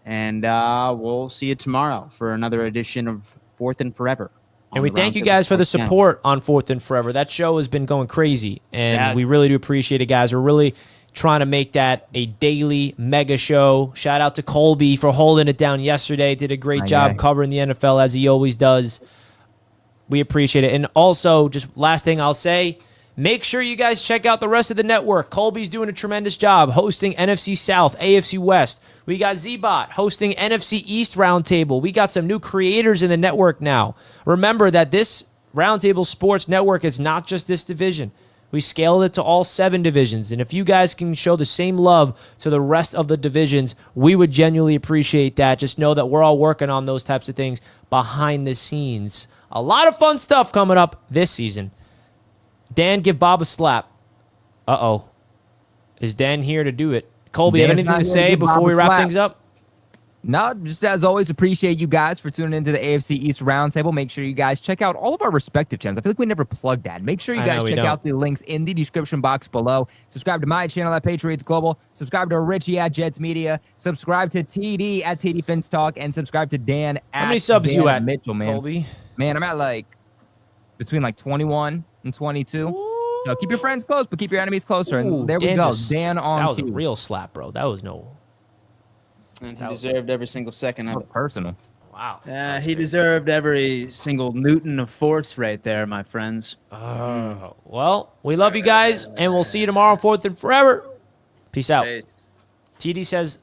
A: And we'll see you tomorrow for another edition of Fourth and Forever.
B: And we thank you guys for the support on Fourth and Forever. That show has been going crazy, and we really do appreciate it, guys. We're really trying to make that a daily mega show. Shout out to Colby for holding it down yesterday. Did a great job covering the NFL, as he always does. We appreciate it. And also, just last thing I'll say, make sure you guys check out the rest of the network. Colby's doing a tremendous job hosting NFC South, AFC West. We got Z-Bot hosting NFC East Roundtable. We got some new creators in the network now. Remember that this Roundtable Sports Network is not just this division. We scaled it to all 7 divisions. And if you guys can show the same love to the rest of the divisions, we would genuinely appreciate that. Just know that we're all working on those types of things behind the scenes. A lot of fun stuff coming up this season. Dan, give Bob a slap. Uh-oh. Is Dan here to do it? Colby, you have
D: Dan's
B: anything
D: not
B: to
D: here
B: say
D: give Bob
B: before we
D: a
B: wrap
D: slap.
B: things up?
D: No, just as always, appreciate you guys for tuning into the AFC East Roundtable. Make sure you guys check out all of our respective channels. I feel like we never plugged that. Make sure you guys check out the links in the description box below. Subscribe to my channel at Patriots Global. Subscribe to Richie at Jets Media. Subscribe to TD at TD Fins Talk. And subscribe to Dan at
B: How many subs
D: Dan
B: you at,
D: Mitchell, man.
B: Colby?
D: Man, I'm at like between like 21 and 22. Ooh. So keep your friends close, but keep your enemies closer.
B: Ooh,
D: And there we go. Dan on
B: That was
D: TV.
B: a real slap, bro. That was no...
A: And he deserved every single second of it.
D: Personal.
B: Wow.
A: He deserved every single Newton of force right there, my friends.
B: Well, we love you guys, and we'll see you tomorrow, 4th and forever. Peace out. TD says